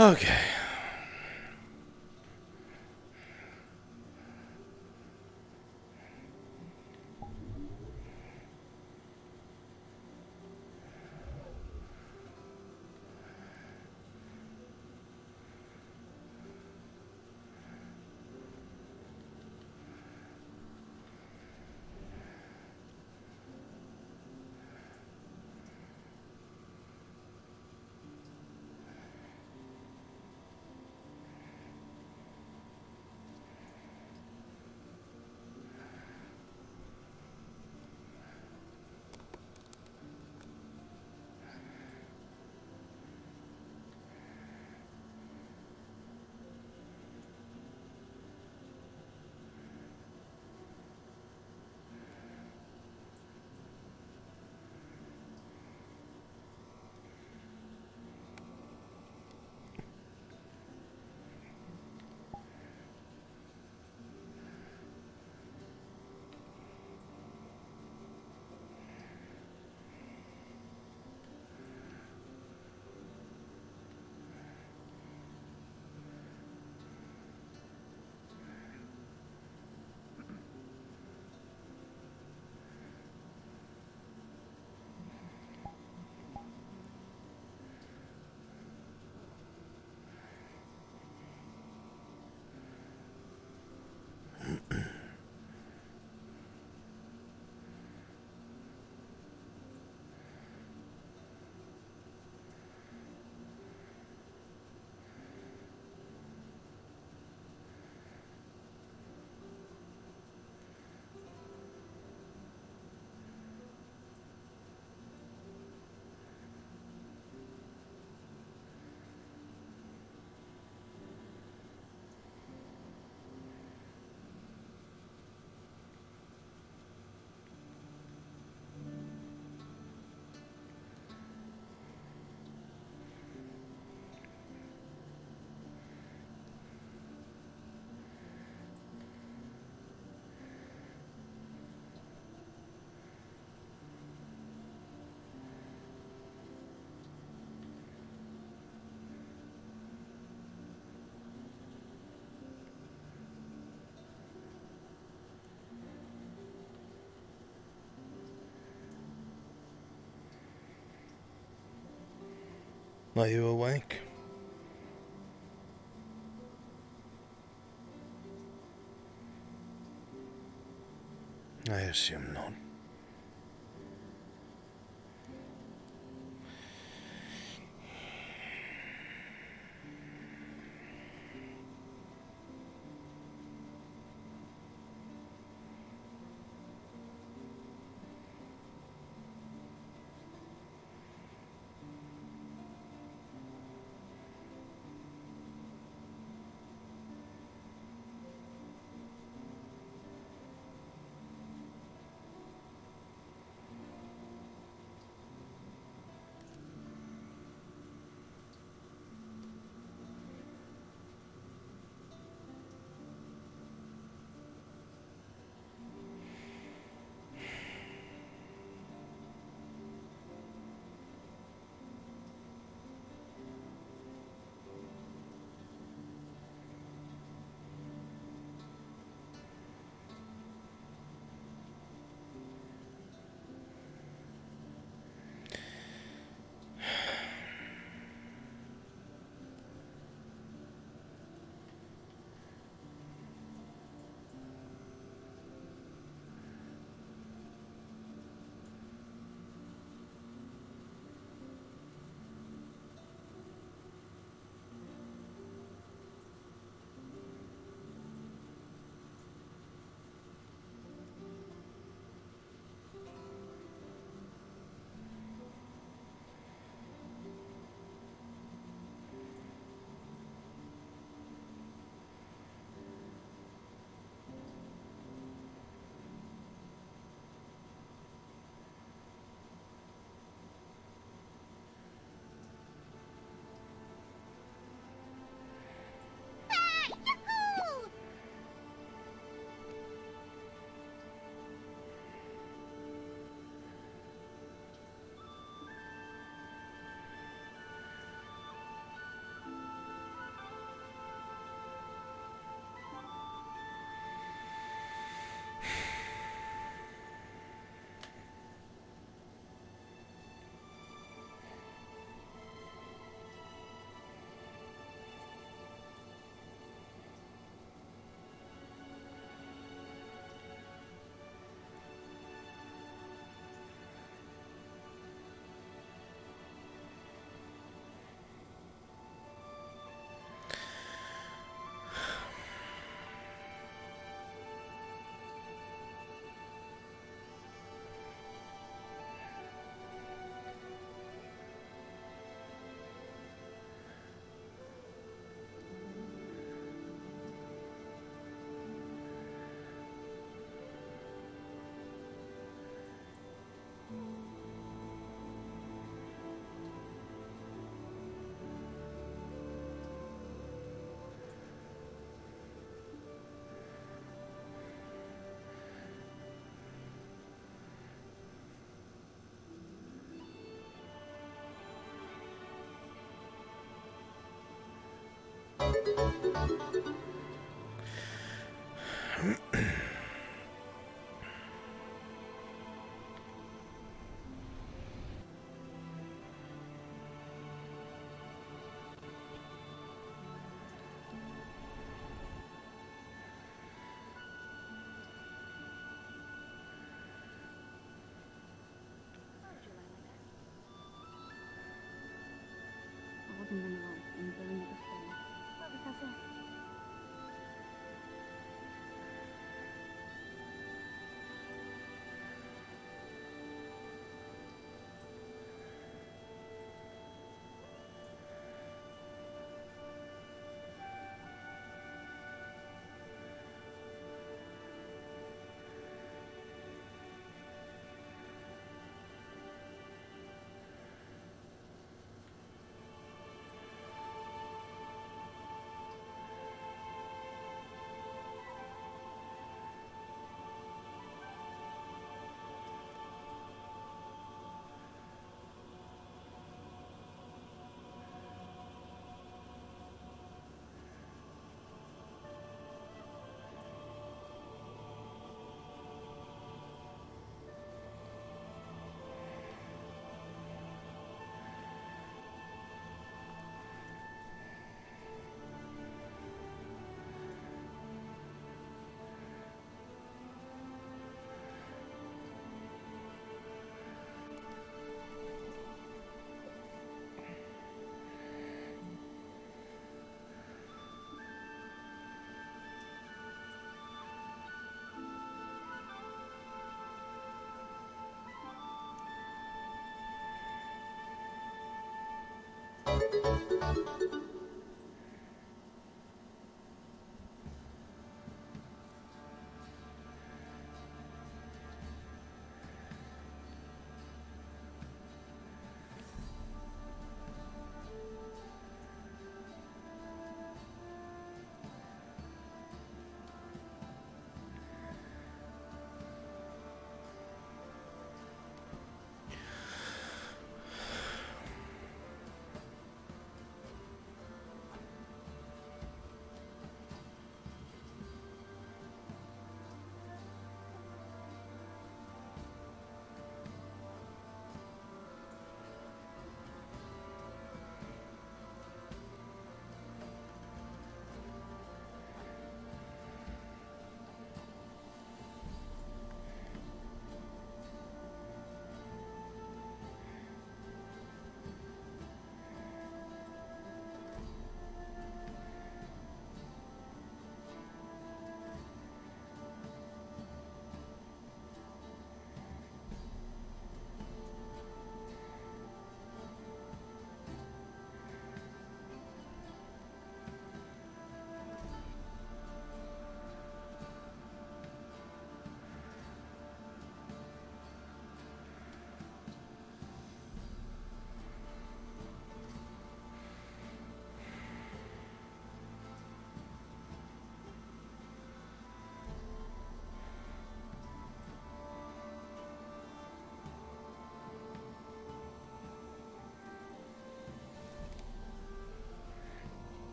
Okay. Are you awake? I assume not.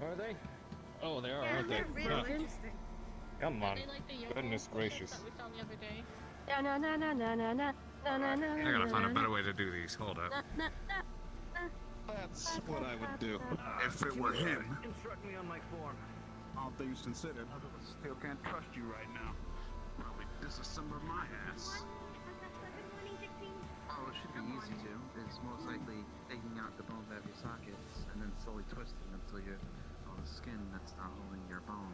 Are they? Oh, they are, Yeah, aren't they? they're really interesting. Come on. They like the yellow Goodness bushes gracious. that we saw the other day. Na na na na na na na na na na. I gotta find a better way to do these. Hold up. That's what I would do. If it were him. Instruct me on my form. All things considered, I still can't trust you right now. Probably disassemble my ass. Oh, it should be easy to. It's most likely taking out the bones out of your sockets and then slowly twisting until you're on the skin that's not holding your bone.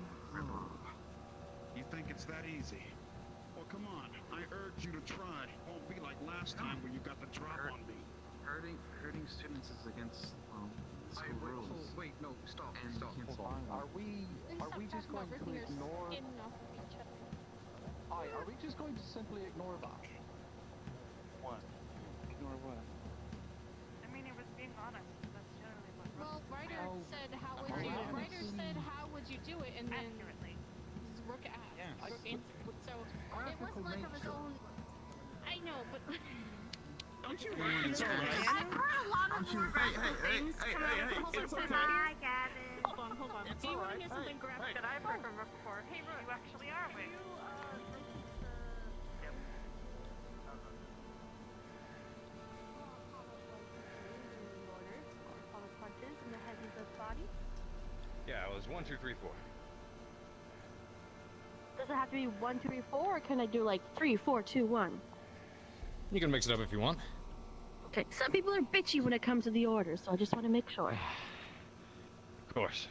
You think it's that easy? Well, come on. I urge you to try. Won't be like last time where you got the drop on me. Hurting students is against school rules. Wait, no, stop, And stop. you can't Are we just going to ignore? Skin off of each other. Are we just going to simply ignore that? What? Ignore what? I mean, it was being honest. That's generally what. Well, Ryder How- said, how would how you? honest? Ryder said, how would you do it? And then Accurately. Rook asked. Yes. Rook answered. So it Graphical wasn't like of his nature. own. I know, but Don't you recognize I've heard a lot of more graphical things come out of it's the okay. Hi, Gavin. hold on. Do you want to hear something graphic that I've heard from Rook before? Hey, Rook, you actually are with. Follow punches in the head of the body. Yeah, it was 1, 2, 3, 4. Does it have to be 1, 2, 3, 4, or can I do like 3, 4, 2, 1? You can mix it up if you want. Okay, some people are bitchy when it comes to the order, so I just want to make sure. Of course.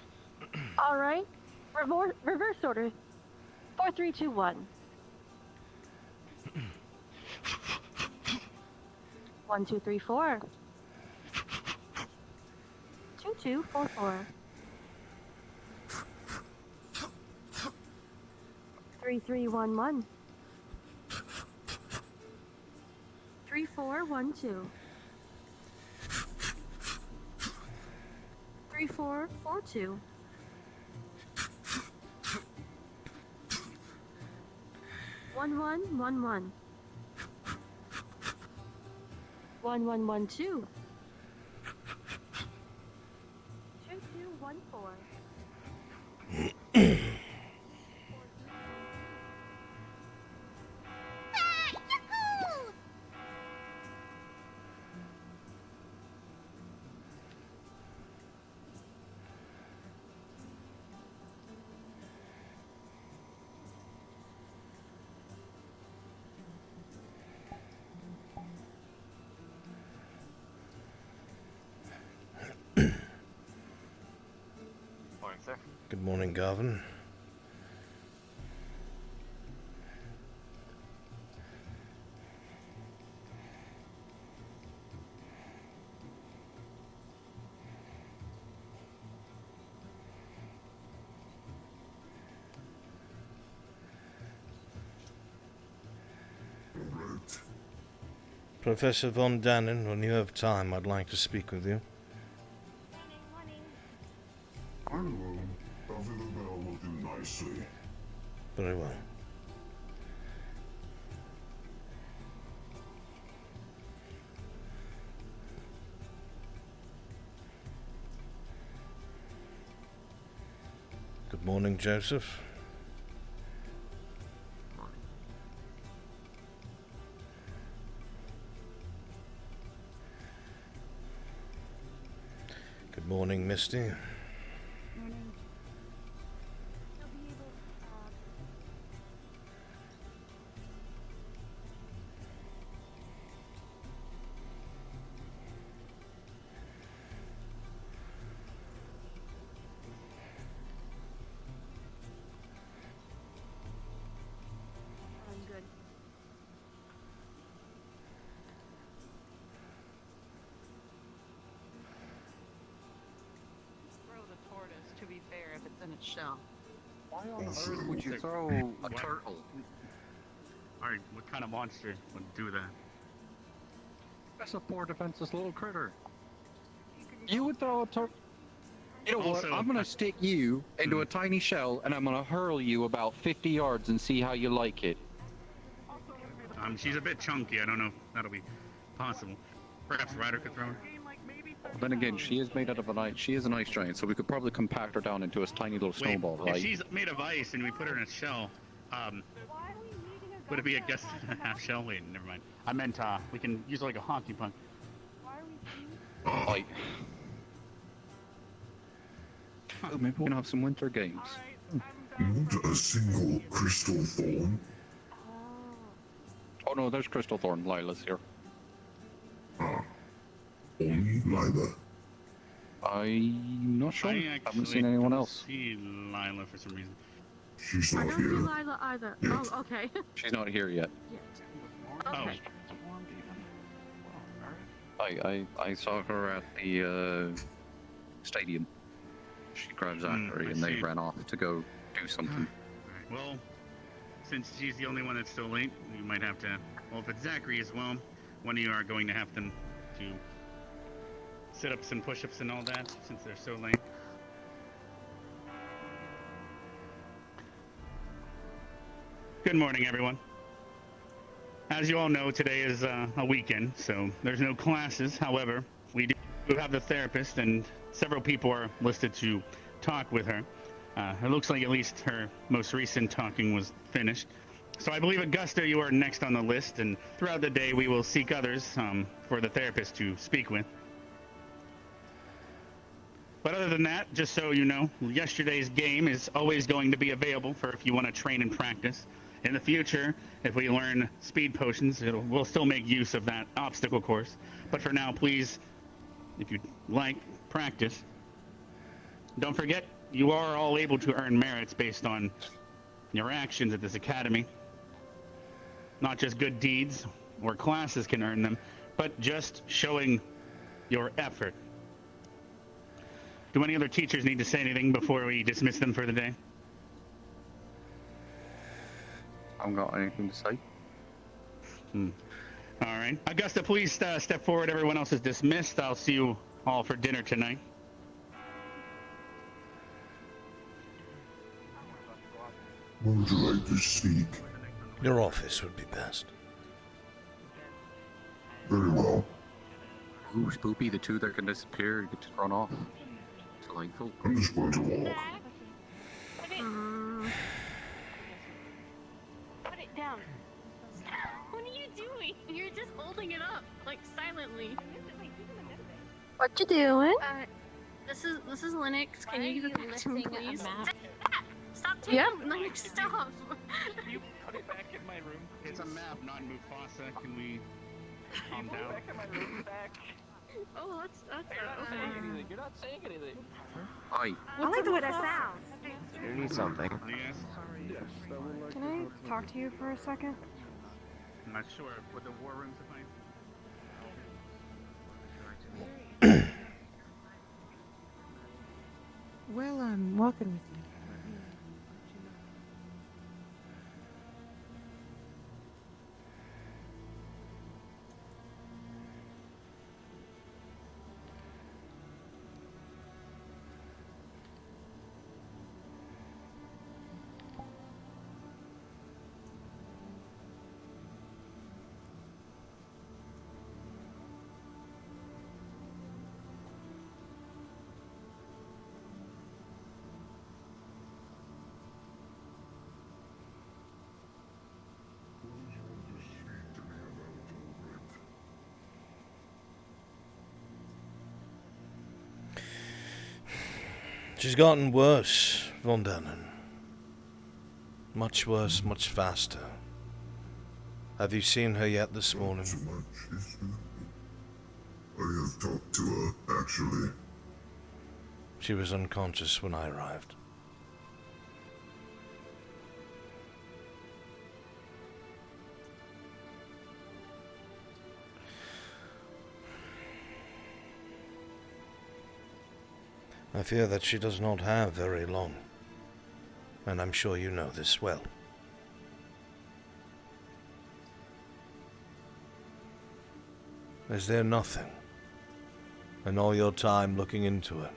All right, reverse order. 4, 3, 2, 1. 1, 2, 3, 4. 2, 2, 4, 4. 3, 3, 1, 1. 3, 4, 1, 2. 3, 4, 4, 2. 1, 1, 1, 1. 1, 1, 1, 2. 2, 2, 1, 4. Morning, sir. Good morning, Gavin. Professor von Dannen, when you have time, I'd like to speak with you. I will. Cover the bell will do nicely. Very well. Good morning, Joseph. Good morning, Misty. Morning. I'm good. Throw the tortoise, to be fair, if it's in its shell. Why on earth would you throw a What? turtle? Alright, what kind of monster would do that? That's a poor defenseless little critter. You would throw a turtle. You know what? Also- I'm gonna stick you into a tiny shell and I'm gonna hurl you about 50 yards and see how you like it. She's a bit chunky. I don't know if that'll be possible. Perhaps Ryder could throw her. Gain like maybe Then again, she is made out of an ice. She is an ice giant, so we could probably compact her down into a tiny little snowball, If right? she's made of ice and we put her in a shell, would it be a guess half shell? Wait, never mind. I meant we can use her like a hockey puck. Right. Oh, maybe we can have some winter games. Not a single crystal thorn. Oh no, there's Crystal Thorn. Lila's here. Only Lila. I'm not sure. I Haven't seen anyone else. See Lila for some reason. She's I not don't see here. Lila either. Yes. Oh, okay. She's not here yet. Okay. I saw her at the stadium. She grabbed Zachary and they ran off to go do something. Alright, well, since she's the only one that's still late, you might have to. Well, if it's Zachary as well, one of you are going to have them to sit-ups and push-ups and all that, since they're so late. Good morning, everyone. As you all know, today is a weekend, so there's no classes. However, we do have the therapist, and several people are listed to talk with her. It looks like at least her most recent talking was finished. So I believe, Augusta, you are next on the list, and throughout the day we will seek others for the therapist to speak with. But other than that, just so you know, yesterday's game is always going to be available for if you want to train and practice. In the future, if we learn speed potions, we'll still make use of that obstacle course. But for now, please, if you'd like, practice. Don't forget, you are all able to earn merits based on your actions at this academy. Not just good deeds, or classes can earn them, but just showing your effort. Do any other teachers need to say anything before we dismiss them for the day? I haven't got anything to say. All right. Augusta, please step forward. Everyone else is dismissed. I'll see you all for dinner tonight. Where would you like to speak? Your office would be best. Very well. Ooh, Spoopy, the two that can disappear, you get to run off. Delightful. I'm just going to walk. Put it down. What are you doing? You're just holding it up, like silently. What you doing? This is Linux. Can you give it back to me, please? Stop taking Linux stuff. You put it back in my room. It's a map, not Mufasa. Can we calm down? Back in my room, back. Oh, that's You're not saying anything. You're not saying anything. Hi. I like the way that sounds. You need something. Yes. Can I talk to you for a second? I'm not sure what the war room's behind. Well, I'm walking with you. She's gotten worse, Von Dannen. Much worse, much faster. Have you seen her yet this morning? Not so much, is there? I have talked to her, actually. She was unconscious when I arrived. I fear that she does not have very long, and I'm sure you know this well. Is there nothing, in all your time looking into it?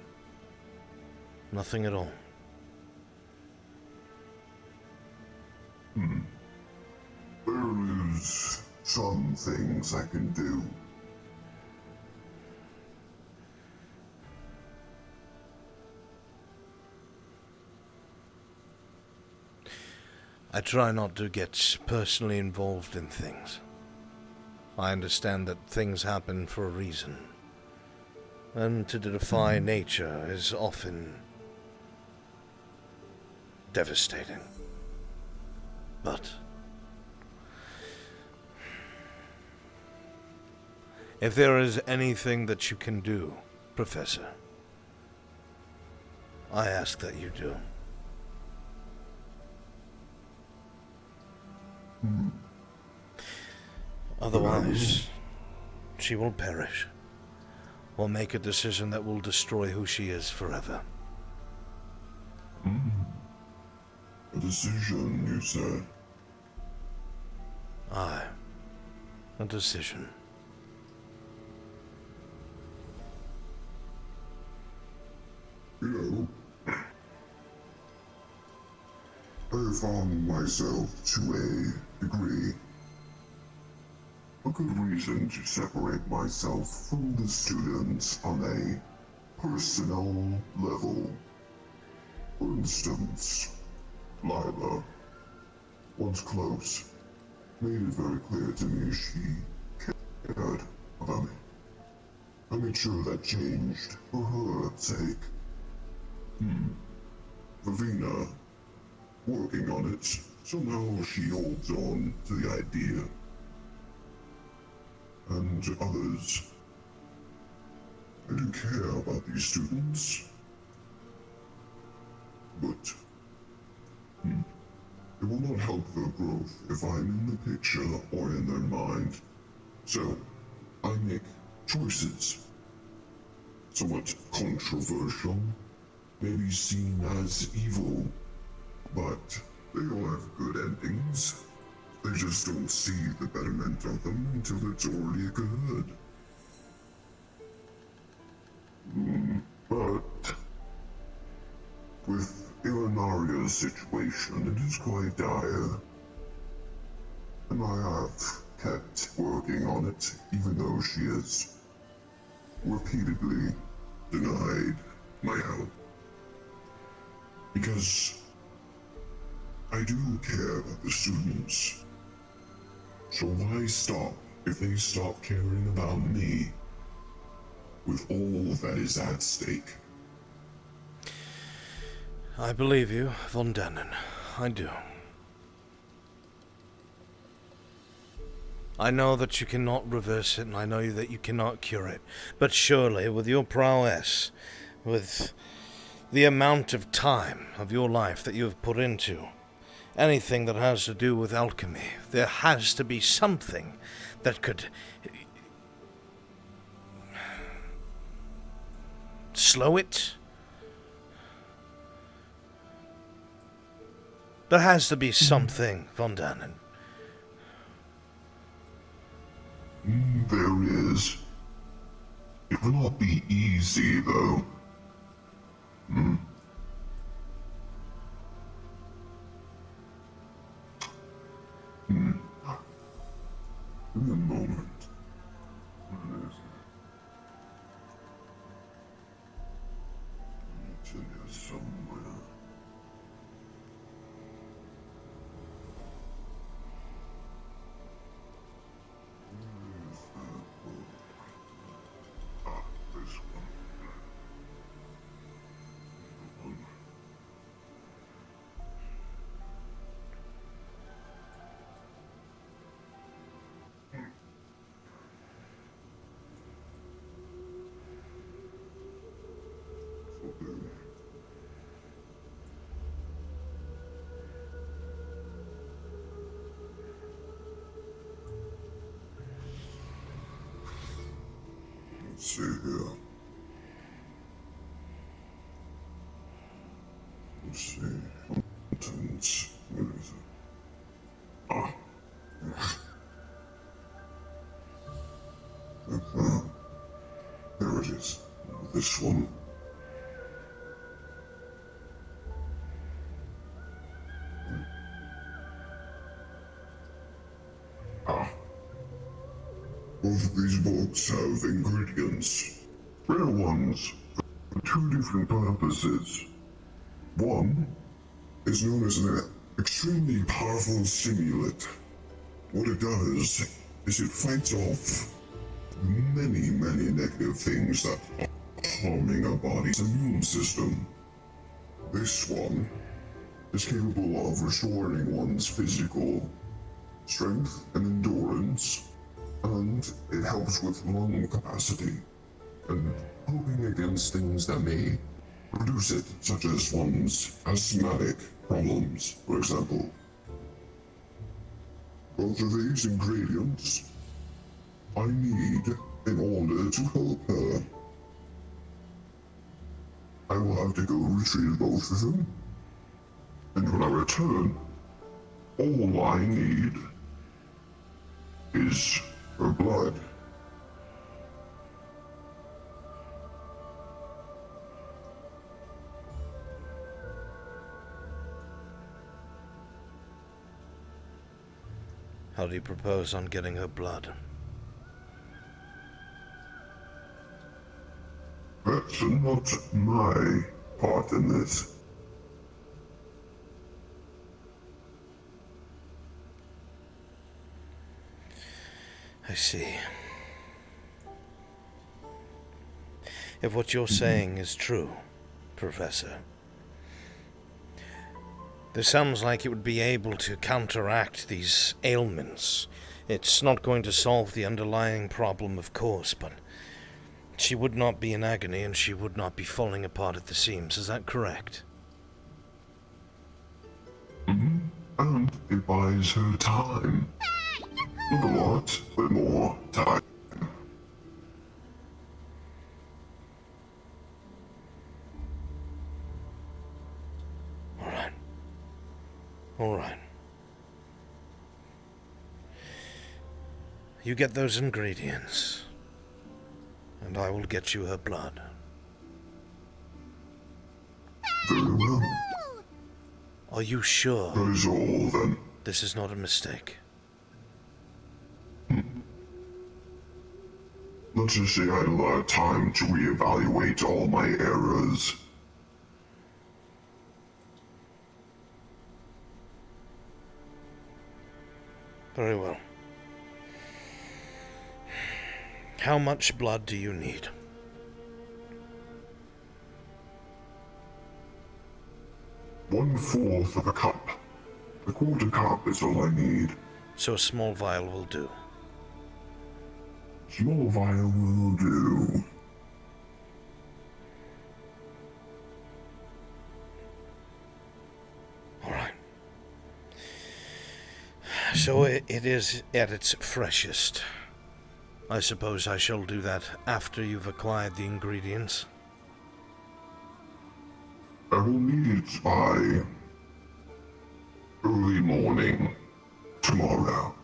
Nothing at all? There is some things I can do. I try not to get personally involved in things. I understand that things happen for a reason. And to defy nature is often devastating. But if there is anything that you can do, Professor, I ask that you do. Otherwise, she will perish, or make a decision that will destroy who she is forever. A decision, you said? Aye, a decision. You know, I have found myself to a degree a good reason to separate myself from the students on a personal level. For instance, Lila, once close, made it very clear to me she cared about me. I made sure that changed for her sake. Vivina, working on it, somehow she holds on to the idea. And others. I do care about these students. But it will not help their growth if I'm in the picture or in their mind. So, I make choices. Somewhat controversial, maybe seen as evil, but they all have good endings. They just don't see the betterment of them until it's already good. But with Ilanaria's situation, it is quite dire. And I have kept working on it, even though she has repeatedly denied my help. Because I do care about the students. So why stop if they stop caring about me? With all that is at stake. I believe you, Von Dannen. I do. I know that you cannot reverse it, and I know that you cannot cure it. But surely, with your prowess, with the amount of time of your life that you have put into anything that has to do with alchemy, there has to be something that could slow it. There has to be something, Von Dannen. There is. It will not be easy, though. Give me a moment. Where is it? It's in here somewhere. Where is that book? Ah, this one. Let's see here. Let's see. Contents. Where is it? Ah. There it is. Now this one. Both of these books have ingredients. Rare ones for two different purposes. One is known as an extremely powerful stimulant. What it does is it fights off many negative things that are harming our body's immune system. This one is capable of restoring one's physical strength and endurance, and it helps with lung capacity and helping against things that may reduce it, such as one's asthmatic problems, for example. Both of these ingredients I need in order to help her. I will have to go retrieve both of them, and when I return, all I need is her blood. How do you propose on getting her blood? That's not my part in this. I see. If what you're saying is true, Professor, this sounds like it would be able to counteract these ailments. It's not going to solve the underlying problem, of course, but she would not be in agony and she would not be falling apart at the seams. Is that correct? And it buys her time. Not a lot, but more time. All right. You get those ingredients, and I will get you her blood. Very well. Are you sure? That is all, then. This is not a mistake. Let's just say I had a lot of time to reevaluate all my errors. Very well. How much blood do you need? One-fourth of a cup. A quarter cup is all I need. So a small vial will do. Small vial will do. All right. So it is at its freshest. I suppose I shall do that after you've acquired the ingredients. I will need it by early morning tomorrow.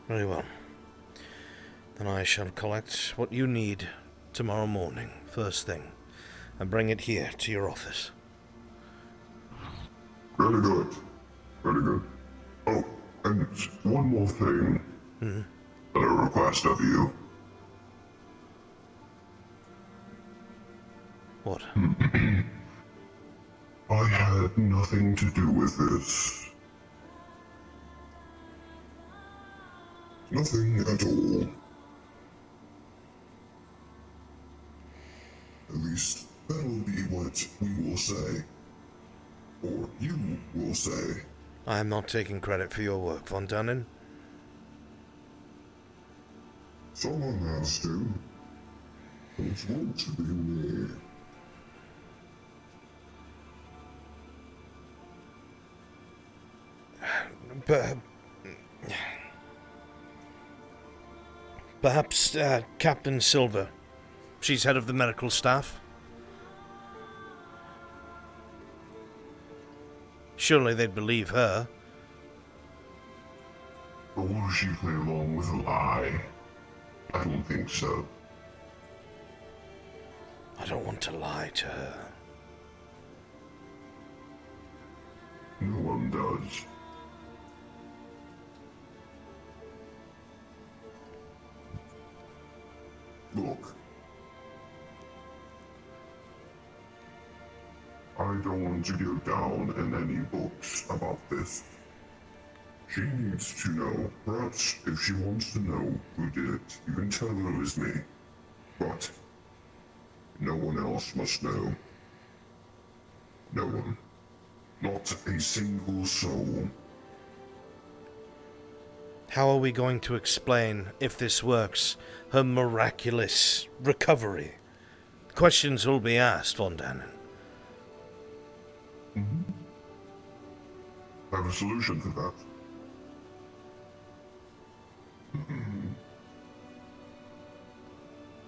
Very well. Then I shall collect what you need tomorrow morning, first thing, and bring it here to your office. Very good. Very good. Oh, and one more thing that I request of you. What? I had nothing to do with this. Nothing at all. At least, that'll be what we will say. Or you will say. I am not taking credit for your work, Von Dunnen. Someone has to. It won't be me. Perhaps Captain Silver. She's head of the medical staff. Surely they'd believe her. Or will she play along with a lie? I don't think so. I don't want to lie to her. No one does. Look. I don't want to go down in any books about this. She needs to know. Perhaps if she wants to know who did it, you can tell her it was me. But no one else must know. No one. Not a single soul. How are we going to explain, if this works, her miraculous recovery? Questions will be asked, Von Dannen. I have a solution to that.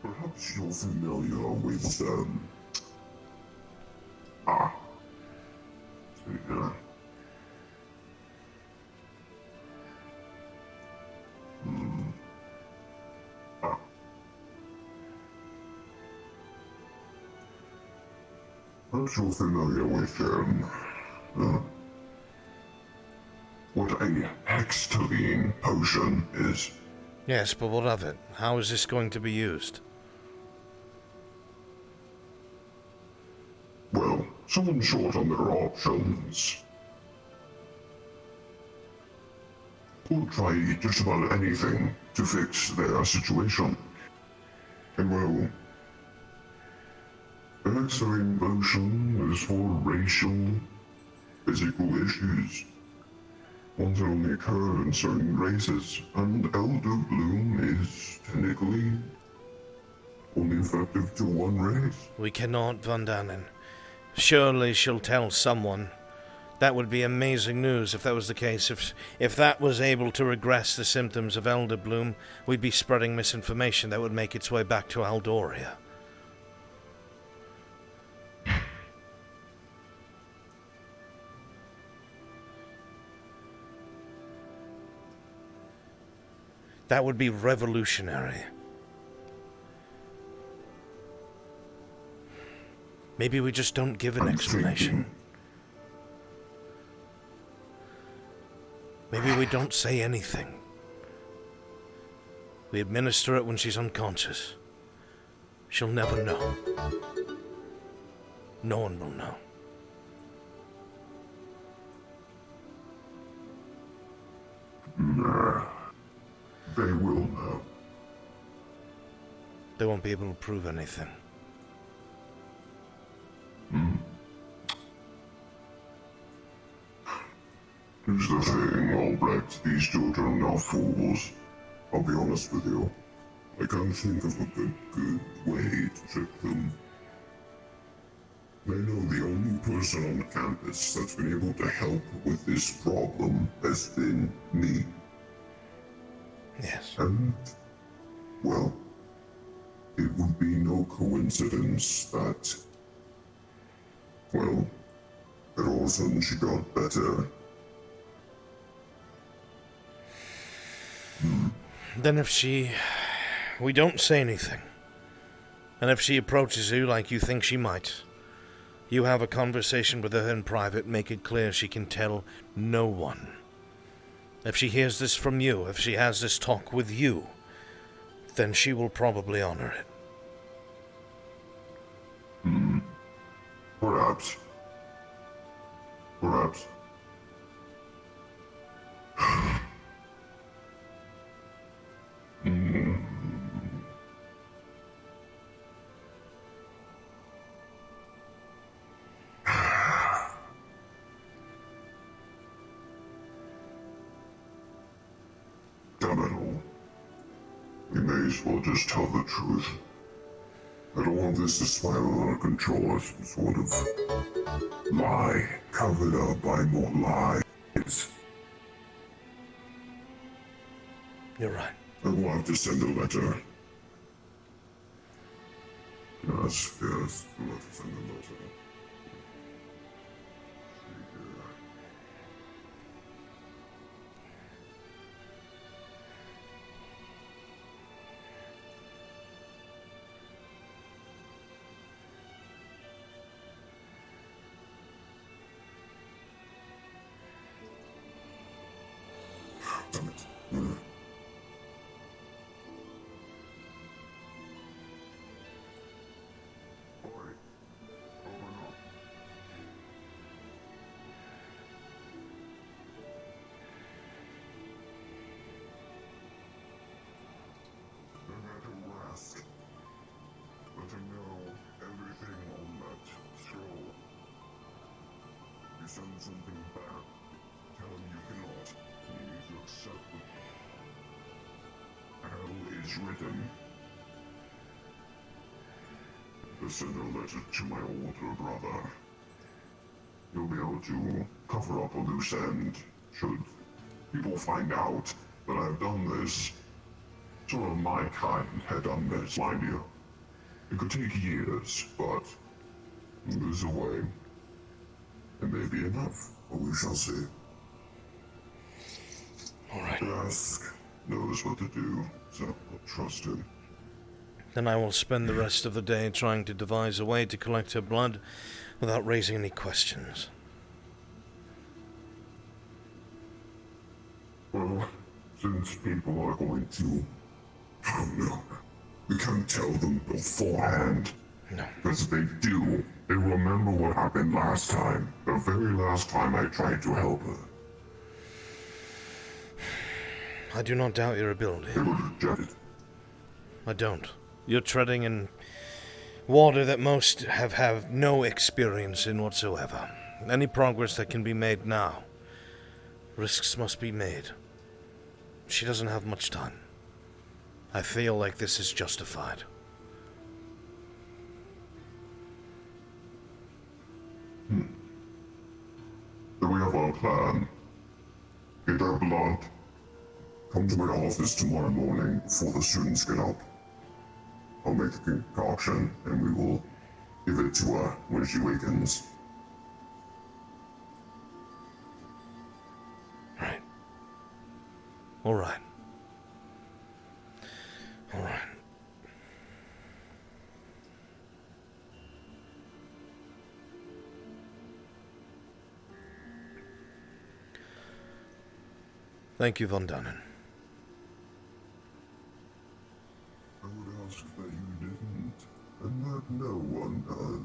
Perhaps you're familiar with, so, yeah. Perhaps you're familiar with, what a hextallene potion is. Yes, but what of it? How is this going to be used? Well, someone's short on their options. Will try just about anything to fix their situation. And well, the hextallene potion is for racial, physical issues. Ones that only occur in certain races, and Elder Bloom is technically only effective to one race. We cannot, Von Dannen. Surely she'll tell someone. That would be amazing news if that was the case. If that was able to regress the symptoms of Elder Bloom, we'd be spreading misinformation that would make its way back to Aldoria. That would be revolutionary. Maybe we just don't give an explanation. Maybe we don't say anything. We administer it when she's unconscious. She'll never know. No one will know. Nah. They will know. They won't be able to prove anything. Here's the thing, Albrecht. These children are fools. I'll be honest with you. I can't think of a good way to trick them. I know the only person on campus that's been able to help with this problem has been me. Yes. And, well, it would be no coincidence that, well, that all of a sudden she got better. Then if we don't say anything, and if she approaches you like you think she might, you have a conversation with her in private, make it clear she can tell no one. If she hears this from you, if she has this talk with you, then she will probably honor it. Perhaps. Perhaps. Damn it all. We may as well just tell the truth. I don't want this to spiral out of control as some sort of lie covered up by more lies. You're right. I will have to send a letter. Yes, we'll have to send a letter. Damn it. Boy, over send something back. Tell him you cannot. Please accept it. Hell is written. Send a letter to my older brother. You'll be able to cover up a loose end should people find out that I've done this. Sort of my kind had done this, mind you. It could take years, but there's a way. It may be enough, but we shall see. Alright. Ask knows what to do, so trust him. Then I will spend the rest of the day trying to devise a way to collect her blood without raising any questions. Well, since people are going to... Oh no. We can't tell them beforehand. No. Because if they do, they remember what happened last time. The very last time I tried to help her. I do not doubt your ability. They were rejected. I don't. You're treading in water that most have no experience in whatsoever. Any progress that can be made now, risks must be made. She doesn't have much time. I feel like this is justified. Then we have our plan. Get our blood. Come to my office tomorrow morning before the students get up. I'll make the concoction, and we will give it to her when she wakens. Right. Alright. Alright. Thank you, Von Dannen. I would ask that you didn't, and that no one does.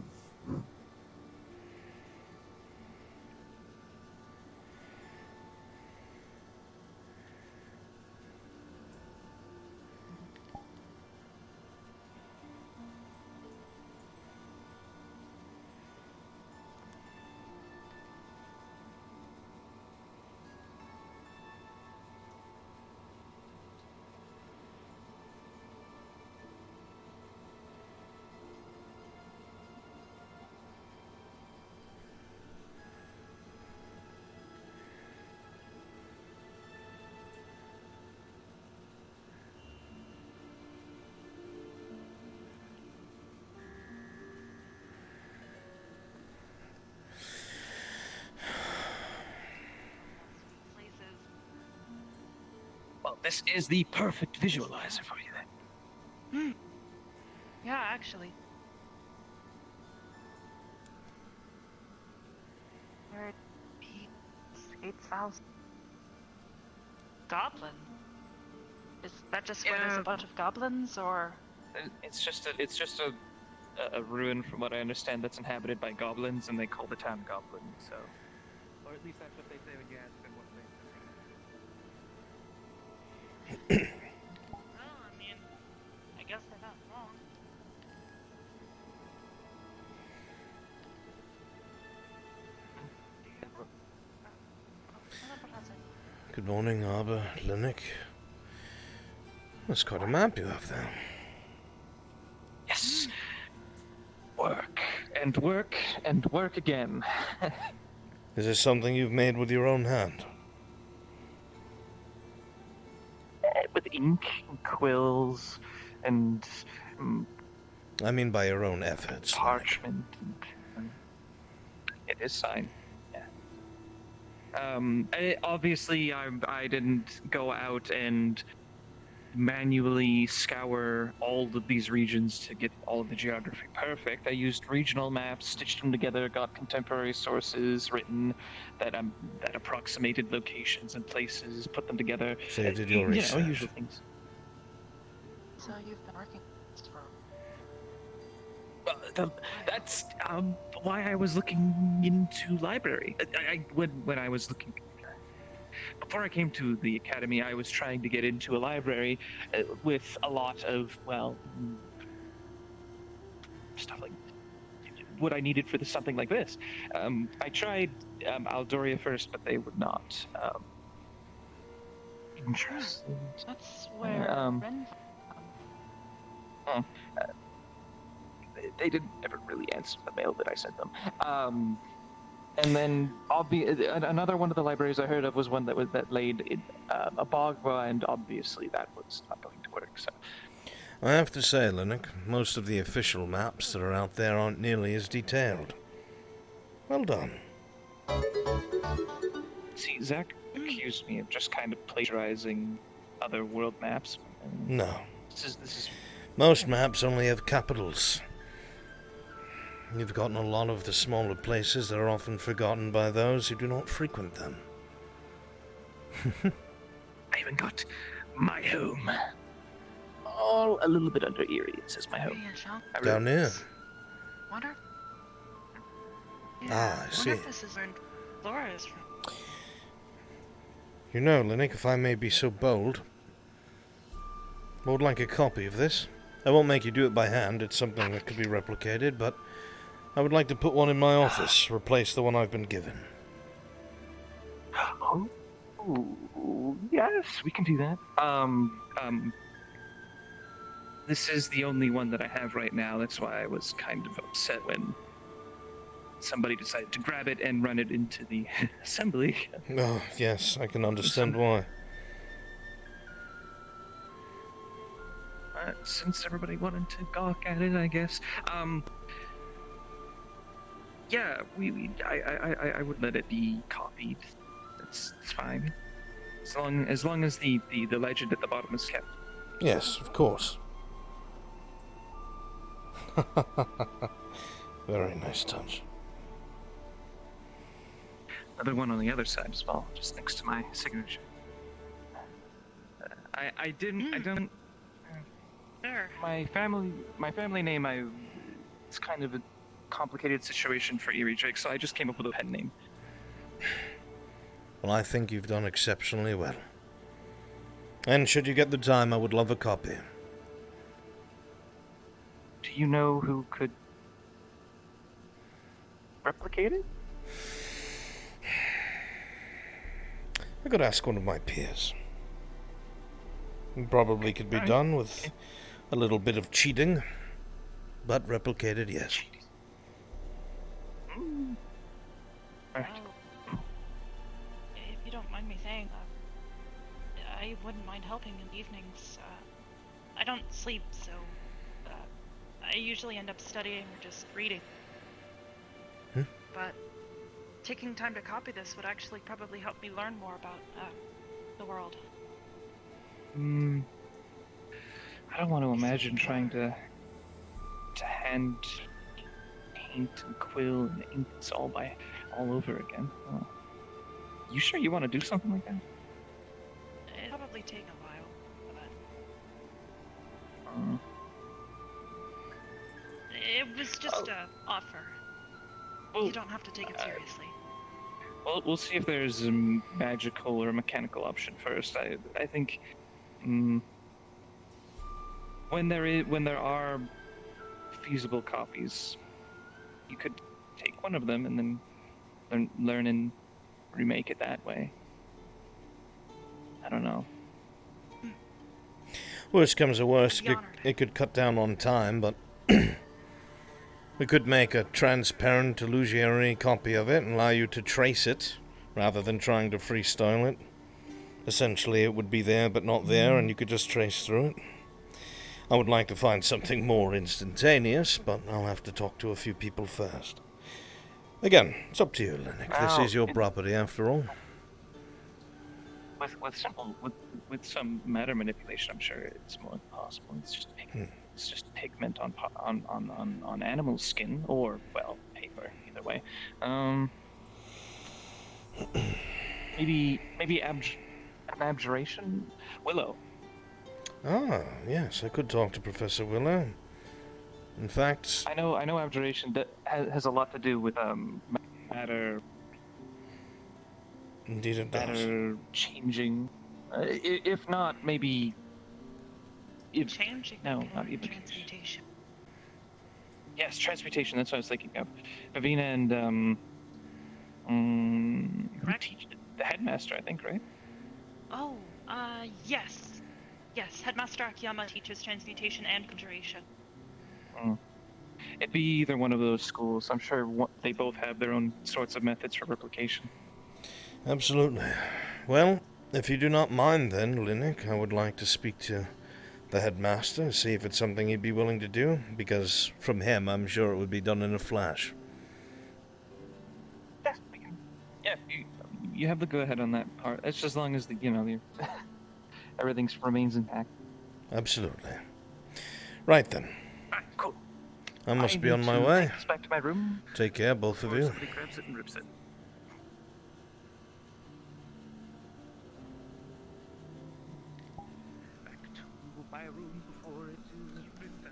Well, this is the perfect visualizer for you then. Yeah, actually. Where beats 8,000. Goblin? Is that just where there's a bunch of goblins, or? It's just a ruin, from what I understand, that's inhabited by goblins, and they call the town Goblin. So, or at least that's what they say when you ask them what they say. Well, I mean, I guess they're not wrong. Good morning, Arbor, Linux. That's quite a map you have there. Yes. Work and work and work again. Is this something you've made with your own hand? With ink and quills and I mean by your own efforts. Parchment. And it is signed. Yeah. Obviously, I didn't go out and manually scour all of these regions to get all of the geography perfect. I used regional maps, stitched them together, got contemporary sources written that approximated locations and places, put them together. So you did your research. You know, usual things. So you've been working for... That's why I was looking into library. When I was looking... Before I came to the academy, I was trying to get into a library with a lot of, well, stuff like what I needed for something like this. I tried Aldoria first, but they would not. Interesting. That's where Ren. They didn't ever really answer the mail that I sent them. And then another one of the libraries I heard of was one that laid in a Bogva, and obviously that was not going to work. So I have to say, Linux, most of the official maps that are out there aren't nearly as detailed. Well done. See, Zach accused me of just kind of plagiarizing other world maps. No. This is. Most maps only have capitals. You've gotten a lot of the smaller places that are often forgotten by those who do not frequent them. I even got my home. All a little bit under Erie, it says my home. Down here. Wonder. I see. Wonder if this is where Laura is from. You know, Linux, if I may be so bold, I would like a copy of this. I won't make you do it by hand, it's something that could be replicated, but I would like to put one in my office, replace the one I've been given. Oh, yes, we can do that. This is the only one that I have right now. That's why I was kind of upset when somebody decided to grab it and run it into the assembly. Oh, yes, I can understand why. Since everybody wanted to gawk at it, I guess. Yeah, I would let it be copied. It's fine. As long as the legend at the bottom is kept. Yes, of course. Very nice touch. Another one on the other side as well, just next to my signature. I don't. There. My family name. It's kind of a complicated situation for Erie Drake, so I just came up with a pen name. Well, I think you've done exceptionally well. And should you get the time, I would love a copy. Do you know who could replicate it? I could ask one of my peers. It probably could be done with a little bit of cheating, but replicated, yes. Well, if you don't mind me saying, I wouldn't mind helping in the evenings. I don't sleep, so I usually end up studying or just reading. But taking time to copy this would actually probably help me learn more about the world. I don't want to imagine trying to hand paint and quill and ink this all over again. Oh. You sure you want to do something like that? It'll probably take a while, but it was just a offer. Well, you don't have to take it seriously. Well, we'll see if there's a magical or a mechanical option first. I think when there are feasible copies, you could take one of them and then learn and remake it that way. I don't know. Worst comes to worst, it could cut down on time, but we could make a transparent illusionary copy of it and allow you to trace it, rather than trying to freestyle it. Essentially, it would be there but not there, and you could just trace through it. I would like to find something more instantaneous, but I'll have to talk to a few people first. Again, it's up to you, Linux. This is your property, after all. With some matter manipulation, I'm sure it's more than possible. It's just pigment on animal skin, or well, paper. Either way. Maybe an abjuration, Willow. Ah, yes, I could talk to Professor Willow. In fact, I know abjuration has a lot to do with matter. Indeed, it does. Matter changing. If not, maybe. Changing. No, not even. Transmutation. Yes, transmutation. That's what I was thinking of. Avina and who teach the headmaster, I think, right? Oh, yes. Yes, Headmaster Akiyama teaches transmutation and conjuration. It'd be either one of those schools. I'm sure they both have their own sorts of methods for replication. Absolutely. Well, if you do not mind then, Linnick, I would like to speak to the headmaster, see if it's something he'd be willing to do, because from him I'm sure it would be done in a flash. Yeah, yeah, you have the go-ahead on that part. It's just as long as everything remains intact. Absolutely. Right then. Alright, cool. I must be on my way. Take this back to my room. Take care, both of you. Somebody grabs it and rips it. Back to my room before it is ripped up.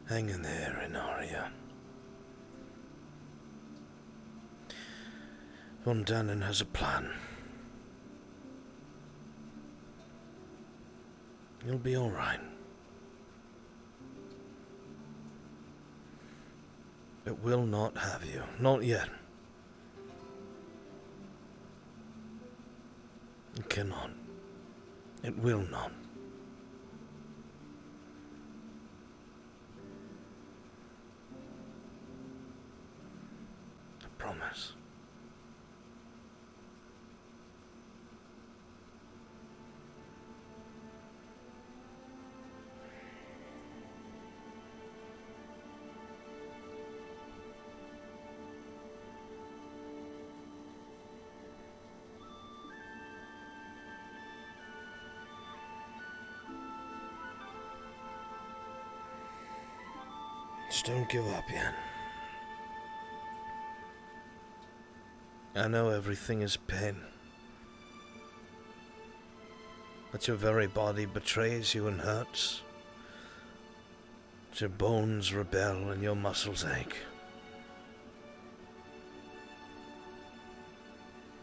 Hang in there, Inaria. Von Dannen has a plan. You'll be all right. It will not have you. Not yet. It cannot. It will not. I promise. Just don't give up yet. I know everything is pain. That your very body betrays you and hurts. That your bones rebel and your muscles ache.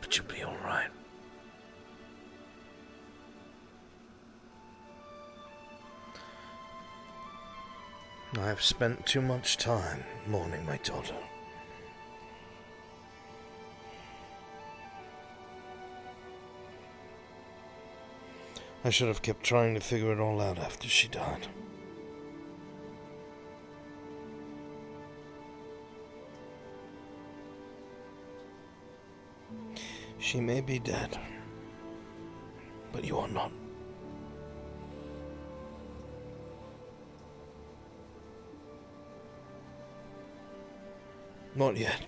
But you'll be all right. I have spent too much time mourning my daughter. I should have kept trying to figure it all out after she died. She may be dead, but you are not. Not yet.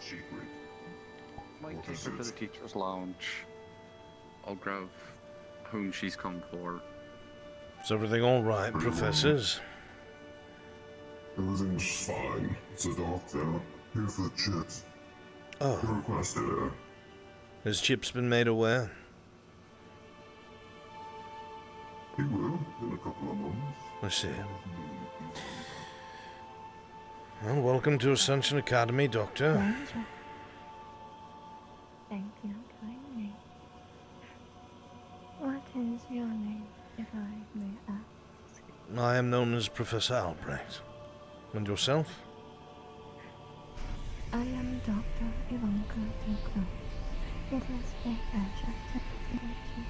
secret. Might What take is her to it? the teacher's lounge. I'll grab whom she's come for. Is everything all right, Very well. professors? Everything's fine. It's a doctor. Here for the chips. You Oh, requested her. has Chip's been made aware? He will, in a couple of months. I see. Well, welcome to Ascension Academy, Doctor. Pleasure. Thank you kindly. What is your name, if I may ask? I am known as Professor Albrecht. And yourself? I am Dr. Ivanka Duclo. It is a pleasure to meet you.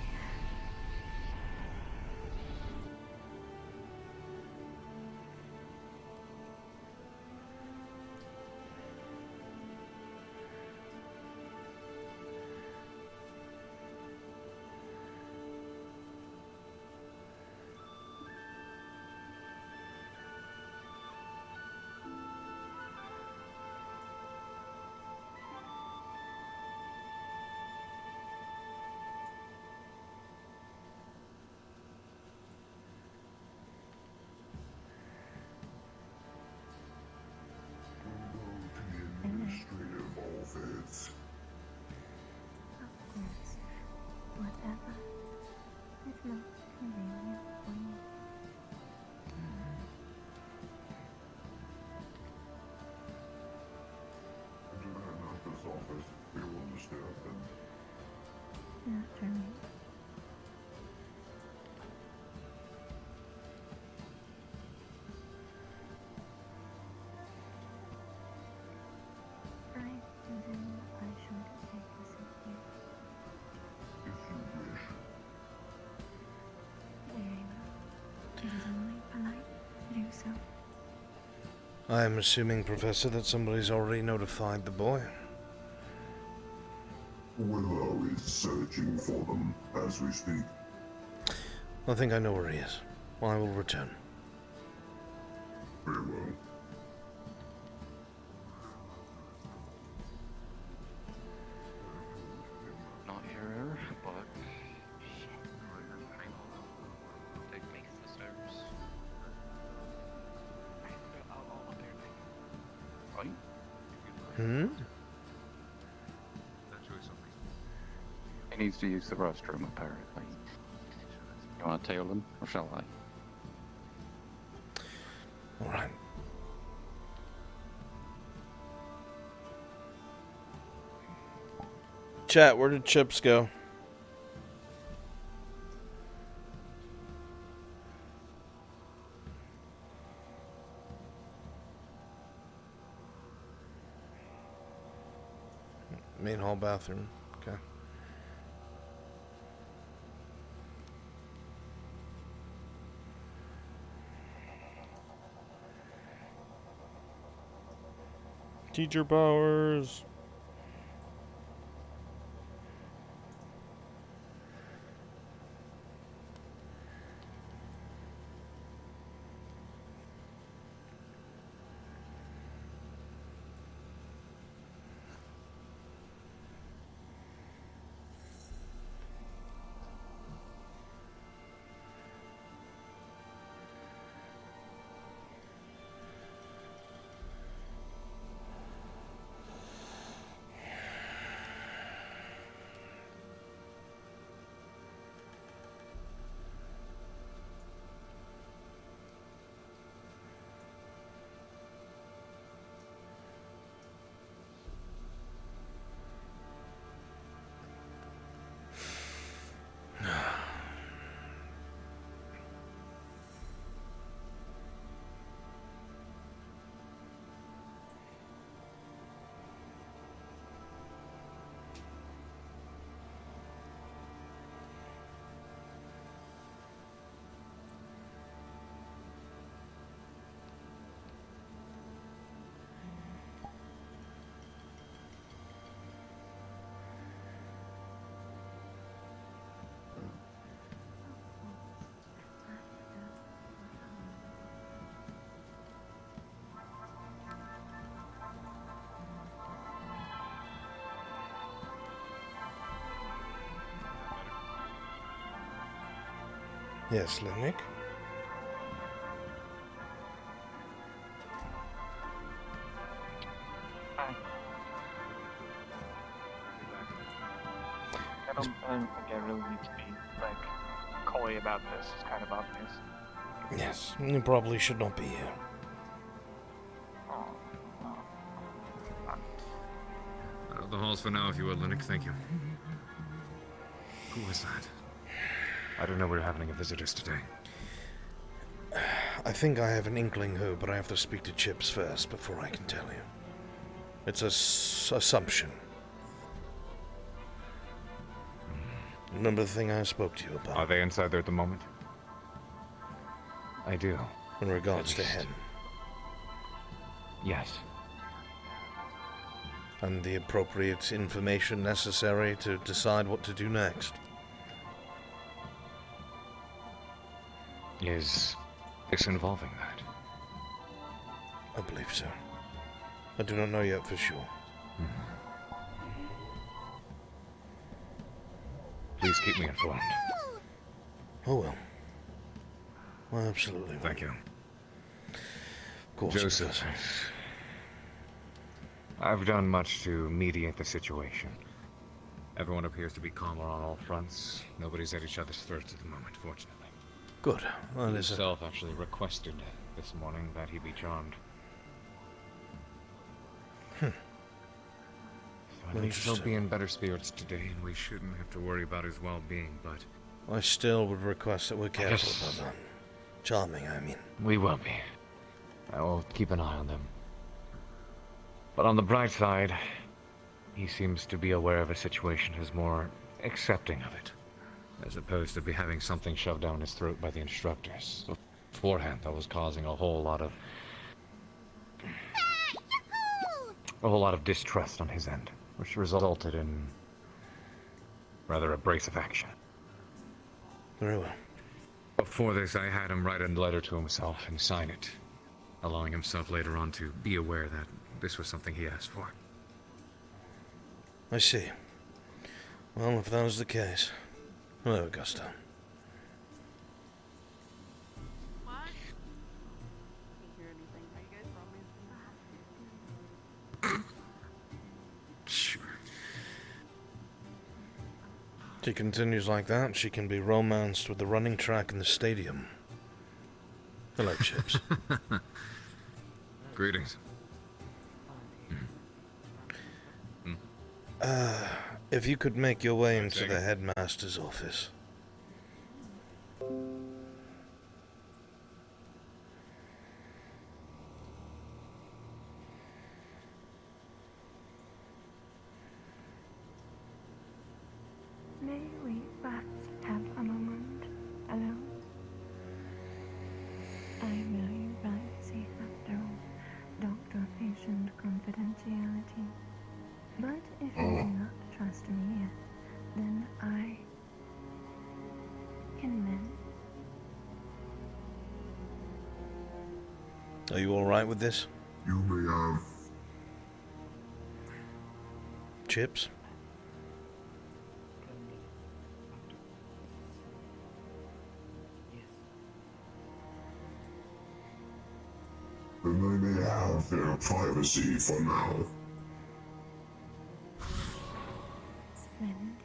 Administrative office. Of course, whatever is most convenient for you. Do that at this office. We will disturb them. Naturally. I presume I should take a seat here. If you wish. Very well. It is only polite to do so. I am assuming, Professor, that somebody's already notified the boy. Willow is searching for them as we speak. I think I know where he is. I will return. Very well. Not here, but take me to the stairs. Right? Hmm? He needs to use the restroom, apparently. You want to tail him, or shall I? Alright. Chat, where did Chips go? Main hall bathroom. Okay. Teacher powers. Yes, Lennick? I don't think I really need to be, like, coy about this. It's kind of obvious. Yes, you probably should not be here. Out of the halls for now, if you will, Lennick. Thank you. Who was that? I don't know we're having any visitors today. I think I have an inkling who, but I have to speak to Chips first before I can tell you. It's a assumption. Remember the thing I spoke to you about? Are they inside there at the moment? I do. In regards to him. Yes. And the appropriate information necessary to decide what to do next. Is this involving that? I believe so. I do not know yet for sure. Please keep me informed. Oh well. Well, absolutely. Thank you. Of course, Joseph, I've done much to mediate the situation. Everyone appears to be calmer on all fronts. Nobody's at each other's throats at the moment, fortunately. Good. Well, He himself actually requested this morning that he be charmed. So I think he'll be in better spirits today, and we shouldn't have to worry about his well-being, but... I still would request that we're careful about that. Charming, I mean. We will be. I will keep an eye on them. But on the bright side, he seems to be aware of a situation who's more accepting of it, as opposed to be having something shoved down his throat by the instructors. Beforehand, that was causing a whole lot of distrust on his end, which resulted in rather abrasive action. Very well. Before this, I had him write a letter to himself and sign it, allowing himself later on to be aware that this was something he asked for. I see. Well, if that was the case... Hello, Augusta. What? Can't hear anything. Are you guys promising? Sure. She continues like that, she can be romanced with the running track in the stadium. Hello, Chips. Greetings. If you could make your way into the headmaster's office. May we perhaps have a moment alone? I value privacy after all, doctor-patient confidentiality. But if you do not trust me yet, then I can mend. Are you alright with this? You may have... Chips? Then they may have their privacy for now. Splendid.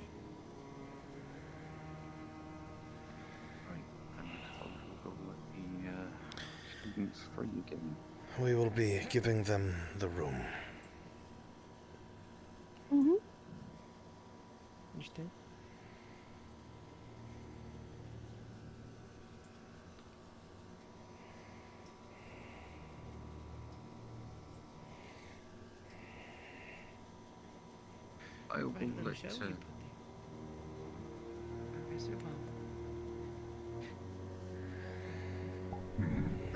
Students free again. We will be giving them the room. Mm-hmm. Understood. I will let Professor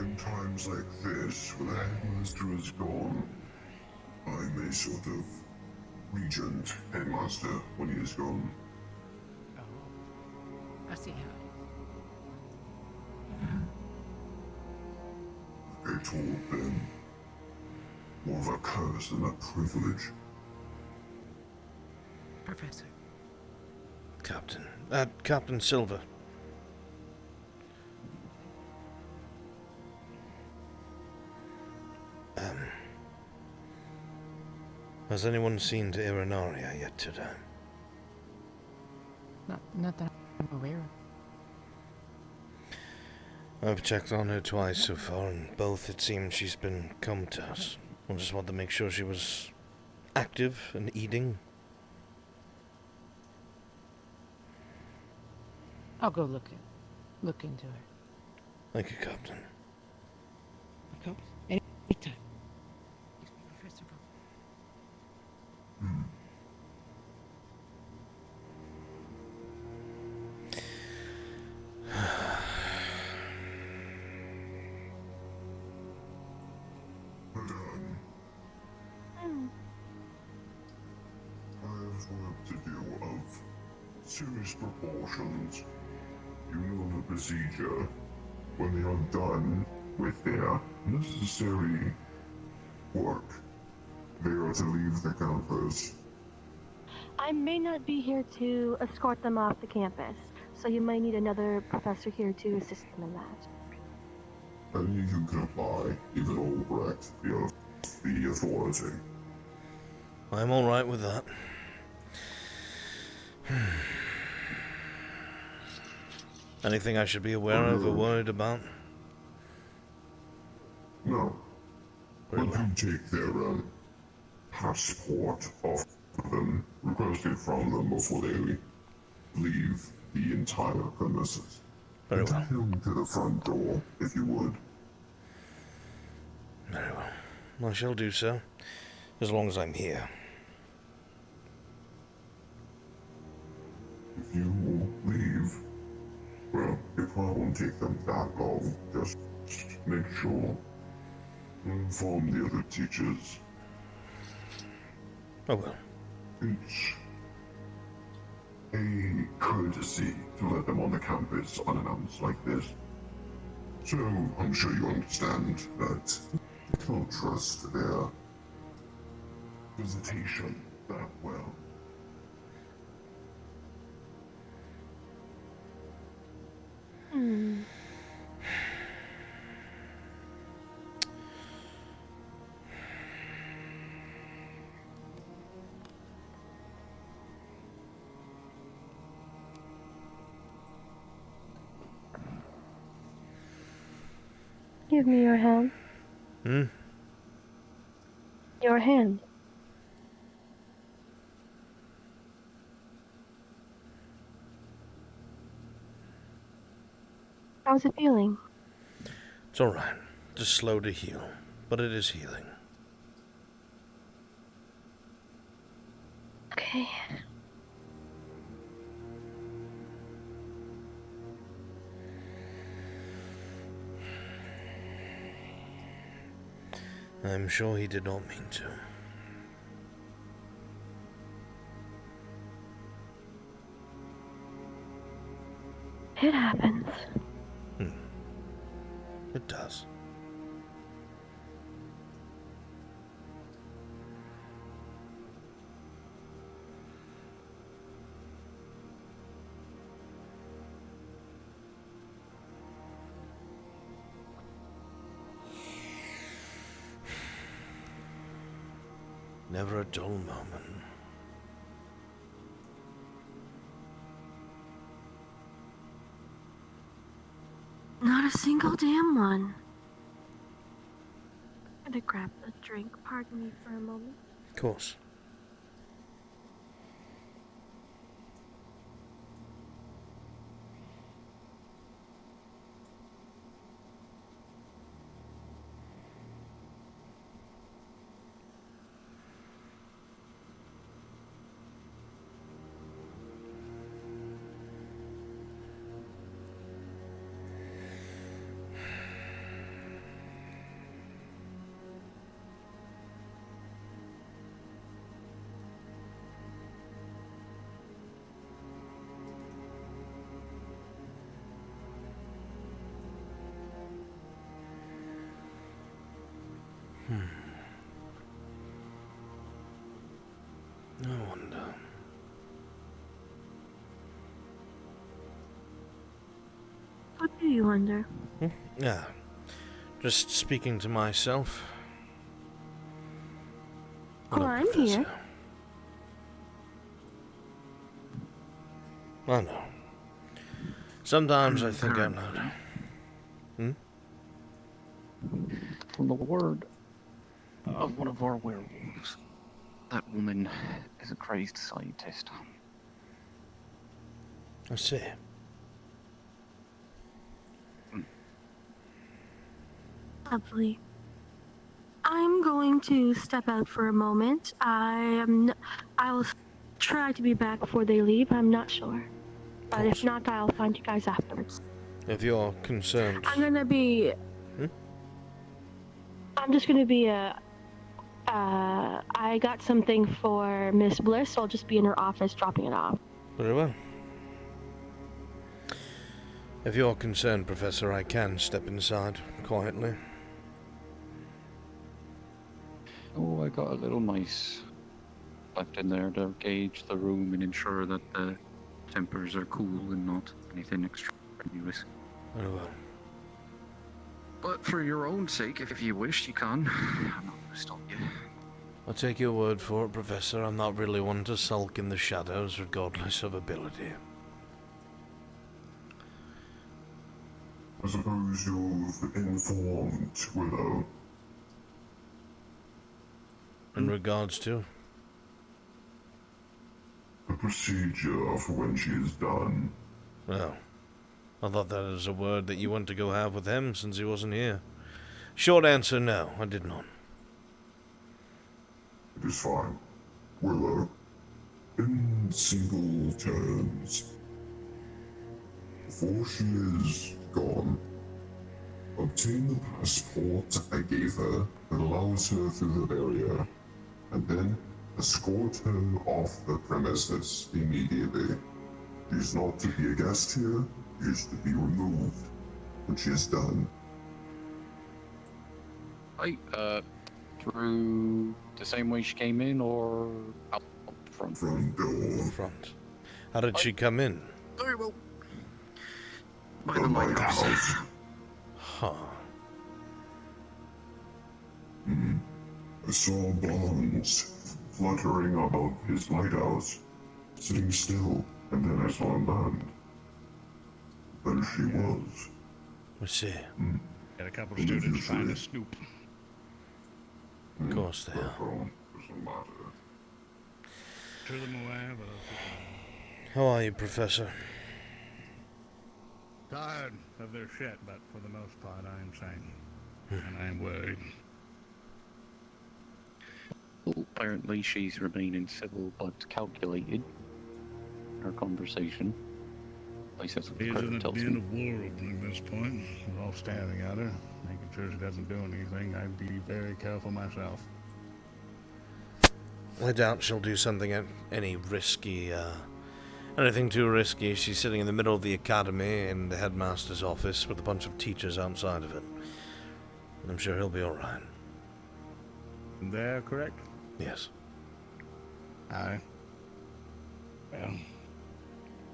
In times like this, when the headmaster is gone, I'm a sort of regent headmaster when he is gone. Oh, I see how. I told Ben, more of a curse than a privilege. Professor. Captain. Captain Silver. Has anyone seen to Irinaria yet today? Not that I'm aware of. I've checked on her twice so far, and both it seems she's been comatose. I just wanted to make sure she was active and eating. I'll go look into her. Thank you, Captain. Of course. Anytime. Professor Von. Madame, I have work to do of serious proportions. You know the procedure. When they are done with their necessary work, they are to leave the campus. I may not be here to escort them off the campus, so you might need another professor here to assist them in that. Any who can apply, even Albrecht, the authority. I'm alright with that. Anything I should be aware of or worried about? No. But you take their passport off them, request it from them before they leave the entire premises. Very well. Take them to the front door, if you would. Very well. I shall do so, as long as I'm here. If you leave, well, it probably won't take them that long. Just make sure. Inform the other teachers. Oh well. It's a courtesy to let them on the campus unannounced like this. So, I'm sure you understand that you can't trust their visitation that well. Give me your hand. Your hand. How's it feeling? It's alright. Just slow to heal, but it is healing. Okay. I'm sure he did not mean to. It happens. It does. Never a dull moment. Not a single damn one. I'm gonna grab a drink. Pardon me for a moment. Of course. I wonder. What do you wonder? Yeah. Just speaking to myself. Oh, I'm here. I know. Sometimes I think out loud. From the word of one of our werewolves, that woman is a crazed scientist. I see. Lovely. I'm going to step out for a moment. I'll try to be back before they leave. I'm not sure. But if not, I'll find you guys afterwards. If you're concerned. I'm gonna be... I'm just gonna be I got something for Miss Bliss, so I'll just be in her office dropping it off. Very well. If you're concerned, Professor, I can step inside quietly. Oh, I got a little mice left in there to gauge the room and ensure that the tempers are cool and not anything extraneous. Very well. But for your own sake, if you wish, you can. I'm not going to stop you. I'll take your word for it, Professor. I'm not really one to sulk in the shadows, regardless of ability. I suppose you've informed Willow. In regards to? The procedure for when she is done. Well, I thought that was a word that you want to go have with him since he wasn't here. Short answer, no, I did not. It is fine. Willow, in simple terms, before she is gone, obtain the passport I gave her that allows her through the barrier, and then escort her off the premises immediately. She is not to be a guest here, she is to be removed when she is done. Right, through the same way she came in, or out front? Front door. Front. How did she come in? Very well. By the lighthouse. Huh. I saw Bonds fluttering above his lighthouse, sitting still, and then I saw him land. There she was. Let's see. Got a couple of students trying to snoop. Of course they are. Threw them away, but How are you, Professor? tired of their shit, but for the most part I am sane. And I am worried. Well, apparently she's remaining civil but calculated. Her conversation. At least that's what the He's clerk in a tells den me. of war opening this point. We're all staring at her, making sure she doesn't do anything. I'd be very careful myself. I doubt she'll do something any risky, anything too risky. She's sitting in the middle of the academy in the headmaster's office with a bunch of teachers outside of it. I'm sure he'll be alright. They're correct? Yes. Aye. Well,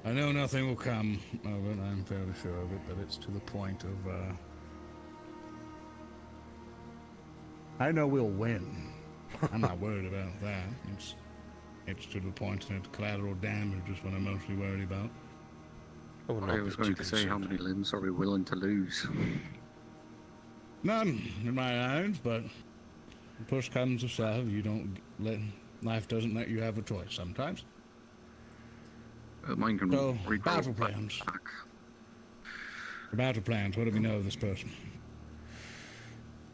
I know nothing will come of it, I'm fairly sure of it, but it's to the point of, I know we'll win. I'm not worried about that. It's to the point that collateral damage is what I'm mostly worried about. I was going to say, how many limbs are we willing to lose? None in my eyes, but push comes to shove. You don't let life doesn't let you have a choice sometimes. Mine can So, regrow battle plans. back. Battle plans. What do we know of this person?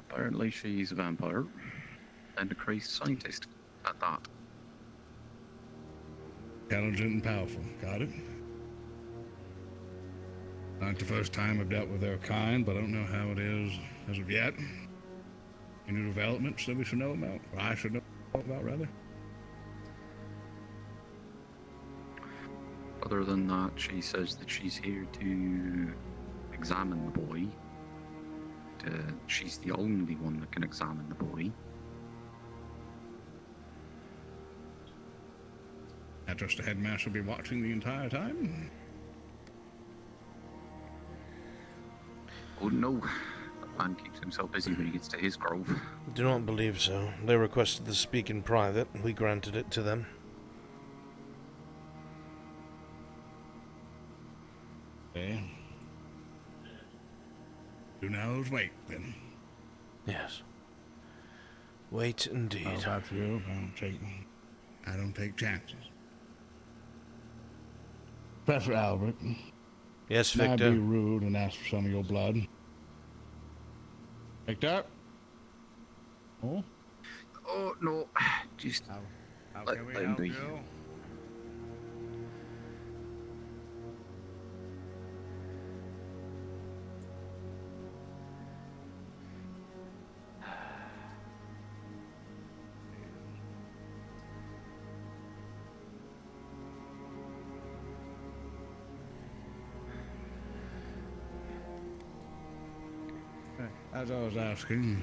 Apparently she's a vampire and a crazed scientist at that. Intelligent and powerful. Got it. Not the first time I've dealt with their kind, but I don't know how it is as of yet. Any developments that we should know about? Or I should know about, rather? Other than that, she says that she's here to examine the boy. She's the only one that can examine the boy. I trust the headmaster will be watching the entire time. Oh no, man keeps himself busy when he gets to his grove. Do not believe so. They requested to speak in private, and we granted it to them. Okay. Who knows? Wait, then. Yes. Wait, indeed. How about you? I don't take chances. Professor Albrecht. Yes, Can Victor. I be rude and ask for some of your blood? Victor? Oh? Oh, no. Just How let, can we let him help be. you? As I was asking,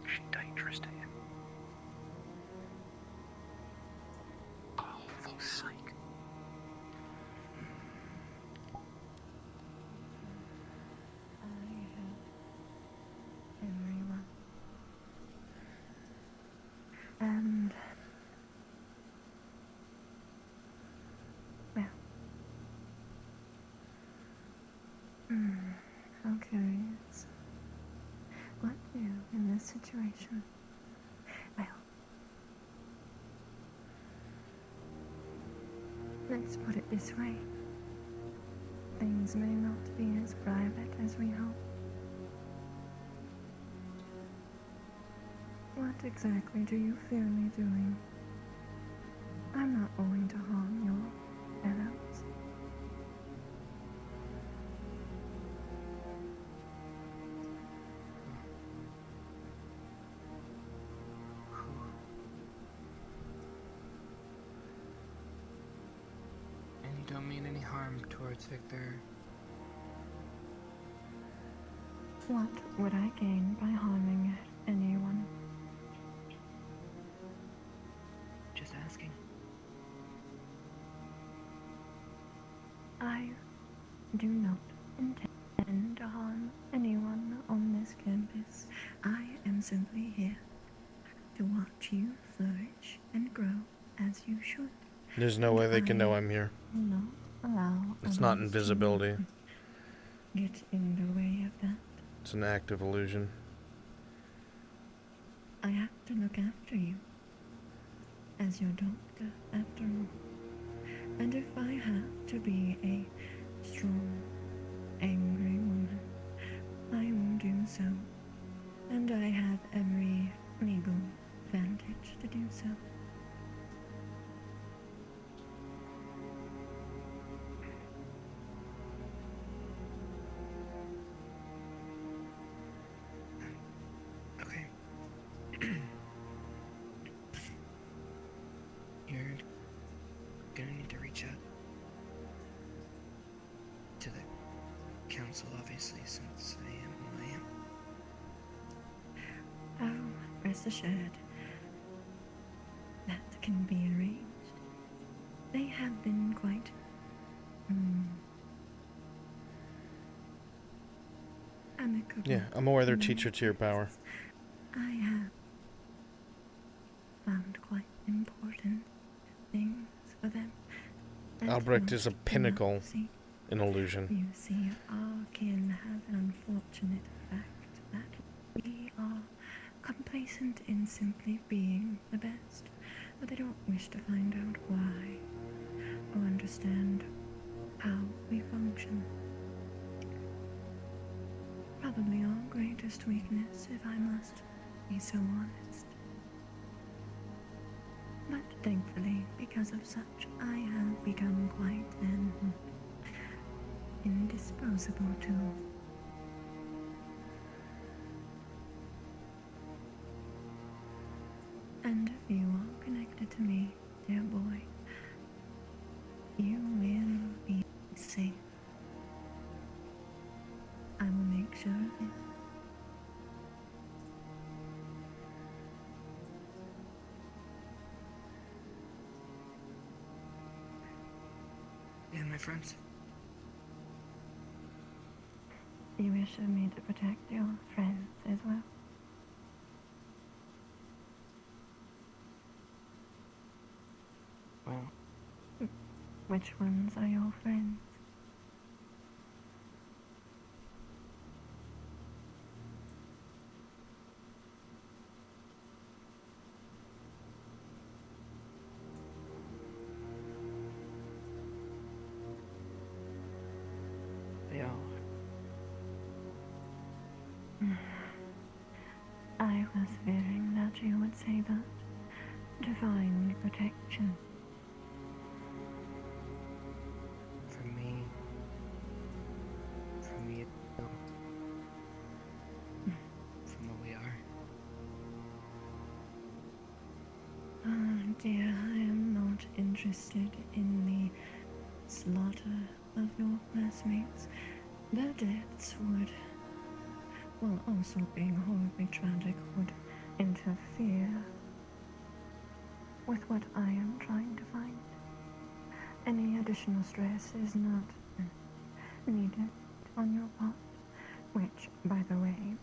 Is she dangerous to him? Oh, for fuck's sake. Everyone. And well, how curious. What do in this situation? Well, let's put it this way. Things may not be as private as we hope. What exactly do you fear me doing? I'm not going to harm your fellows. And you don't mean any harm towards Victor. What would I gain by harming anyone? Just asking. I do not intend to harm anyone on this campus. I am simply here to watch you flourish and grow as you should. There's no way they can know I'm here. Not allow It's not others to invisibility. get in the way of that. It's an active illusion. I have to look after you as your doctor, after all. And if I have to be a strong, angry woman, I will do so. And I have every legal advantage to do so. Okay. You're gonna need to reach out to the council, obviously, since I am who I am. Oh, rest assured, that can be arranged. They have been quite, amicable. Yeah, I'm aware they're in teacher tier power. I have found quite important things for them. that Albrecht is a most pinnacle cannot see. in illusion. You see, our kin have an unfortunate fact that we are complacent in simply being the best, but they don't wish to find out why or understand how we function. Probably our greatest weakness, if I must be so honest. But thankfully, because of such, I have become quite an indisposable tool. And if you are connected to me, dear boy, you will be safe. I will make sure of it. my friends. You wish me to protect your friends as well? Well, Which ones are your friends? they are. I was fearing that you would say that. Divine protection. For me, no. From what we are. Dear, I am not interested in the slaughter of your classmates. Their deaths would, while also being horribly tragic, would interfere with what I am trying to find. Any additional stress is not needed on your part, which, by the way,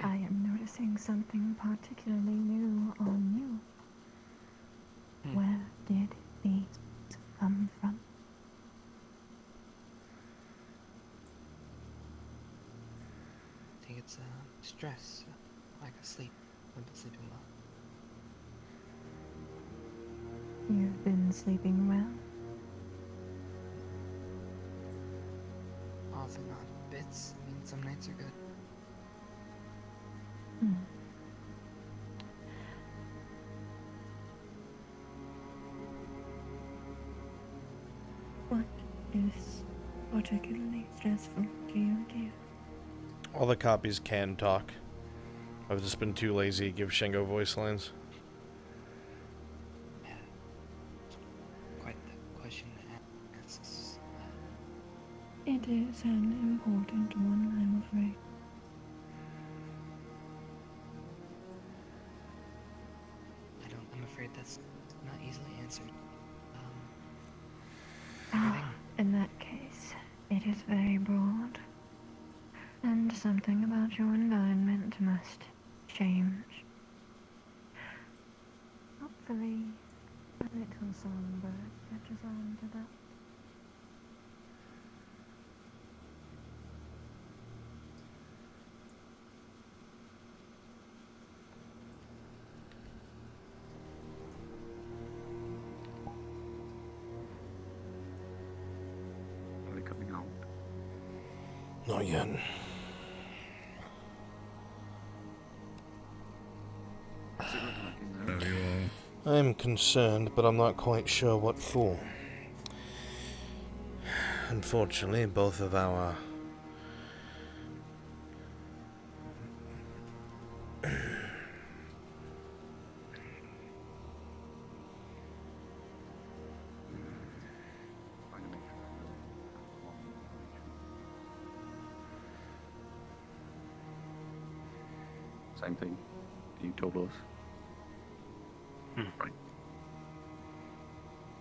I am noticing something particularly new on you. Where did these come from? I think it's stress, lack of sleep. I've been sleeping well. You've been sleeping well? Off and on bits. I mean, some nights are good. What is particularly stressful to you, dear? All the copies can talk. I've just been too lazy to give Shingo voice lines. Yeah. Quite the question to ask. It is an important one, I'm afraid. I'm afraid that's not easily answered. In that case, it is very broad. And something about your environment must change. Hopefully, a little songbird catches on to that. Are they coming out? Not yet. I'm concerned, but I'm not quite sure what for. Unfortunately, both of our Same thing you told us. Right.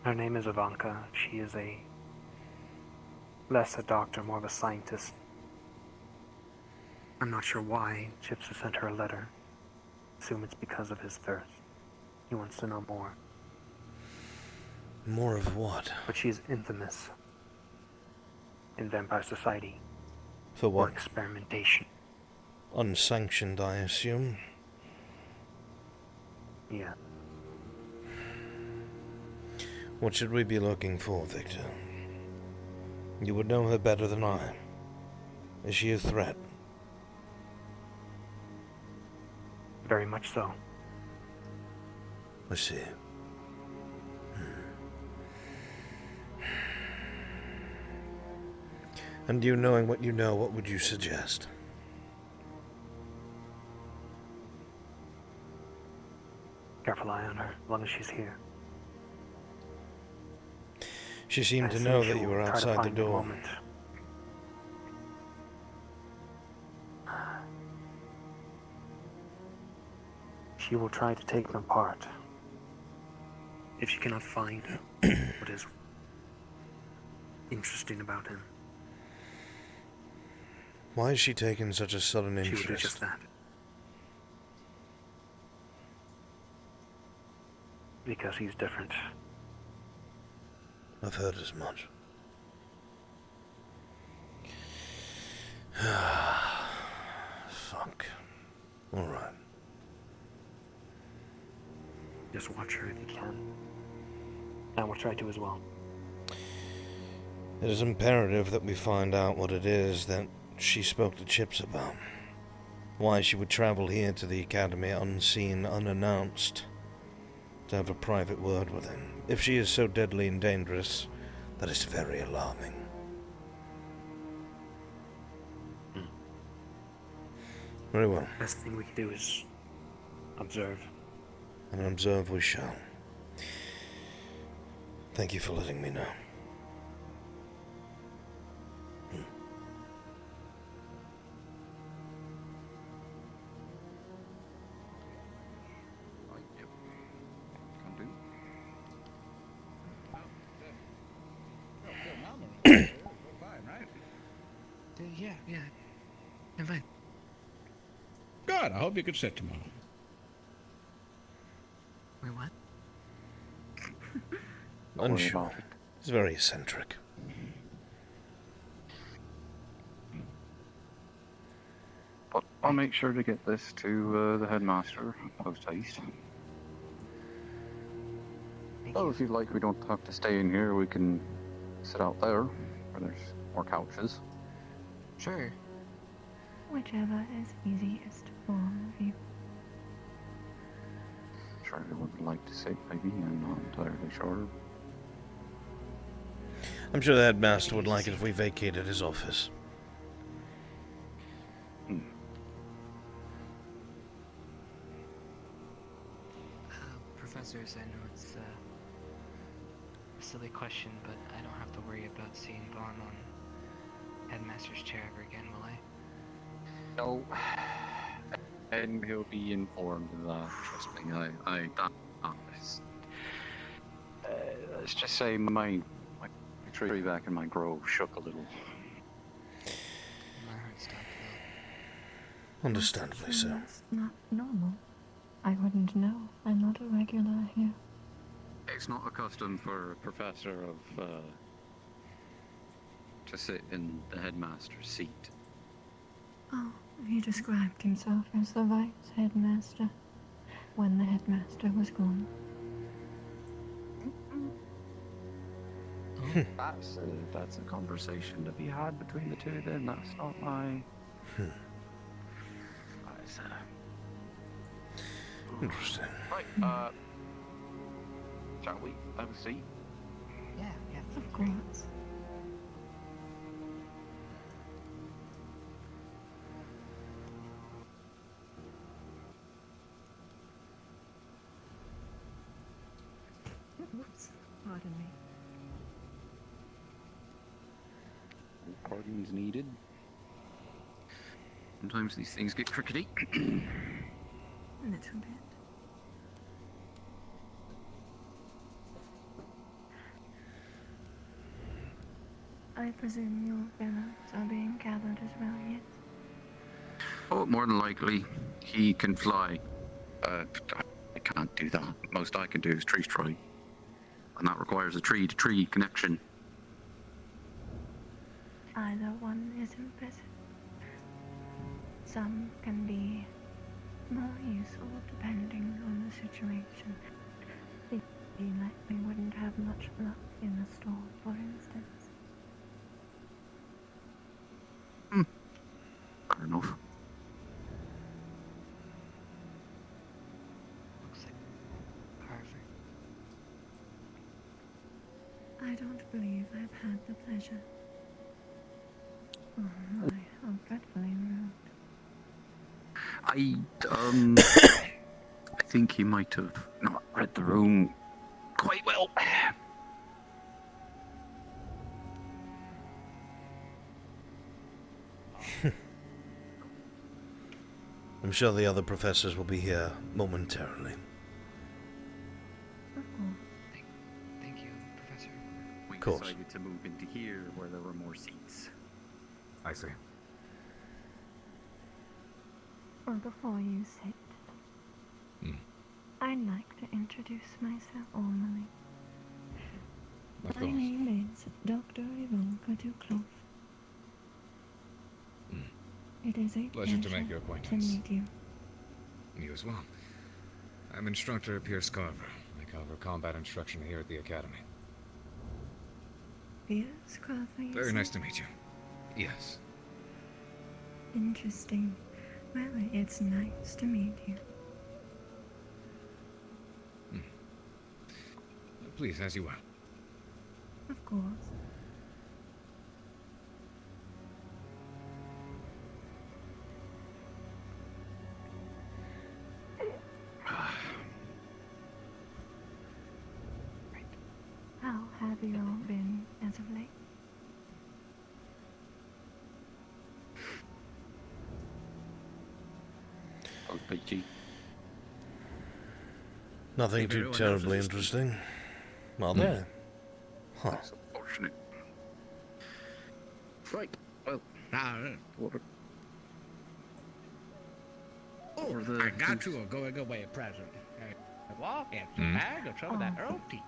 Her name is Ivanka. She is less a doctor, more of a scientist. I'm not sure why Chips has sent her a letter. Assume it's because of his thirst. He wants to know more. More of what? But she is infamous in vampire society. For what? For experimentation. Unsanctioned, I assume. Yeah. What should we be looking for, Victor? You would know her better than I. Is she a threat? Very much so. I see. And you knowing what you know, what would you suggest? Careful eye on her, as long as she's here. She seemed to I know assume that you she'll were try to outside the find door. moment. She will try to take them apart. If she cannot find what is interesting about him. Why is she taking such a sudden She would do interest? just that. Because he's different. I've heard as much. Fuck. Alright. Just watch her if you can. I will try to as well. It is imperative that we find out what it is that she spoke to Chips about. Why she would travel here to the Academy unseen, unannounced, to have a private word with him. If she is so deadly and dangerous, that is very alarming. Very well. Best thing we can do is observe. And observe we shall. Thank you for letting me know. Yeah. I'm fine. Good. I hope you could sit tomorrow. Wait, what? Unsure. He's very eccentric. But I'll make sure to get this to the headmaster post haste. Oh, if you'd like, we don't have to stay in here. We can sit out there, where there's more couches. Sure. Whichever is easiest for all of you. Sure, everyone would like to sit, maybe. I'm not entirely sure. I'm sure the headmaster would like it if we vacated his office. Professors, I know it's a silly question, but I don't have to worry about seeing Vaughn on Headmaster's chair ever again, will I? No. And he'll be informed of that, trust me. Let's just say my tree back in my grove shook a little. My heart stopped. Understandably so. It's not normal. I wouldn't know. I'm not a regular here. It's not a custom for a professor of to sit in the headmaster's seat. Oh, he described himself as the vice headmaster when the headmaster was gone. That's a conversation to be had between the two. Then that's not my. That's, Interesting. Right. Shall we have a seat? Yeah. Of course. Oops, pardon me. Pardons needed. Sometimes these things get crickety. A little bit. I presume your fellows are being gathered as well, yes? Oh, more than likely, he can fly. I can't do that. Most I can do is tree strike. And that requires a tree-to-tree connection. Either one is impressive. Some can be more useful depending on the situation. They likely wouldn't have much luck in the storm, for instance. Fair enough. Looks like Carver. I don't believe I've had the pleasure. Oh my, how dreadfully rude. I think he might have not read the room quite well. I'm sure the other professors will be here momentarily. Thank you, Professor. We course. decided to move into here where there were more seats. I see. Well, before you sit, I'd like to introduce myself formally. Of My course. name is Dr. Ivanka Duklov. It is a Pleasure to make your to acquaintance. meet you. You as well. I'm instructor Pierce Carver. I cover combat instruction here at the Academy. Pierce Carver, you Very say? nice to meet you. Yes. Interesting. Well, it's nice to meet you. Please, as you will. Of course. How have you all been as of late? Nothing too terribly interesting. Well, there. Huh. That's unfortunate. Right, well, what are... Oh, the I got things- you a going away present. A walk and some bag of some of that Earl tea.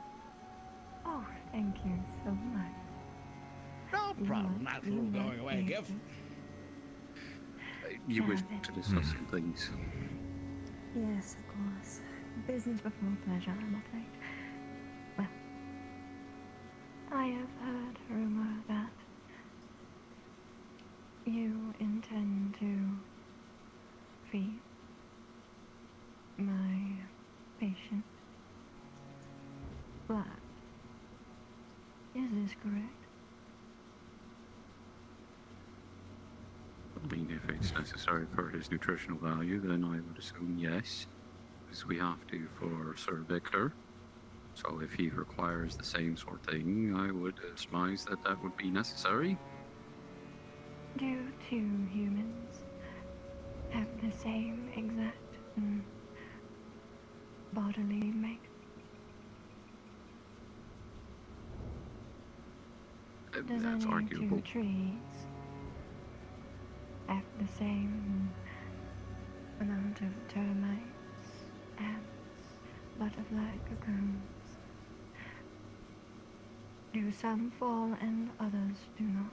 Oh, thank you so much. No problem, might- nice you little might going away need gift. You wish Have it. to discuss some things. Yes, of course. Business before pleasure, I'm afraid. Well, I have heard rumor that you intend to feed my patient blood. Is this correct? I mean, if it's necessary for his nutritional value, then I would assume yes, because we have to for Sir Victor. So if he requires the same sort of thing, I would surmise that that would be necessary. Do two humans have the same exact bodily make? Does That's any arguable. two trees have the same amount of termites, ants, butterfly cocoons? Do some fall and others do not?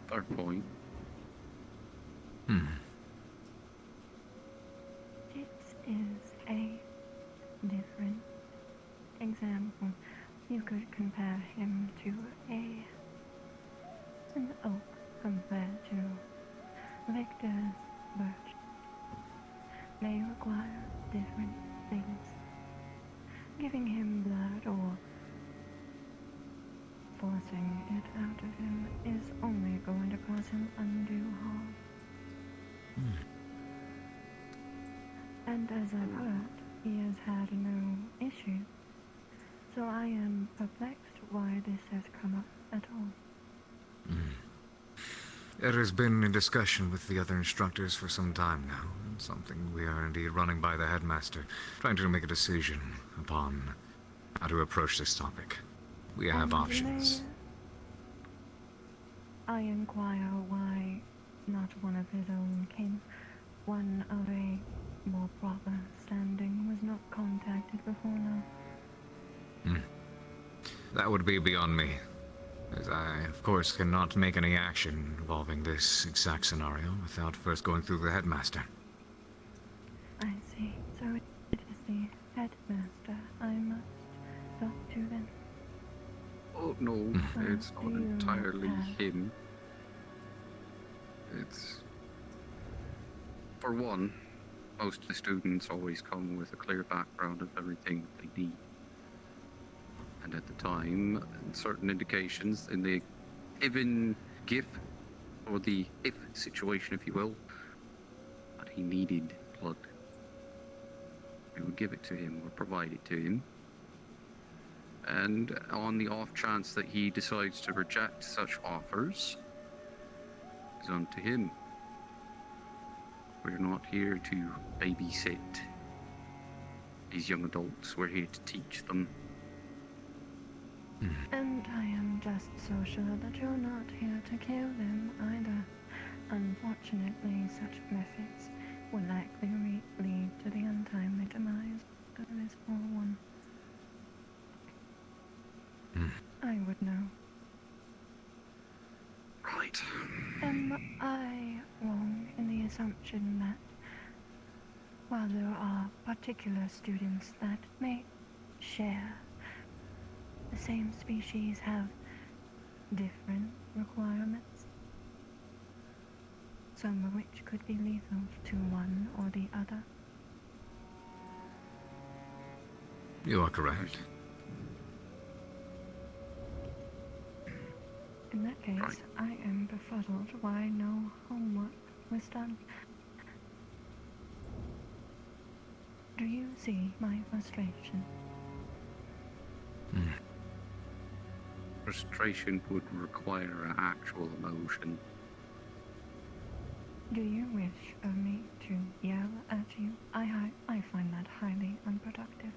Fair point. This is a different example. You could compare him to an oak compared to Victor's birch. They require different things. Giving him blood or forcing it out of him is only going to cause him undue harm. And as I've heard, he has had no issue. So I am perplexed why this has come up at all. It has been in discussion with the other instructors for some time now, and something we are indeed running by the headmaster, trying to make a decision upon how to approach this topic. We have options. I inquire why not one of his own kin, one of a more proper standing, was not contacted before now. That would be beyond me, as I, of course, cannot make any action involving this exact scenario without first going through the headmaster. I see. So it is the headmaster I must talk to then. Oh no, it's not do you entirely have- him. It's... For one, most of the students always come with a clear background of everything they need. And at the time, certain indications in the given GIF, or the if situation, if you will, that he needed blood. We would give it to him or provide it to him. And on the off chance that he decides to reject such offers, it's on to him. We're not here to babysit. These young adults, we're here to teach them. And I am just so sure that you're not here to kill them either. Unfortunately, such methods will likely lead to the untimely demise of this poor one. I would know. Right. Am I wrong in the assumption that while there are particular students that may share the same species have different requirements, some of which could be lethal to one or the other? You are correct. In that case, I am befuddled why no homework was done. Do you see my frustration? Frustration would require an actual emotion. Do you wish of me to yell at you? I find that highly unproductive.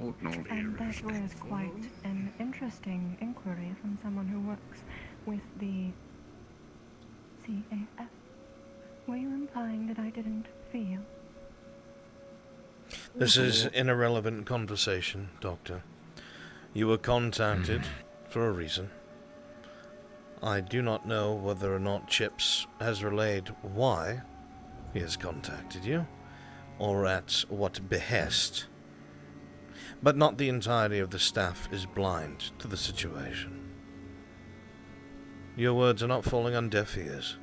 Oh, no. And that was quite an interesting inquiry from someone who works with the CAF. Were you implying that I didn't feel? This is an irrelevant conversation, Doctor. You were contacted for a reason. I do not know whether or not Chips has relayed why he has contacted you, or at what behest. But not the entirety of the staff is blind to the situation. Your words are not falling on deaf ears.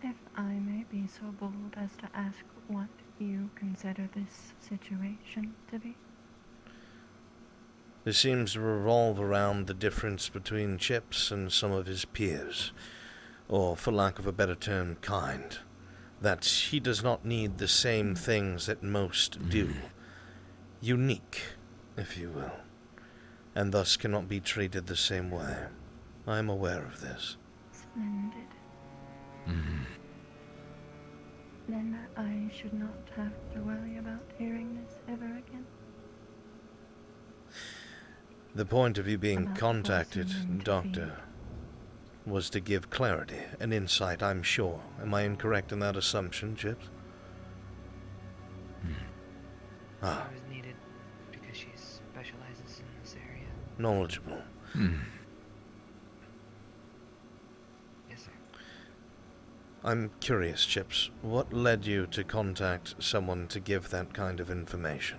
If I may be so bold as to ask what you consider this situation to be? This seems to revolve around the difference between Chips and some of his peers, or, for lack of a better term, kind. That he does not need the same things that most do. Unique, if you will, and thus cannot be treated the same way. I am aware of this. Splendid. Then I should not have to worry about hearing this ever again. The point of you being About contacted, forcing him to Doctor, was to give clarity and insight, I'm sure. Am I incorrect in that assumption, Chips? Ah, She was needed because she specializes in this area. knowledgeable. Yes, sir. I'm curious, Chips. What led you to contact someone to give that kind of information?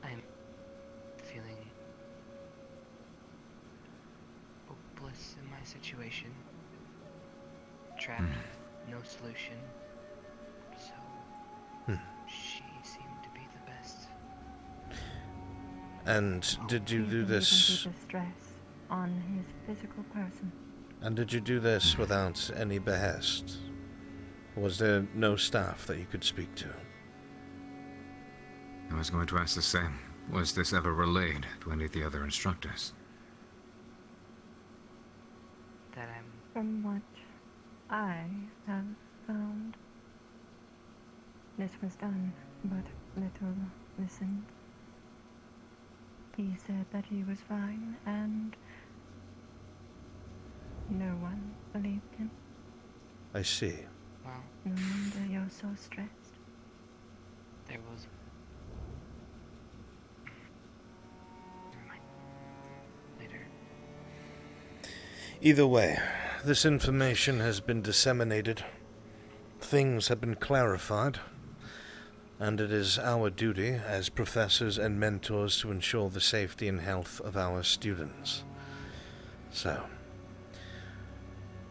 I'm feeling hopeless in my situation. Trapped, no solution. So, she seemed to be the best. And did you do Even this... the stress on his physical person. And did you do this without any behest? Was there no staff that you could speak to? I was going to ask the same. Was this ever relayed to any of the other instructors? That I'm... From what I have found, this was done, but little listened. He said that he was fine, and no one believed him. I see. Well, No wonder you're so stressed. there was... Never mind. Later. Either way, this information has been disseminated. Things have been clarified. And it is our duty as professors and mentors to ensure the safety and health of our students. So,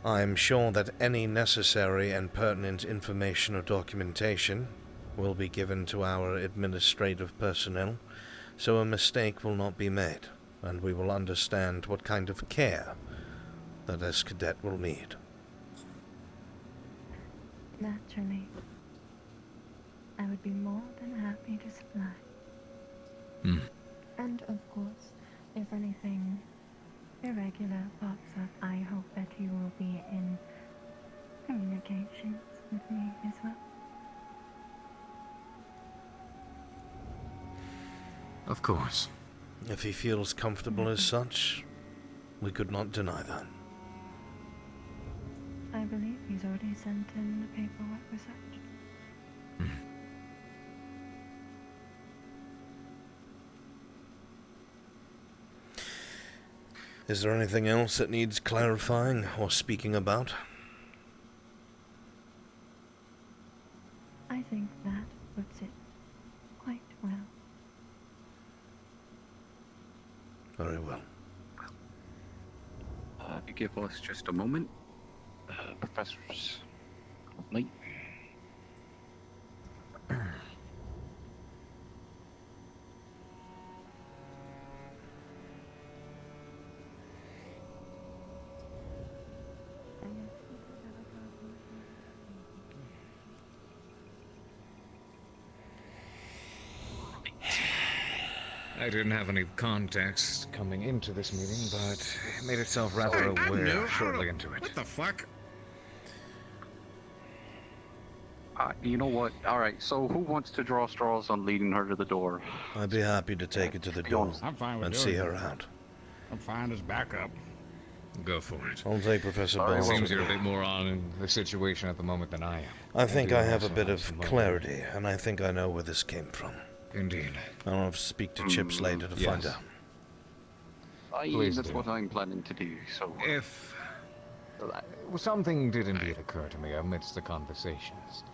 I am sure that any necessary and pertinent information or documentation will be given to our administrative personnel, so a mistake will not be made, and we will understand what kind of care that this cadet will need. Naturally, I would be more than happy to supply. And of course, if anything irregular Of course. If he feels comfortable as such, we could not deny that. I believe he's already sent in the paperwork for such. Is there anything else that needs clarifying or speaking about? I think that puts it quite well. Very well. If you give us just a moment, Professor's late. I didn't have any context coming into this meeting, but it made itself rather aware shortly into it. What the fuck? You know what? Alright, so who wants to draw straws on leading her to the door? I'd be happy to take it to the door I'm fine with and doing see it. her out. I'm fine as backup. Go for it. I'll take Professor It Bones. seems you're a bit more on the situation at the moment than I am. I think I have a also bit of some clarity, and I think I know where this came from. Indeed. I'll have to speak to Chips later to find out. Please That's do. what I'm planning to do, so... If... Something did indeed occur to me amidst the conversations.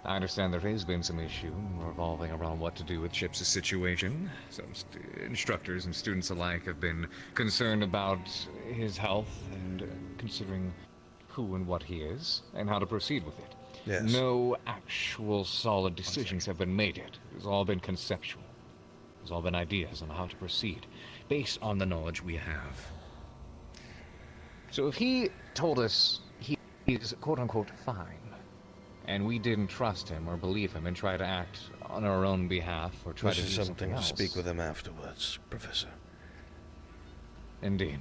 I understand there has been some issue revolving around what to do with Chips' situation. Some instructors and students alike have been concerned about his health and considering who and what he is and how to proceed with it. Yes. No actual solid decisions have been made yet. It's all been conceptual. It's all been ideas on how to proceed, based on the knowledge we have. So if he told us he's quote-unquote fine, and we didn't trust him or believe him and try to act on our own behalf or try This to is do something to else. speak with him afterwards, Professor. Indeed.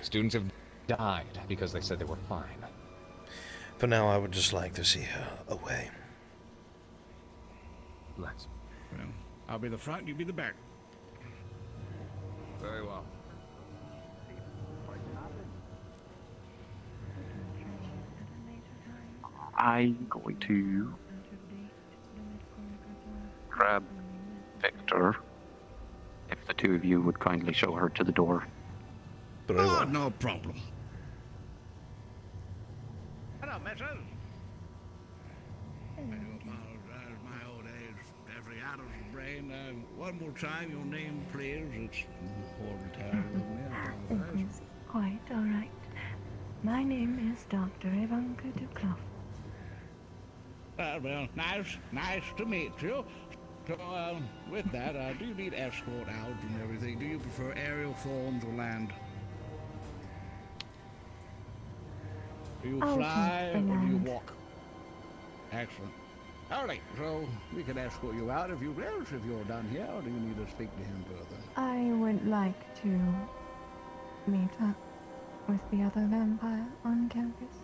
Students have died because they said they were fine. For now, I would just like to see her away. Let's. Well, I'll be the front, you be the back. Very well. I'm going to grab Victor, if the two of you would kindly show her to the door. No problem. Hello, Metro. I do apologize, my old age, every out of the brain. One more time, your name, please. It's important time. It is quite alright. My name is Dr. Ivanka Duklov. Well, nice to meet you. So, with that, do you need escort out and everything? Do you prefer aerial forms or land? Do you I'll fly take or the do you land. walk? Excellent. All right, so we can escort you out if you wish, if you're done here, or do you need to speak to him further? I would like to meet up with the other vampire on campus.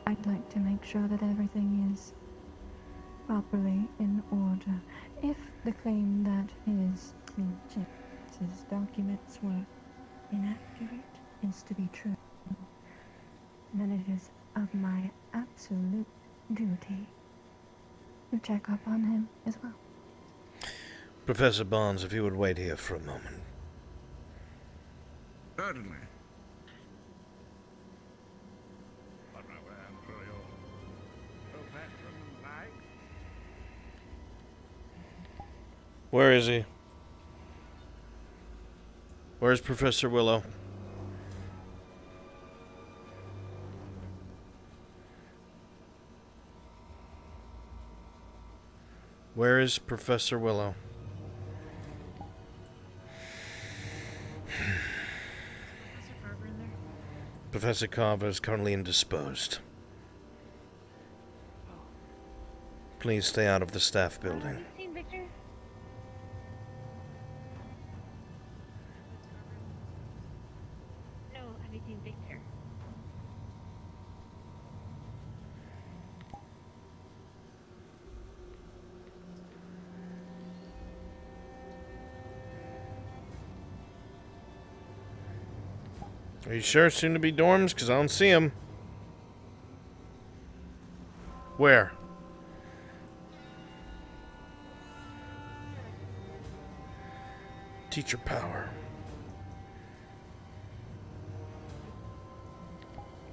I'd like to make sure that everything is properly in order. If the claim that Chips's documents were inaccurate is to be true, then it is of my absolute duty to check up on him as well. Professor Barnes, if you would wait here for a moment. Certainly. Where is he? Where's Professor Willow? Where is Professor Willow? Professor Carver is currently indisposed. Please stay out of the staff building. Seen Victor? No, have you seen Victor? Are you sure soon to be dorms? Because I don't see them. Where? Teacher power.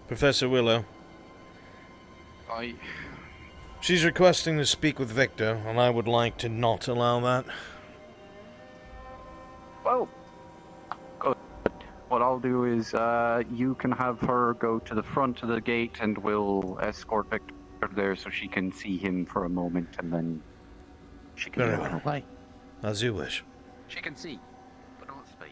Professor Willow. She's requesting to speak with Victor, and I would like to not allow that. Well, good. What I'll do is, you can have her go to the front of the gate, and we'll escort Victor there so she can see him for a moment, and then she can Very go on well. her way. As you wish. She can see, but not speak.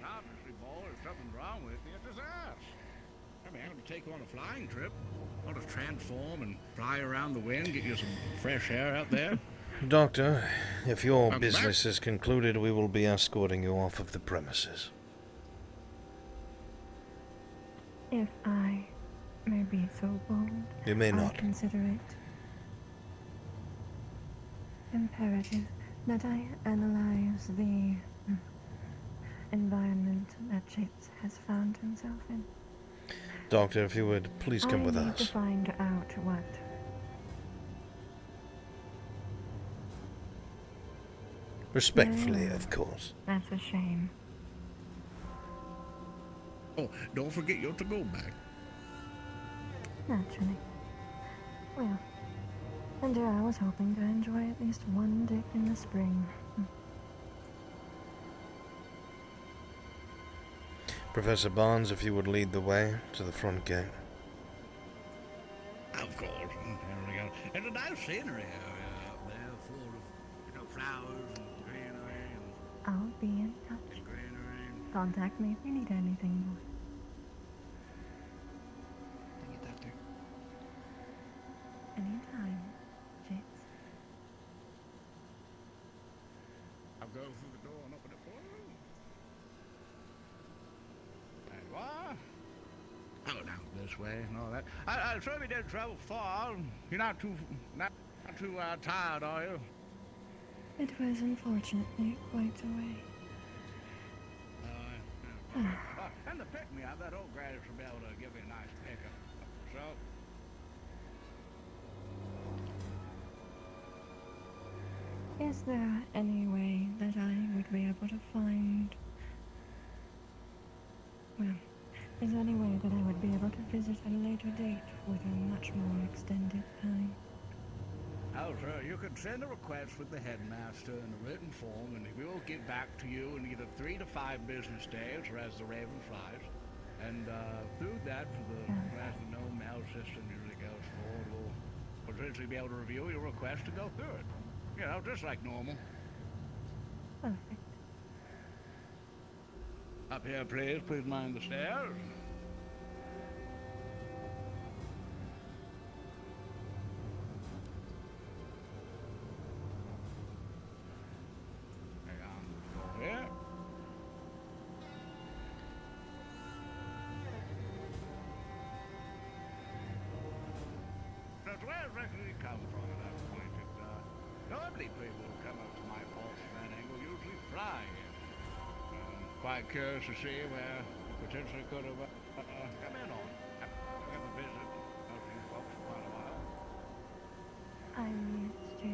Obviously, boy, there's something wrong with you. It's his ass. I mean, I'm going to take you on a flying trip. I'll just transform and fly around the wind, get you some fresh air out there. Doctor, if your I'm business is concluded, we will be escorting you off of the premises. If I may be so bold, You may I not. consider it imperative that I analyze the environment that Chase has found himself in. Doctor, if you would, please come with I need to us. find out what Respectfully, of course. That's a shame. Oh, don't forget your to-go bag. Naturally. Well, and I was hoping to enjoy at least one dip in the spring. Professor Barnes, if you would lead the way to the front gate. Of course. There we go. It's a nice scenery area up there, full of, flowers and greenery and I'll be in touch. Contact me if you need anything more. Thank you, Doctor. Anytime, Chase. I'll go through the door and open it for you. There you are. Oh, down this way and all that. I certainly didn't travel far. You're not too tired, are you? It was unfortunately quite a way. And the pick-me-up, that old grader should be able to give me a nice pickup. So, Is there any way that I would be able to find... Well, is there any way that I would be able to visit at a later date with a much more extended time? oh, sir, you can send a request with the headmaster in a written form, and he will get back to you in either 3 to 5 business days, or as the raven flies. And through that, as the no mail system usually goes forward, we'll potentially be able to review your request to go through it. Just like normal. Perfect. Up here, please. Please mind the stairs. Here. That's where I reckon you come from at that point. Normally people who come up to my pulse from that angle usually fly in. I'm quite curious to see where you potentially could have come in on. I have a visit of you folks for quite a while. I'm used to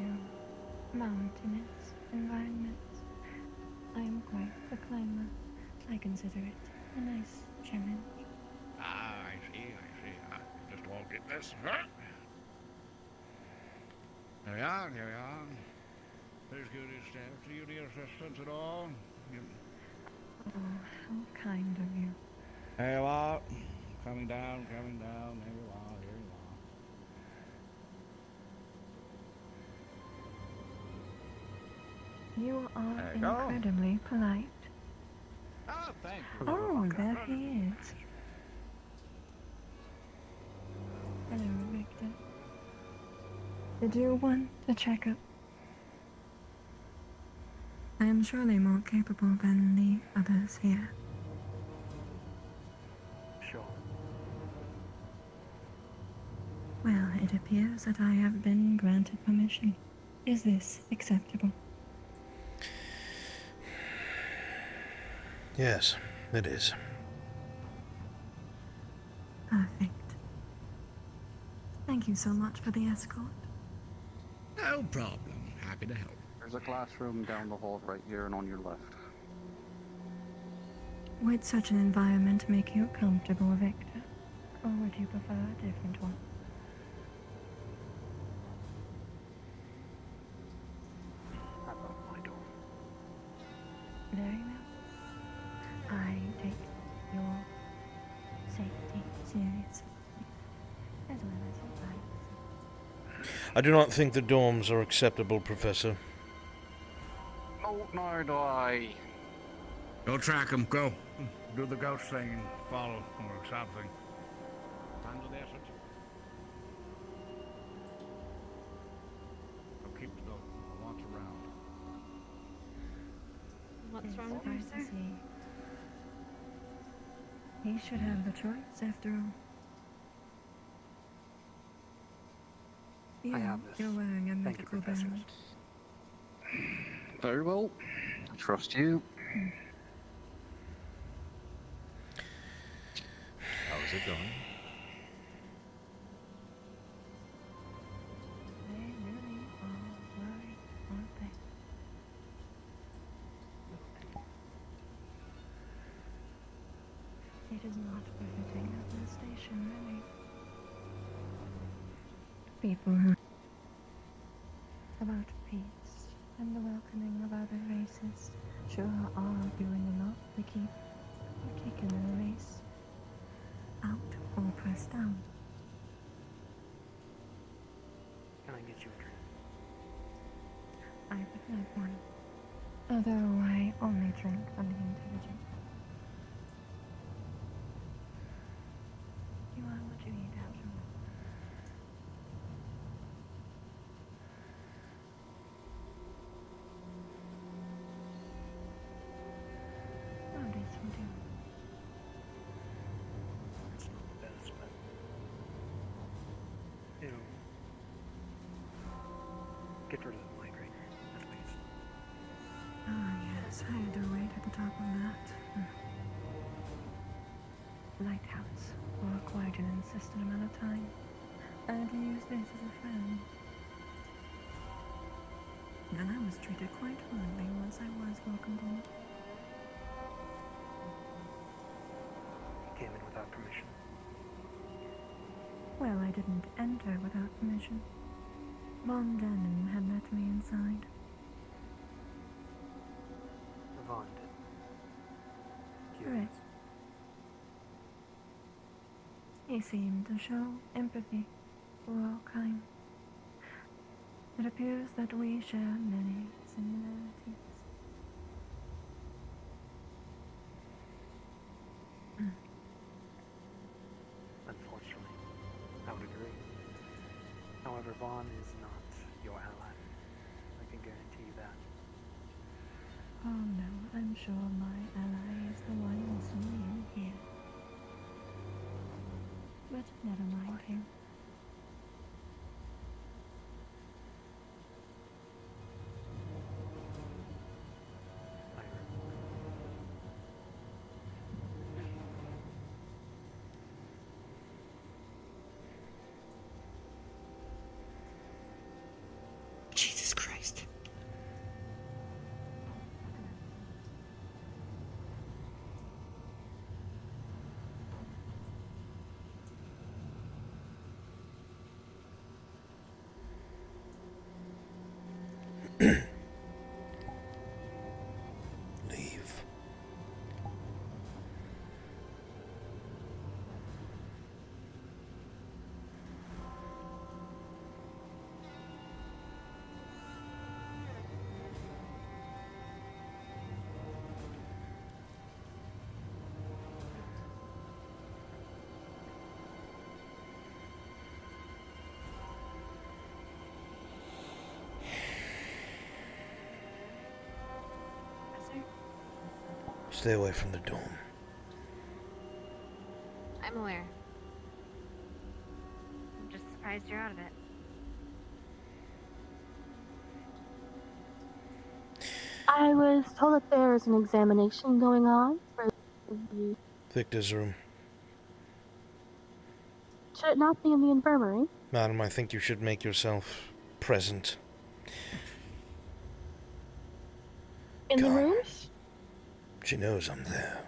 mountainous environments. I'm quite a climber. I consider it a nice challenge. Ah, I see. Just won't get this. Here we are. Please give these steps. Do you need assistance at all? Oh, how kind of you. There you are. Coming down. There you are. You are There you go. incredibly polite. Oh, thank you. Oh, there he is. Hello, Victor. Did you want a checkup? I am surely more capable than the others here. Sure. Well, it appears that I have been granted permission. Is this acceptable? Yes, it is. Perfect. Thank you so much for the escort. No problem. Happy to help. There's a classroom down the hall right here and on your left. Would such an environment make you comfortable, Victor? Or would you prefer a different one? I love my door. Very well. I take your safety seriously, as well as your privacy. I do not think the dorms are acceptable, Professor. No, nor do I. Go track him. Go. Do the ghost thing and follow or something. Time's of the essence. Go keep the watch around. What's wrong with Hard you, to sir? see. He should have the choice, after all. I have this. You're wearing a Thank you, medical Professor. badge. Very well. I trust you. How's it going? They really are worried, aren't they? It is not befitting of the station, really. People who about peace and the welcoming of other races sure are doing a lot to keep a particular race out or pressed down. Can I get you a drink? I would love one, although I only drink from the intelligent. You are what you eat, after all. Oh, this will do. It's not the best, but it'll get rid of the migraine, at least. Ah, yes, I had to wait at the top of that. Lighthouse for quite an insistent amount of time. I had to use this as a fan. Then I was treated quite rudely once I was welcomed in. You came in without permission. Well, I didn't enter without permission. Von Denon had let me inside. Vaughn did. Correct. He seemed to show empathy for all kind. It appears that we share many similarities. Unfortunately, I would agree. However, Vaughn is not your ally. I can guarantee you that. Oh no, I'm sure my ally is the one listening in here. But never mind him. Jesus Christ. Stay away from the dorm. I'm aware. I'm just surprised you're out of it. I was told that there is an examination going on for the... Victor's room. Should it not be in the infirmary? Madam, I think you should make yourself present. In the Come. rooms? She knows I'm there.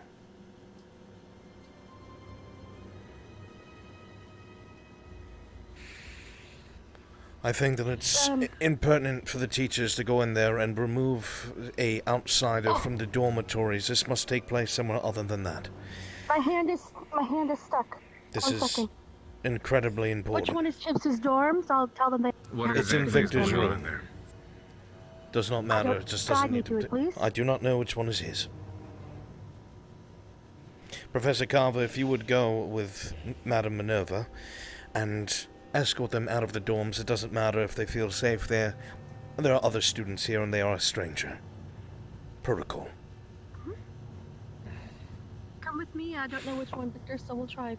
I think that it's impertinent for the teachers to go in there and remove a outsider from the dormitories. This must take place somewhere other than that. My hand is stuck. This One is second. incredibly important. Which one is Chips's dorms? I'll tell them they... It's in Victor's room. Does not matter. It just doesn't need to be. I do not know which one is his. Professor Carver, if you would go with Madame Minerva and escort them out of the dorms. It doesn't matter if they feel safe there. There are other students here and they are a stranger. Protocol. Come with me. I don't know which one, Victor, so we'll try.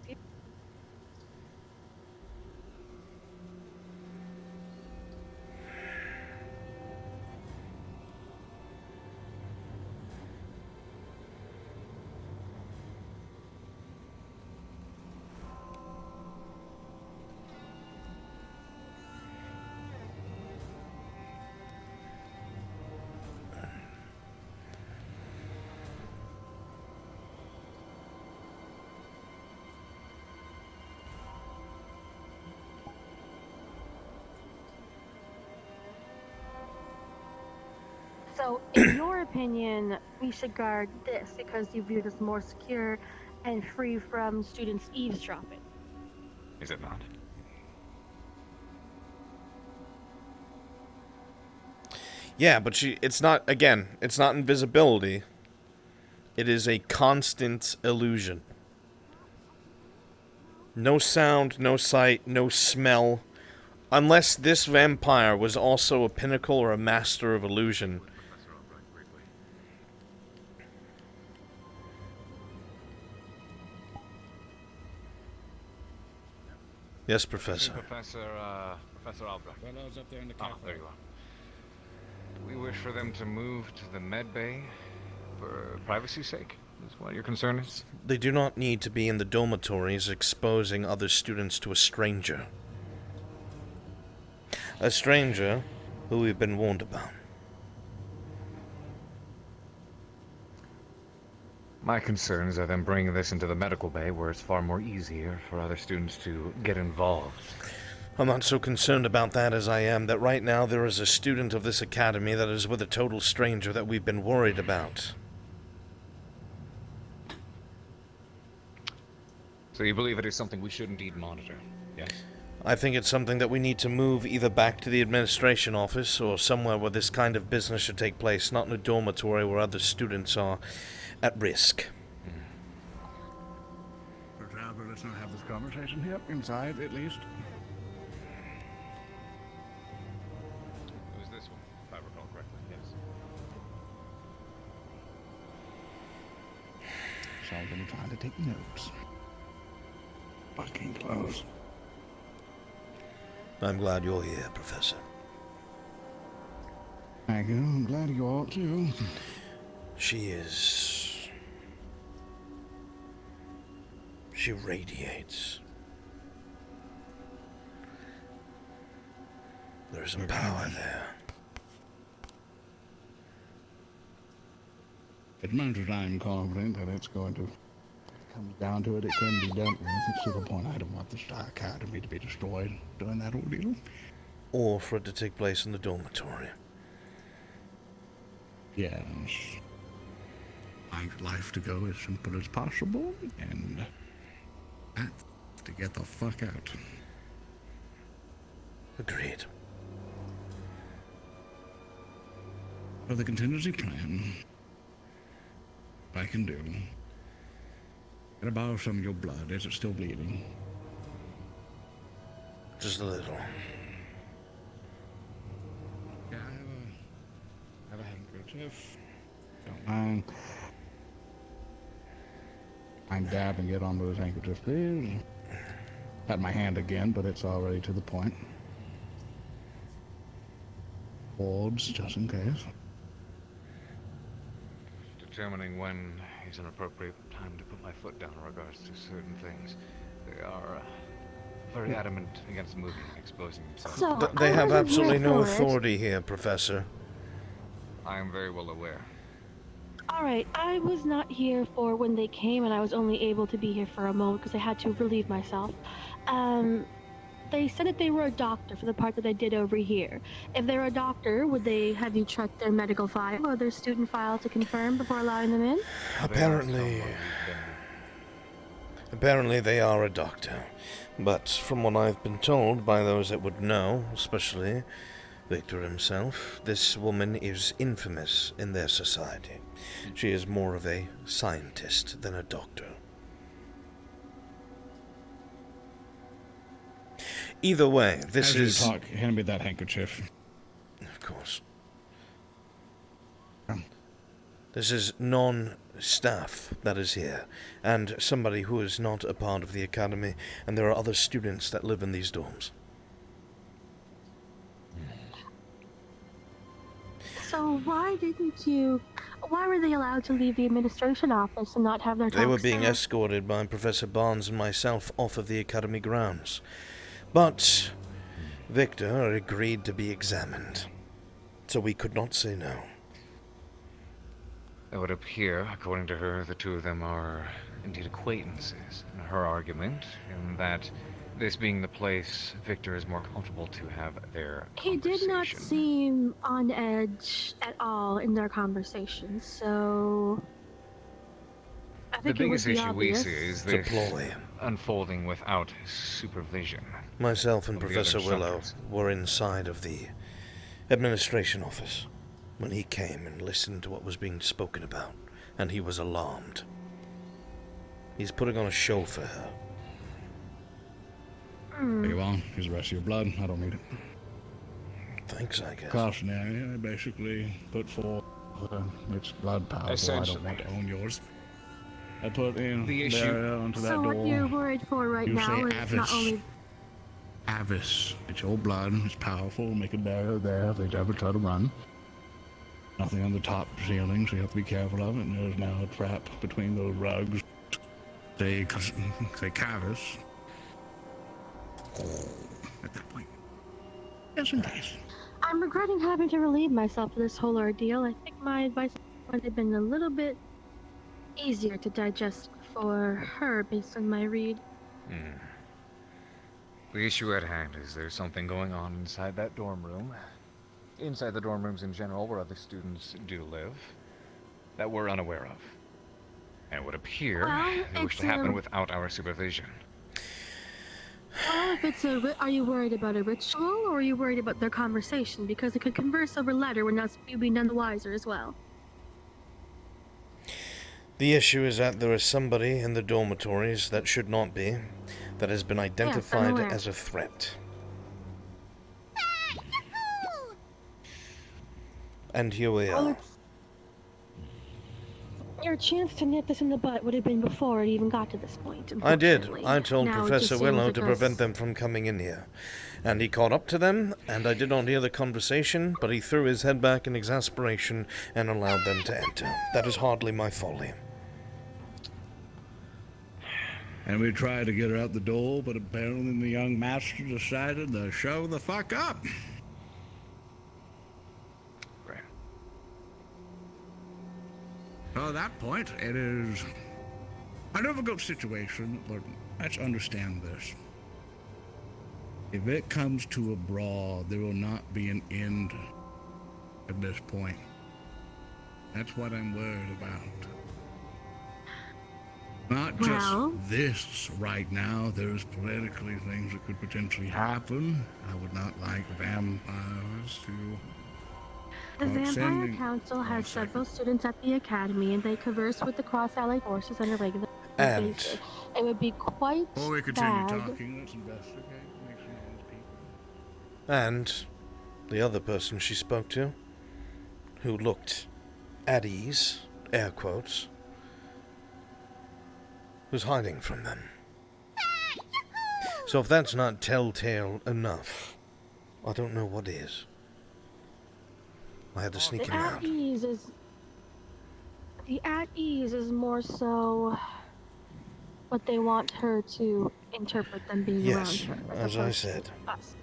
So, in your opinion, we should guard this because you view this more secure and free from students eavesdropping. Is it not? Yeah, but it's not, again, it's not invisibility. It is a constant illusion. No sound, no sight, no smell. Unless this vampire was also a pinnacle or a master of illusion. Yes, Professor. Professor Albrecht. Fellows up there in the Ah, there you are. Do we wish for them to move to the med bay for privacy's sake? Is what your concern is? They do not need to be in the dormitories exposing other students to a stranger. A stranger who we've been warned about. My concerns are them bringing this into the medical bay where it's far more easier for other students to get involved. I'm not so concerned about that as I am that right now there is a student of this academy that is with a total stranger that we've been worried about. So you believe it is something we should indeed monitor, yes? I think it's something that we need to move either back to the administration office or somewhere where this kind of business should take place, not in a dormitory where other students are at risk. For example, let's not have this conversation here, inside at least. It was this one, if I recall correctly, yes. So I'm gonna try to take notes. Fucking close. I'm glad you're here, Professor. Thank you. I'm glad you are too. She radiates. There's some power there. As much as I'm confident that it's going to come down to it, it can be done. It's to the point I don't want the Star Academy to be destroyed during that ordeal. Or for it to take place in the dormitory. Yes. I'd life to go as simple as possible, and that's to get the fuck out. Agreed. For the contingency plan, I can do. Gonna borrow some of your blood. Is it still bleeding? Just a little. Yeah, I have a handkerchief. Don't mind. I'm dabbing it onto his handkerchief, please. Had my hand again, but it's already to the point. Vods, just in case. Determining when is an appropriate time to put my foot down in regards to certain things. They are very adamant against moving and exposing themselves. So, They I have wasn't here absolutely no for it. authority here, Professor. I am very well aware. Alright, I was not here for when they came, and I was only able to be here for a moment because I had to relieve myself. They said that they were a doctor for the part that I did over here. If they're a doctor, would they have you check their medical file or their student file to confirm before allowing them in? Apparently they are a doctor. But from what I've been told by those that would know, especially Victor himself, this woman is infamous in their society. She is more of a scientist than a doctor. Either way, this is... As you talk, hand me that handkerchief. Of course. This is non-staff that is here, and somebody who is not a part of the academy, and there are other students that live in these dorms. So why were they allowed to leave the administration office and not have their They were talks being there? escorted by Professor Barnes and myself off of the academy grounds. But Victor agreed to be examined, so we could not say no. It would appear, according to her, the two of them are indeed acquaintances. And her argument, in that this being the place, Victor is more comfortable to have their He did not seem on edge at all in their conversation, so I The think it would biggest be issue we obvious. see is this unfolding without supervision. Myself and of the Professor other Willow subjects. were inside of the administration office when he came and listened to what was being spoken about, and he was alarmed. He's putting on a show for her. Very well. Here's the rest of your blood. I don't need it. Thanks, I guess. Cautionary. I basically put forth its blood power. I don't Essentially. want to own yours. I put in The issue- barrier onto that So door. what you're worried for right You now say is not Avis. only Avis. It's your blood. It's powerful. Make a barrier there if they ever try to run. Nothing on the top ceiling, so you have to be careful of it. And there's now a trap between those rugs. Say Cavis. At that point. Just in case. I'm regretting having to relieve myself of this whole ordeal. I think my advice would have been a little bit easier to digest for her based on my read. The issue at hand is there's something going on inside that dorm room. Inside the dorm rooms in general, where other students do live, that we're unaware of. And it would appear Well, they wish to happen without our supervision. Well, if it's are you worried about a ritual, or are you worried about their conversation? Because they could converse over letter when you'd be none the wiser as well. The issue is that there is somebody in the dormitories that should not be, that has been identified aware. as a threat. And here we Well, are. your chance to nip this in the butt would have been before it even got to this point. I did. unfortunately. I told Now it Professor just seems Willow like to us- prevent them from coming in here. And he caught up to them, and I did not hear the conversation, but he threw his head back in exasperation and allowed them to enter. That is hardly my folly. And we tried to get her out the door, but apparently the young master decided to show the fuck up. Right. So at that point, it is a difficult situation, but let's understand this. If it comes to a brawl, there will not be an end at this point. That's what I'm worried about. Not just Well- this right now. There's politically things that could potentially happen. I would not like vampires to... The Vampire sending- Council has several students at the academy, and they converse with the cross-allied forces on a regular And- basis. It would be quite Before we continue bad. talking, let's investigate. Make some of these people. And the other person she spoke to, who looked at ease, air quotes, who's hiding from them. So if that's not telltale enough, I don't know what is. I had to sneak him out. The at ease is more so what they want her to interpret them being Yes, around her. as I said. Us.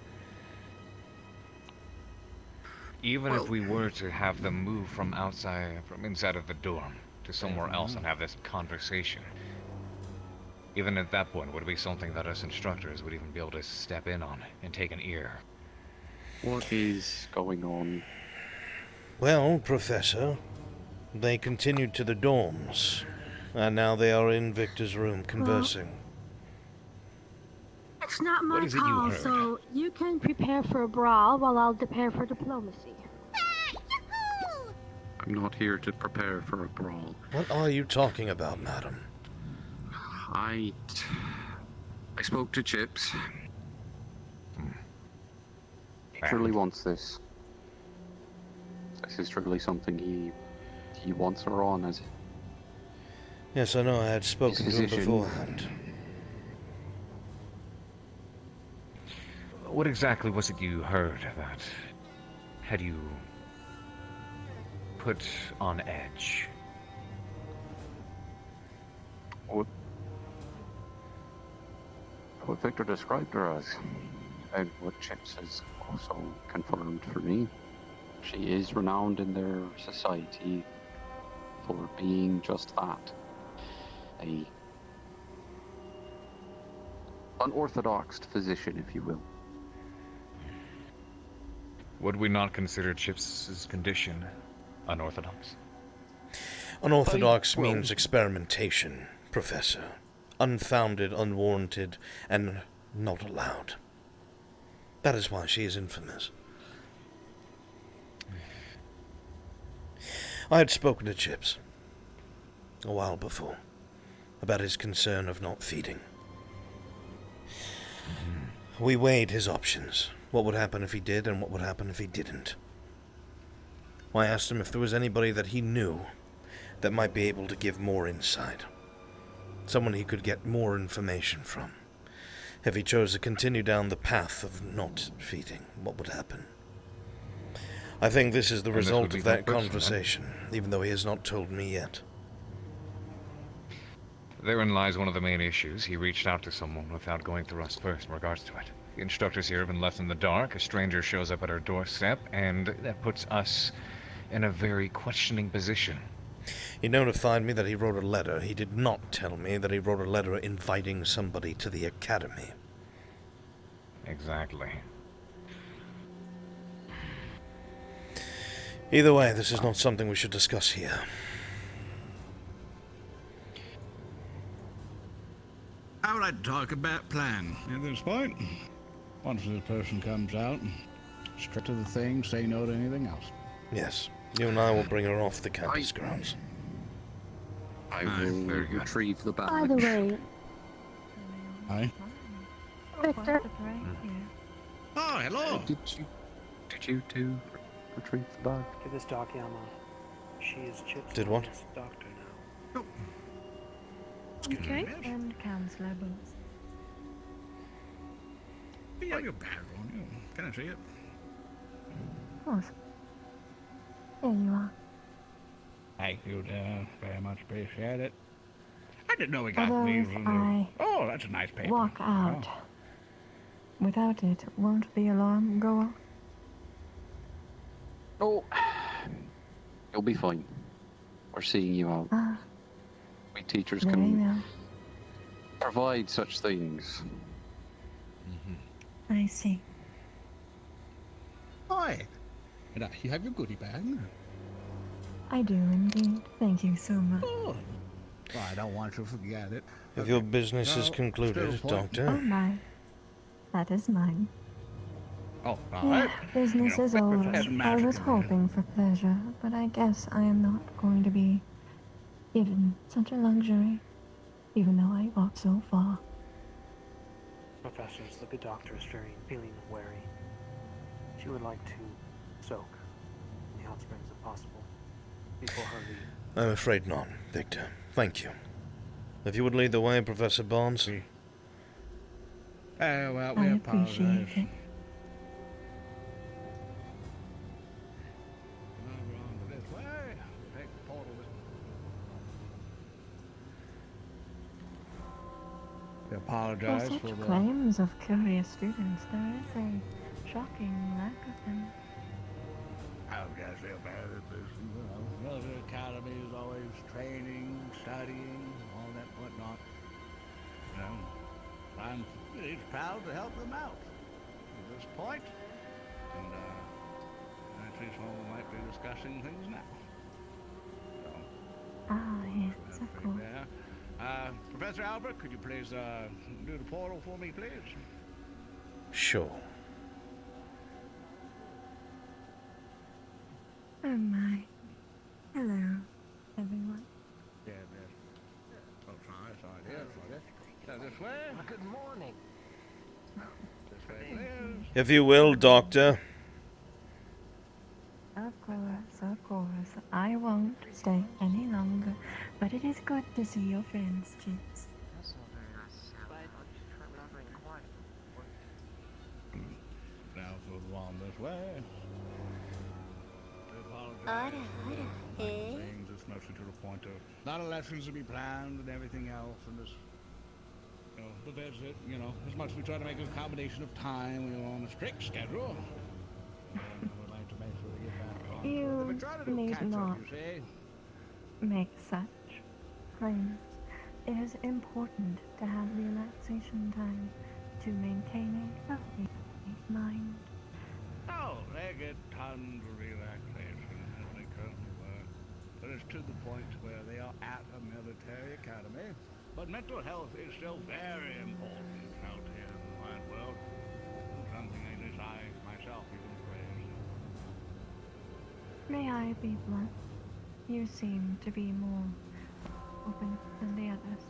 Even if we were to have them move from inside of the dorm to somewhere else and have this conversation, even at that point, would it be something that us instructors would even be able to step in on and take an ear? What is going on? Well, Professor, they continued to the dorms, and now they are in Victor's room conversing. It's not my What is it you call, heard? so you can prepare for a brawl while I'll prepare for diplomacy. I'm not here to prepare for a brawl. What are you talking about, madam? I spoke to Chips. He truly wants this. This is truly something he wants her on as. Yes, I know I had spoken to him position. beforehand. What exactly was it you heard that had you put on edge? What Victor described her as, and what Chips has also confirmed for me. She is renowned in their society for being just that. A unorthodox physician, if you will. Would we not consider Chips's condition unorthodox? Unorthodox means experimentation, Professor. Unfounded, unwarranted, and not allowed. That is why she is infamous. I had spoken to Chips a while before about his concern of not feeding. We weighed his options. What would happen if he did, and what would happen if he didn't. I asked him if there was anybody that he knew that might be able to give more insight. Someone he could get more information from. If he chose to continue down the path of not feeding, what would happen? I think this is the And this result would be of that that person, conversation, even though he has not told me yet. Therein lies one of the main issues. He reached out to someone without going through us first in regards to it. The instructors here have been left in the dark. A stranger shows up at our doorstep, and that puts us in a very questioning position. He notified me that he wrote a letter. He did not tell me that he wrote a letter inviting somebody to the academy. Exactly. Either way, this is not something we should discuss here. I would like to talk about plan at this point. Once this person comes out, straight to the thing, say no to anything else. Yes, you and I will bring her off the campus grounds. I will retrieve the bag. By the way, Hi. Victor. Oh, hello. Did you two retrieve the bag? To this Dakiyama. She is Chip's Did what? doctor now. Okay. And counselor boots. You have your bag on you. Can I see it? Of course. There you are. Thank you, very much appreciate it. I didn't know we got Although these. if I Oh, that's a nice paper. walk out. Without it, won't the alarm go off? Oh, you'll be fine. We're seeing you out. We teachers Very can well. provide such things. I see. Hi. And you have your goodie bag. I do indeed. Thank you so much. Oh. Well, I don't want you to forget it. If your business is No, concluded, still point. Oh Doctor. my. That is mine. Oh, all Yeah, right. business is over. Professor I Magic was over hoping for pleasure, but I guess I am not going to be given such a luxury, even though I walked so far. Professors, the good doctor is feeling wary. She would like to soak in the hot springs if possible before her leave. I'm afraid not, Victor. Thank you. If you would lead the way, Professor Barnes. Well, we I apologize. appreciate it. This way. Take the portal this We For apologize such for the... claims of curious students, there is a shocking lack of them. I guess feel bad at this. Military Academy is always training, studying, all that whatnot. You know, I'm proud to help them out at this point. And actually, some might be discussing things now. So, Ah, yes, of course. there. Professor Albrecht, could you please do the portal for me, please? Sure. Oh my. Hello, everyone. Yeah. Oh, sorry, dear. This way. Good morning. This way, please. If you will, Doctor. Of course. I won't stay any longer, but it is good to see your friends, Chips. That's not very nice. I'll just try remembering quiet. Now for the one this way. Things it's mostly to the point of a lot of lessons to be planned and everything else, and this, the visit, as much as we try to make a combination of time, we are on a strict schedule. We'd like to make sure we get back on. You need not make such claims. It is important to have relaxation time to maintain a healthy mind. Oh, they get tons of relaxation as they currently were. But it's to the point where they are at a military academy. But mental health is still very important out here in the wide world. Something at least I myself even praise. May I be blunt? You seem to be more open than the others.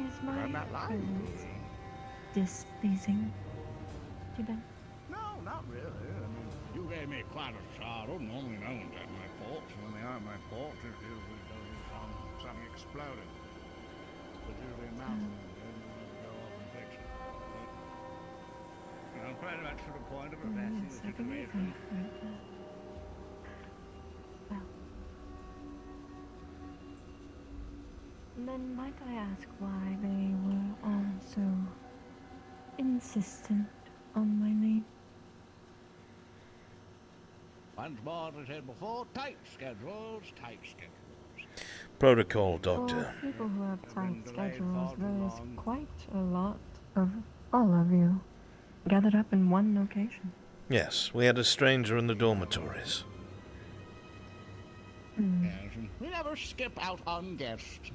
Is my I'm not lying. presence displeasing to them? No, not really. I mean, you gave me quite a startle. Normally no one's at my porch. When they are at my porch, it's usually something exploding. But usually a mountain, and then we go off and fix it. But, pretty much to the point of addressing the Yes, I believe situation. I've heard that. Well, then might I ask why they were all so insistent on my name? Once more, as I said before, tight schedules. Protocol, Doctor. For people who have tight schedules, there is quite a lot of all of you gathered up in one location. Yes, we had a stranger in the dormitories. Yes, and we never skip out on guests.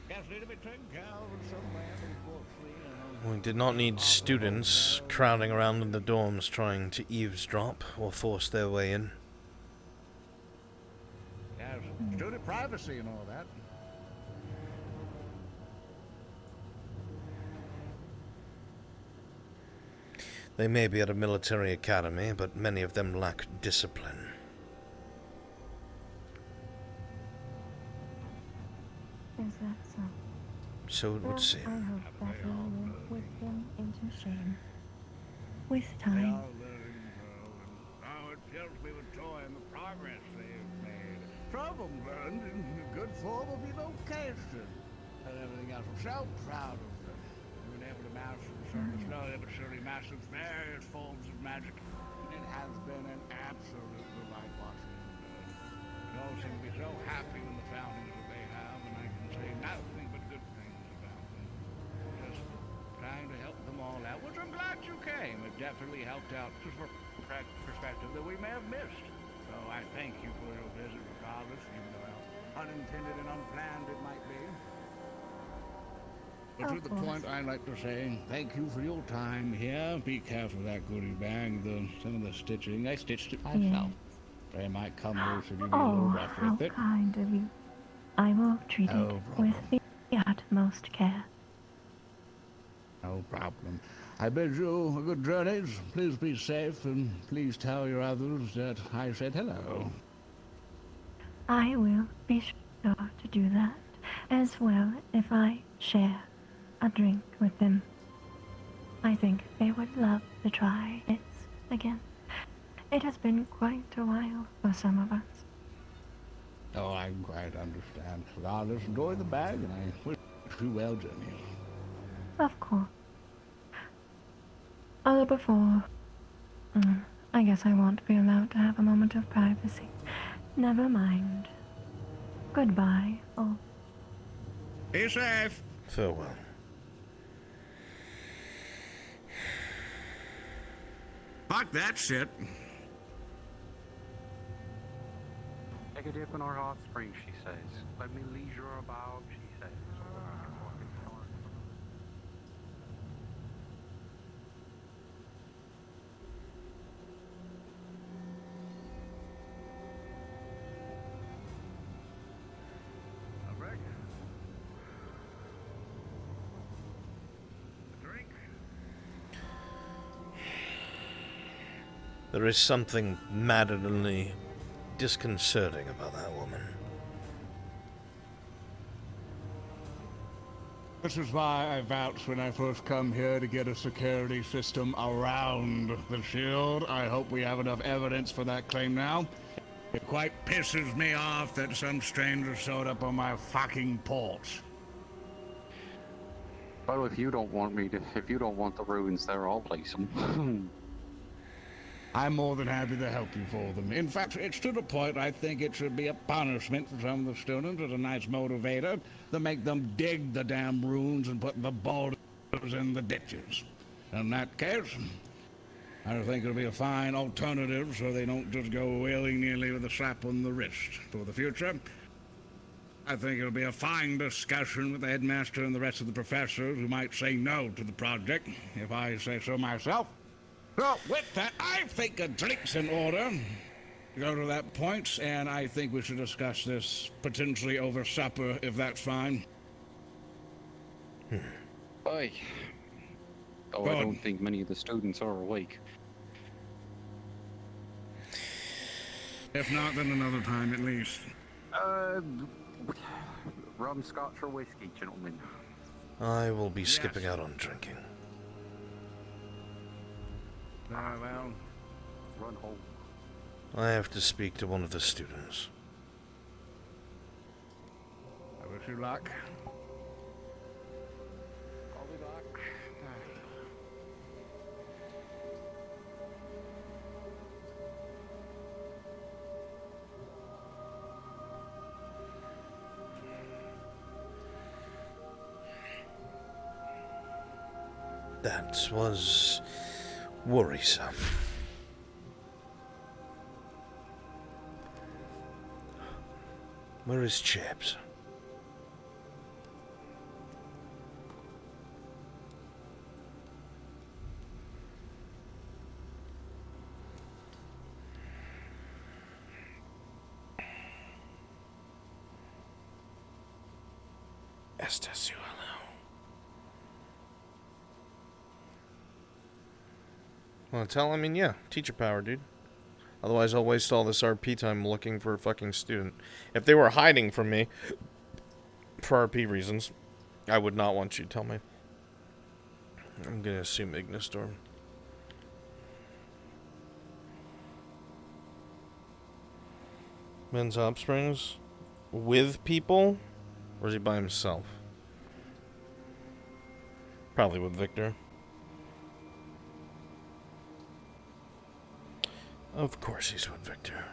Guests need to be taken care of in some way, unfortunately. We did not need students crowding around in the dorms trying to eavesdrop or force their way in. Yes, student privacy and all that. They may be at a military academy, but many of them lack discipline. Is that so? So it would Well, seem. I hope that you will whip them into shame. With They time. are learning to grow, and now it fills me with joy in the progress they have made. Some of them learned in a good form of evocation and everything else. I'm so proud of them. They've been able to master slowly but surely master various forms of magic. It has been an absolute delight watching them do it. They all seem to be so happy with the foundings that they have, and I can say nothing but good things about them. Just trying to help them all out, which I'm glad you came. It definitely helped out just from a perspective that we may have missed. So I thank you for your visit regardless, even though how unintended and unplanned it might be. But to the point, I'd like to say thank you for your time here. Be careful of that goodie bag, some of the stitching. I stitched it myself. They might come loose if you get a little Oh, rough how with it. kind of you. I will treat it No with the utmost care. No problem. I bid you a good journey. Please be safe, and please tell your others that I said hello. I will be sure to do that as well if I share a drink with them. I think they would love to try it again. It has been quite a while for some of us. Oh, I quite understand. Regardless, enjoy the bag, and I wish you well, Jenny. Of course. Although before... I guess I won't be allowed to have a moment of privacy. Never mind. Goodbye, all. Be safe. Farewell. Fuck that shit. Take a dip in our hot spring, she says. Let me leisure about, she says. Albrecht? A drink? There is something maddeningly disconcerting about that woman. This is why I vouched when I first come here to get a security system around the shield. I hope we have enough evidence for that claim now. It quite pisses me off that some stranger showed up on my fucking porch. Well, if you don't want the ruins there, I'll place them. I'm more than happy to help you for them. In fact, it's to the point I think it should be a punishment for some of the students as a nice motivator to make them dig the damn ruins and put the boulders in the ditches. In that case, I think it'll be a fine alternative so they don't just go willy-nilly with a slap on the wrist. For the future, I think it'll be a fine discussion with the headmaster and the rest of the professors who might say no to the project, if I say so myself. Well, with that, I think a drink's in order. Go to that point, and I think we should discuss this potentially over supper, if that's fine. Aye. Though I don't think many of the students are awake. If not, then another time at least. Rum, scotch, or whiskey, gentlemen? I will be skipping out on drinking. Well, run home. I have to speak to one of the students. I wish you luck. I'll be back. That was worrisome. Where is Chips? Estacio. Well, tell him, yeah, teacher power, dude. Otherwise, I'll waste all this RP time looking for a fucking student. If they were hiding from me, for RP reasons, I would not want you to tell me. I'm gonna assume Ignistorm. Men's Hot Springs? With people? Or is he by himself? Probably with Victor. Of course he's with Victor.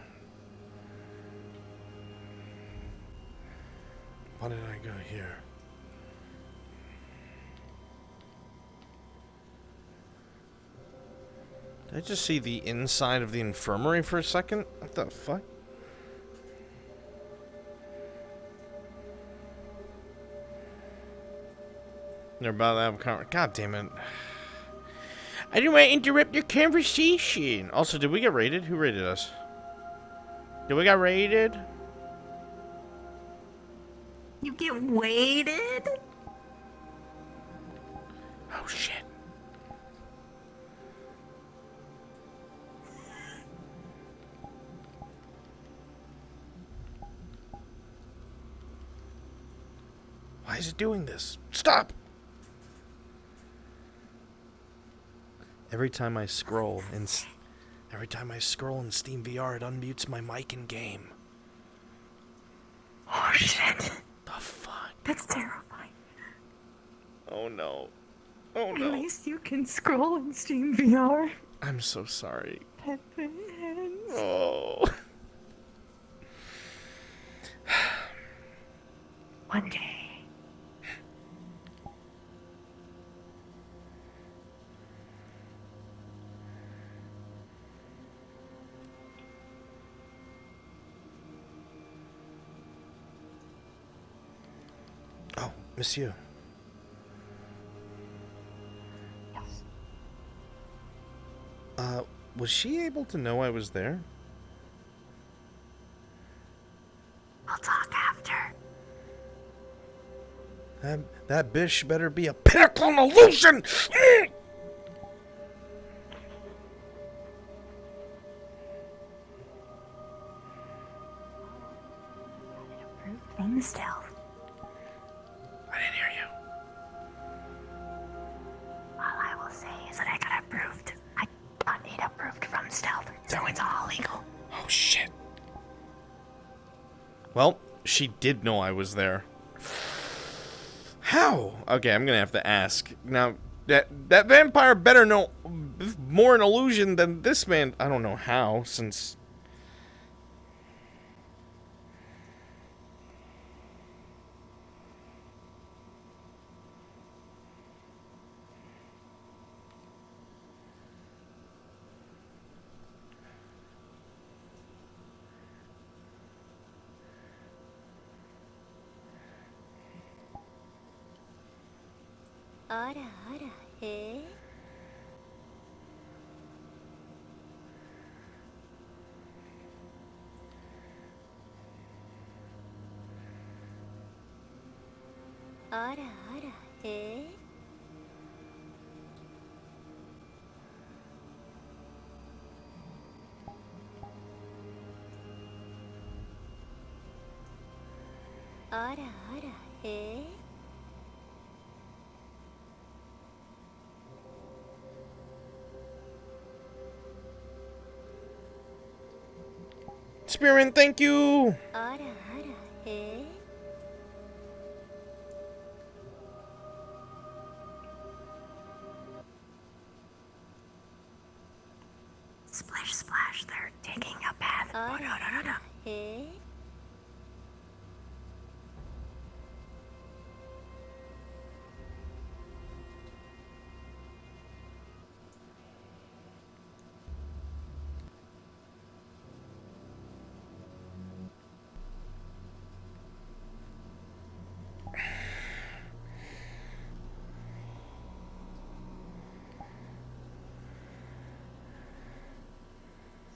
Why did I go here? Did I just see the inside of the infirmary for a second? What the fuck? They're about to have a conversation. God damn it. I didn't want to interrupt your conversation. Also, did we get raided? Who raided us? Did we get raided? You get waited? Oh, shit. is it doing this? Stop! Every time I scroll in Steam VR, it unmutes my mic in game. Oh shit. The fuck? That's terrifying. Oh no. Oh At no. least you can scroll in Steam VR. I'm so sorry. Headbands. Oh. One day. Oh, monsieur. Yes. Was she able to know I was there? We'll talk after. That bitch better be a pinnacle illusion! From the stealth. I didn't hear you. All I will say is that I got approved. I got it approved from stealth, so it's all legal. Oh shit. Well, she did know I was there. How? Okay, I'm gonna have to ask. Now, that vampire better know more an illusion than this man. I don't know how, since... Spearman, thank you! Splish splash, they're taking a bath. Oh, no.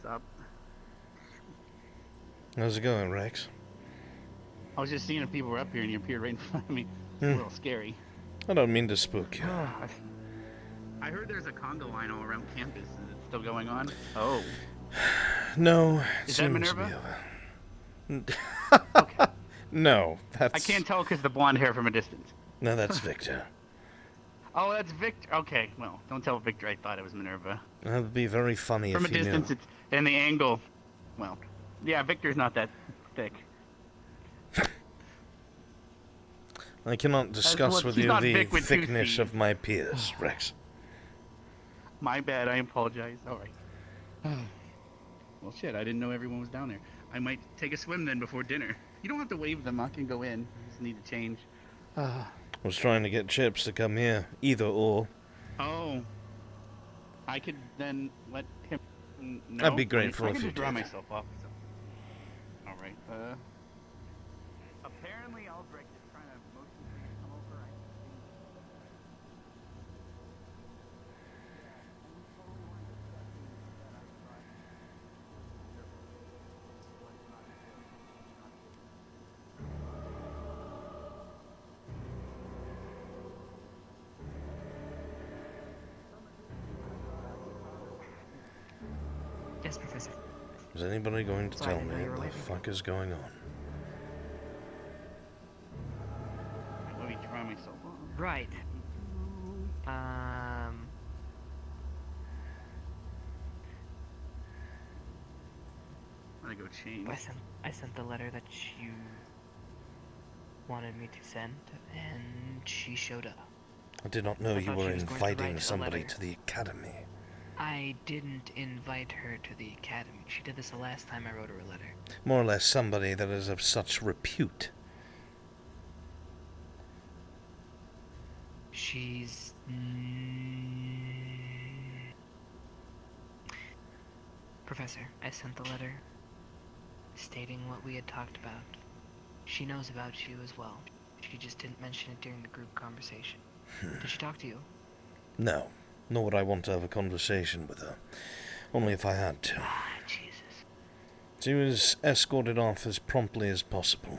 What's up? How's it going, Rex? I was just seeing if people were up here and you appeared right in front of me. It's a little scary. I don't mean to spook you. I heard there's a conga line all around campus. Is it still going on? Oh. No. Is that Minerva? Okay. No, that's... I can't tell because the blonde hair from a distance. No, that's Victor. Oh, that's Victor. Okay, well, don't tell Victor I thought it was Minerva. That would be very funny From if a you distance, knew. it's and the angle. Well, yeah, Victor's not that thick. I cannot discuss with he's you not the Vic with 2 thickness Cs. of my peers, Rex. My bad. I apologize. All right. Well, shit. I didn't know everyone was down there. I might take a swim then before dinner. You don't have to wave them. I can go in. I just need to change. I was trying to get Chips to come here. Either or. Oh. I could then let him know. I'd be grateful I if can you just draw did. myself off. So. All right. Apparently, Albrecht is trying to motion for you to come over. Yes, Professor. Is anybody going to Sorry, I tell didn't know me you were what the leaving. fuck is going on? Let me only so long. Right. I'm gonna go change. I sent the letter that you wanted me to send, and she showed up. I did not know I you thought were she was going to inviting write a somebody letter. to the academy. I didn't invite her to the academy. She did this the last time I wrote her a letter. More or less somebody that is of such repute. She's... Professor, I sent the letter stating what we had talked about. She knows about you as well. She just didn't mention it during the group conversation. Did she talk to you? No, nor would I want to have a conversation with her. Only if I had to. Jesus. She was escorted off as promptly as possible.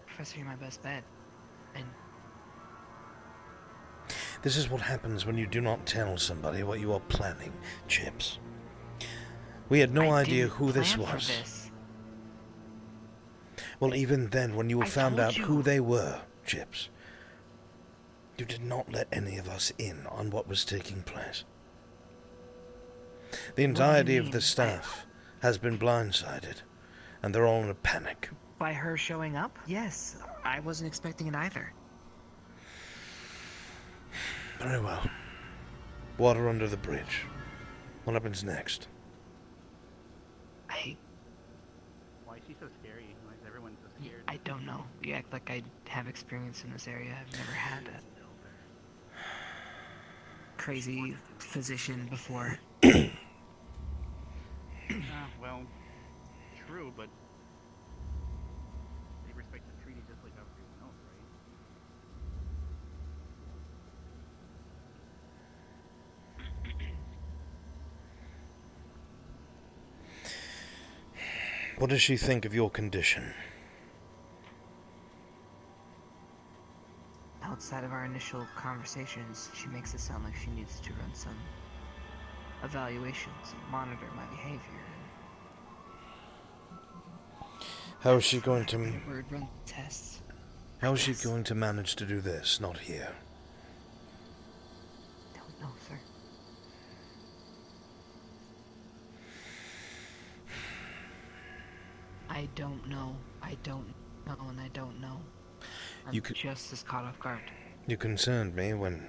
Professor, you're my best bet. And This is what happens when you do not tell somebody what you are planning, Chips. We had no idea didn't who this plan for was. this. Well, even then, when you I found told out you. who they were, Chips, you did not let any of us in on what was taking place. The entirety of the staff has been blindsided, and they're all in a panic. By her showing up? Yes, I wasn't expecting it either. Very well. Water under the bridge. What happens next? Why is she so scary? Why is everyone so scared? I don't know. You act like I have experience in this area. I've never had a crazy physician before. Well, true, but they respect the treaty just like everyone else, right? What does she think of your condition? Outside of our initial conversations, she makes it sound like she needs to run some evaluations and monitor my behavior. How is she going to... Word run tests. How is she going to manage to do this, not here? Don't know, sir. I don't know, and I don't know. I'm just as caught off guard. You concerned me when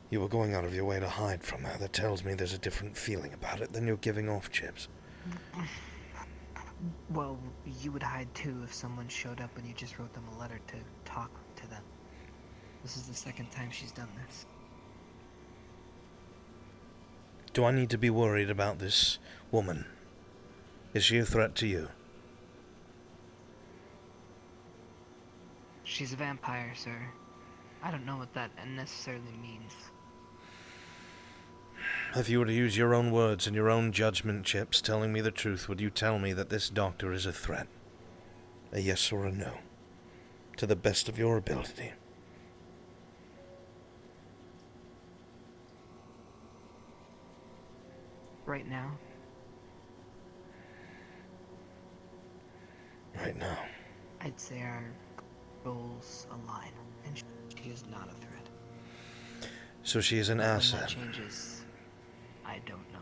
you were going out of your way to hide from her. That tells me there's a different feeling about it than you're giving off, Chips. Well, you would hide too if someone showed up and you just wrote them a letter to talk to them. This is the second time she's done this. Do I need to be worried about this woman? Is she a threat to you? She's a vampire, sir. I don't know what that necessarily means. If you were to use your own words and your own judgment, Chips, telling me the truth, would you tell me that this doctor is a threat? A yes or a no? To the best of your ability. Right now? Right now. I'd say our goals align, and she is not a threat. So she is an When that asset. changes, I don't know.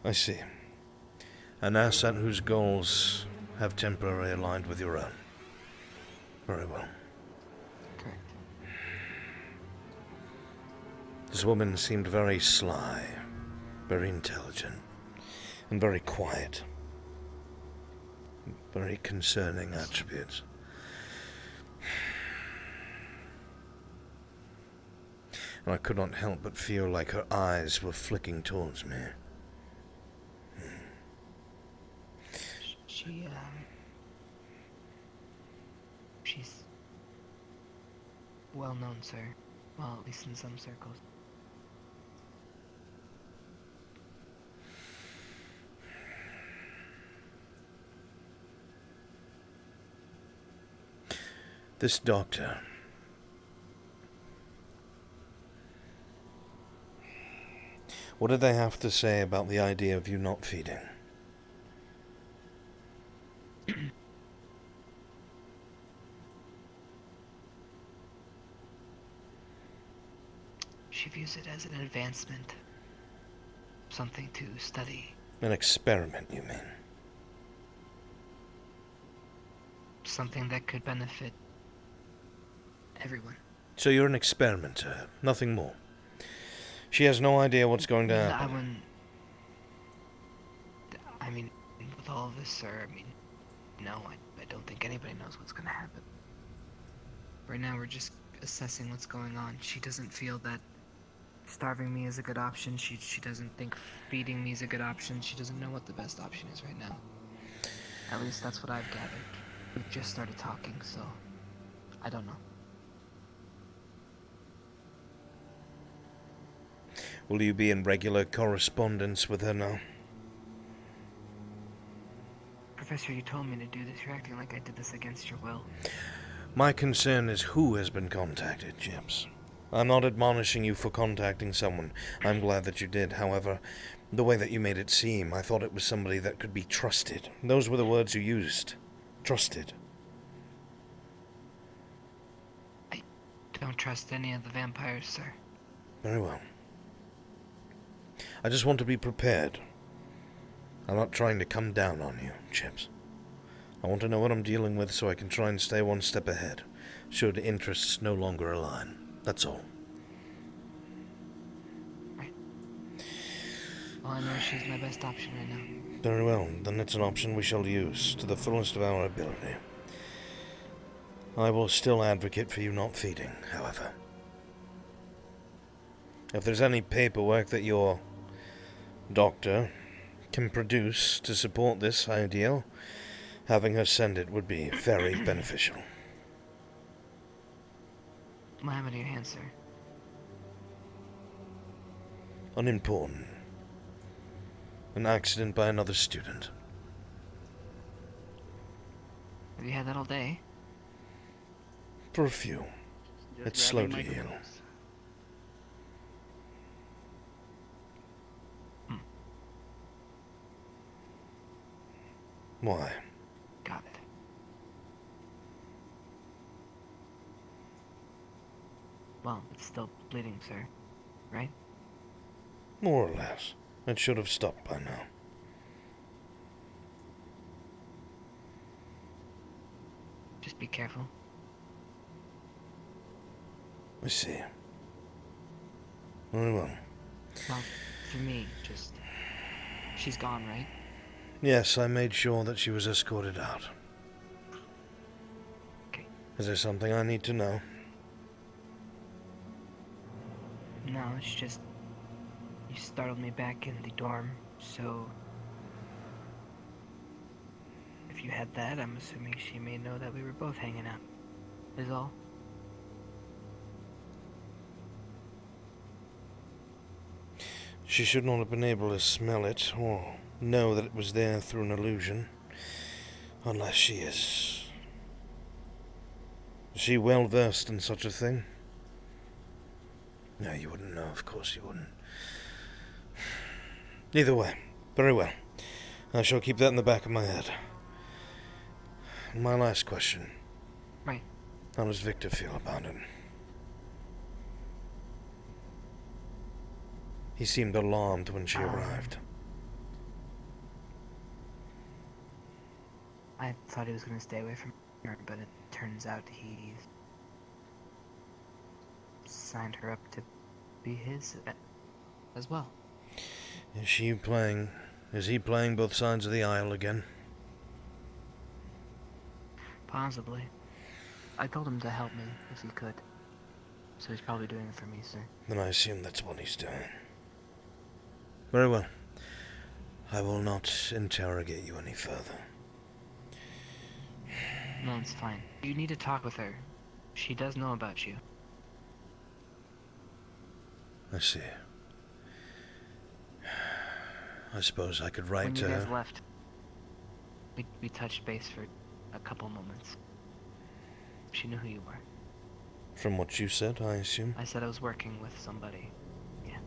I see. An asset whose goals have temporarily aligned with your own. Very well. Correct. This woman seemed very sly, very intelligent, and very quiet. Very concerning attributes. And I could not help but feel like her eyes were flicking towards me. She's well known, sir. Well, at least in some circles. This doctor. What did they have to say about the idea of you not feeding? She views it as an advancement. Something to study. An experiment, you mean? Something that could benefit everyone. So you're an experimenter, nothing more. She has no idea what's going to happen. I mean, with all of this, sir, no, I don't think anybody knows what's going to happen. Right now, we're just assessing what's going on. She doesn't feel that starving me is a good option. She doesn't think feeding me is a good option. She doesn't know what the best option is right now. At least that's what I've gathered. We've just started talking, so I don't know. Will you be in regular correspondence with her now? Professor, you told me to do this. You're acting like I did this against your will. My concern is who has been contacted, James. I'm not admonishing you for contacting someone. I'm glad that you did. However, the way that you made it seem, I thought it was somebody that could be trusted. Those were the words you used. Trusted. I don't trust any of the vampires, sir. Very well. I just want to be prepared. I'm not trying to come down on you, Chips. I want to know what I'm dealing with so I can try and stay one step ahead, should interests no longer align. That's all. Right. All I know is she's my best option right now. Very well, then it's an option we shall use to the fullest of our ability. I will still advocate for you not feeding, however. If there's any paperwork that your doctor can produce to support this ideal, having her send it would be very beneficial. What happened to your hand, sir? Unimportant. An accident by another student. Have you had that all day? For a few. It's slow to heal. Why? Got it. Well, it's still bleeding, sir. Right? More or less. It should have stopped by now. Just be careful. I see. Very well. Well, for me, she's gone, right? Yes, I made sure that she was escorted out. Okay. Is there something I need to know? No, it's just... You startled me back in the dorm, so... If you had that, I'm assuming she may know that we were both hanging out. Is all. She should not have been able to smell it, or know that it was there through an illusion. Unless she is... Is she well versed in such a thing? No, you wouldn't know, of course you wouldn't. Either way, very well. I shall keep that in the back of my head. My last question. Right. How does Victor feel about it? He seemed alarmed when she arrived. I thought he was going to stay away from her, but it turns out he signed her up to be his as well. Is he playing both sides of the aisle again? Possibly. I told him to help me if he could. So he's probably doing it for me, sir. Then I assume that's what he's doing. Very well. I will not interrogate you any further. No, it's fine. You need to talk with her. She does know about you. I see. I suppose I could write to her. When you guys left, we touched base for a couple moments. She knew who you were. From what you said, I assume? I said I was working with somebody. Yeah.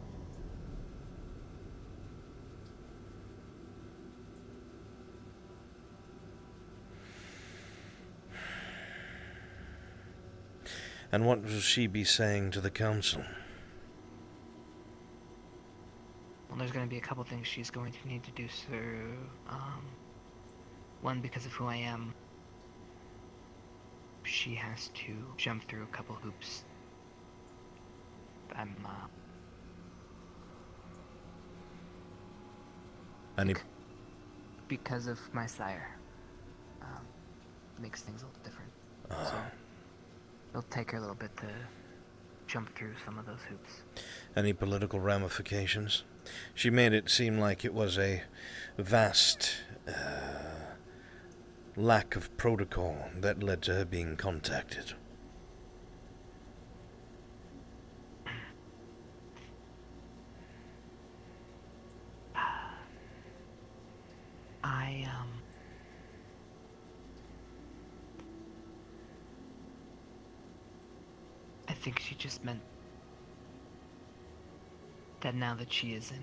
And what will she be saying to the council? Well, there's going to be a couple things she's going to need to do, sir. One, because of who I am, she has to jump through a couple hoops. I'm, Any... Because of my sire. Makes things a little different. So, it'll take her a little bit to jump through some of those hoops. Any political ramifications? She made it seem like it was a vast lack of protocol that led to her being contacted. I think she just meant that now that she is in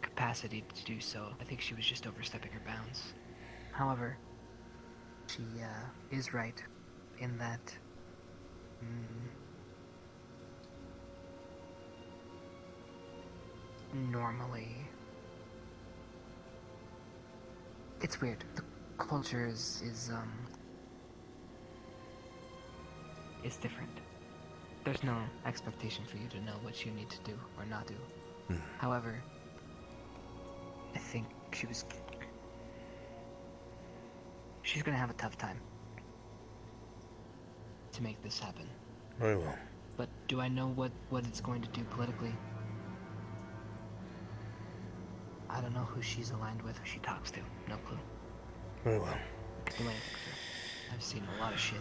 capacity to do so, I think she was just overstepping her bounds. However, she is right in that normally it's weird. The culture is different. There's no expectation for you to know what you need to do or not do. However, I think she's gonna have a tough time to make this happen. Very well. But do I know what it's going to do politically? I don't know who she's aligned with or she talks to. No clue. Very well. Do anything, sir. I've seen a lot of shit.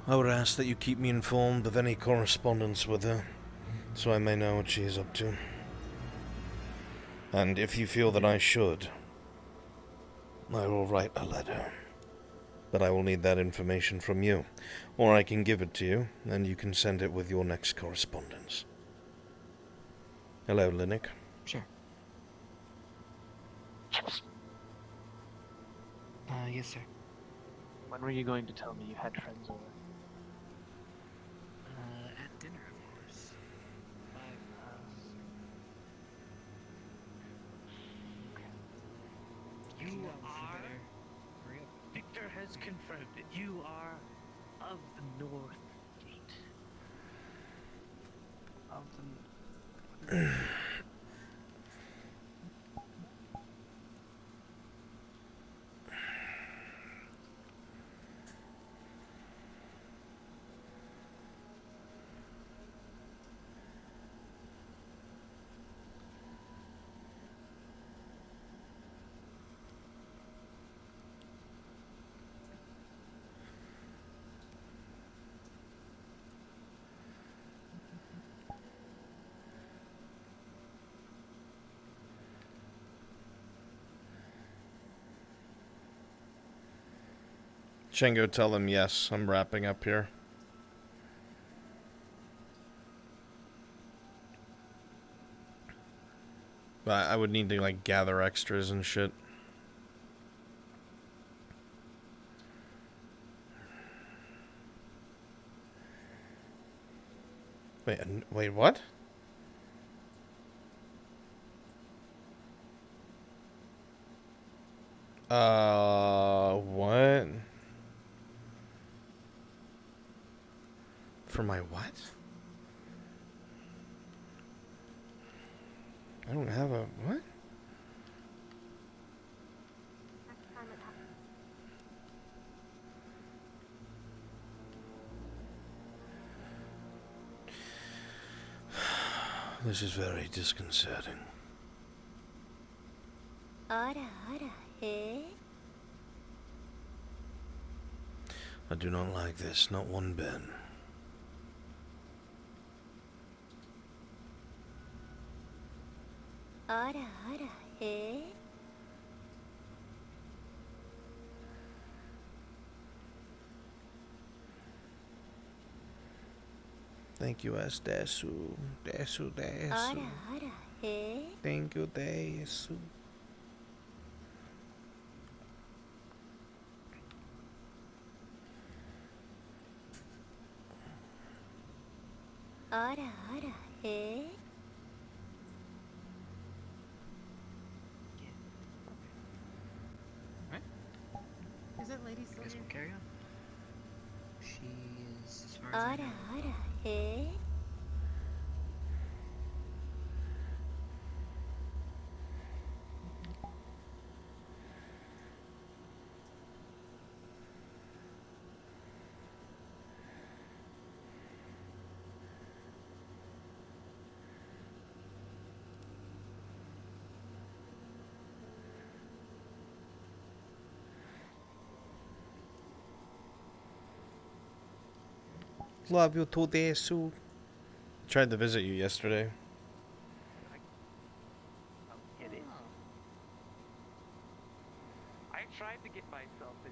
I would ask that you keep me informed of any correspondence with her, so I may know what she is up to. And if you feel that I should, I will write a letter. But I will need that information from you, or I can give it to you, and you can send it with your next correspondence. Hello, Linux. Sure. Yes, sir. When were you going to tell me you had friends over? At dinner, of course. You are... Victor has confirmed that you are of the North Gate. Of the... Shengo, tell them yes, I'm wrapping up here. But I would need to, like, gather extras and shit. Wait, what? What? For my what? I don't have a what? This is very disconcerting. I do not like this, not one bit. Thank you, Desu. Desu. Thank you, Desu. guess we'll carry on. She is, as far as I know. Love you today, Sue. Tried to visit you yesterday. Get it? I tried to get myself in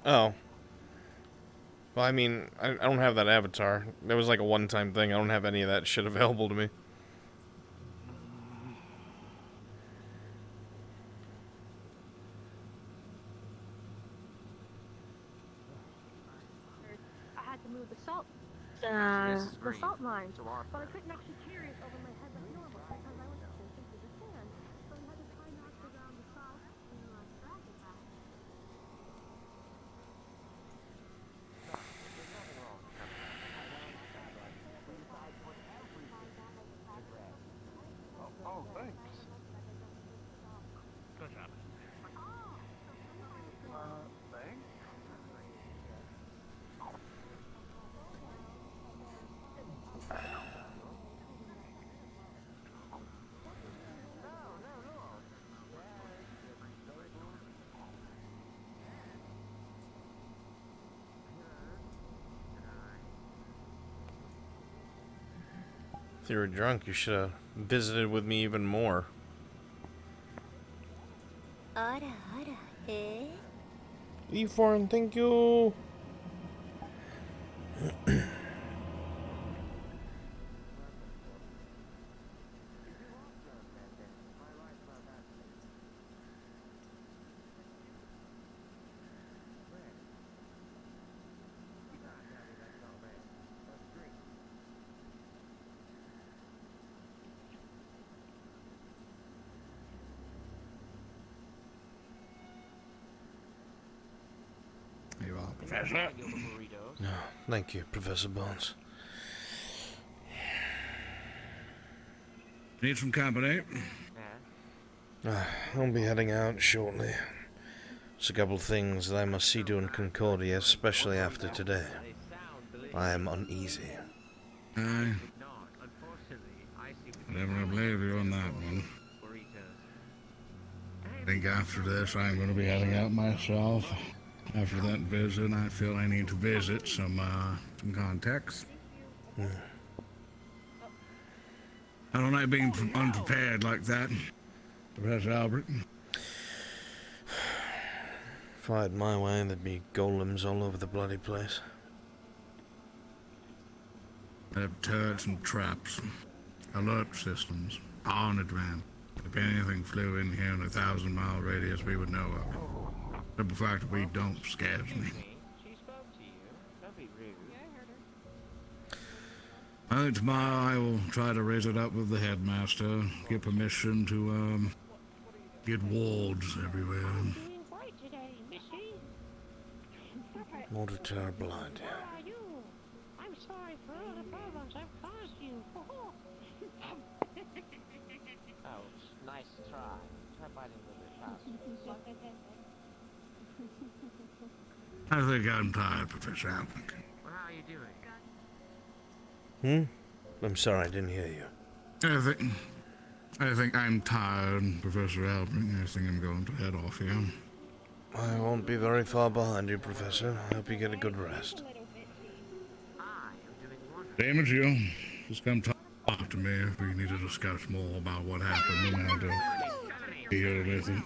there. Oh. Well, I mean, I don't have that avatar. That was like a one-time thing. I don't have any of that shit available to me. I had to move the salt line, but I couldn't actually carry it over my head like normal because I was sticking to the sand. So we had to tie knots around the salt to drag it back. Oh, thanks. Good job. Thanks. If you were drunk, you should have visited with me even more. E4, thank you. You are, Professor. No, thank you, Professor Bones. Need some company? I'll be heading out shortly. There's a couple of things that I must see to in Concordia, especially after today. I am uneasy. Aye. Whatever I believe you on that one. I think after this I'm going to be heading out myself. After that visit, I feel I need to visit some contacts. I don't like being unprepared like that, Professor Albrecht. If I had my way, there'd be golems all over the bloody place. They have turrets and traps, alert systems, on advance. If anything flew in here in a 1,000-mile radius, we would know of it. The fact that we don't scares me. I think tomorrow I will try to raise it up with the headmaster, get permission to get wards everywhere. What a terrible idea. I'm sorry for all the problems I've caused you. Oh, nice try. Try biting a little bit faster. I think I'm tired, Professor Albrecht. Well, how are you doing? I'm sorry, I didn't hear you. I think I'm tired, Professor Albrecht. I think I'm going to head off here. I won't be very far behind you, Professor. I hope you get a good rest. Same as you. Just come talk to me if we need to discuss more about what happened. And I'll be here to listen.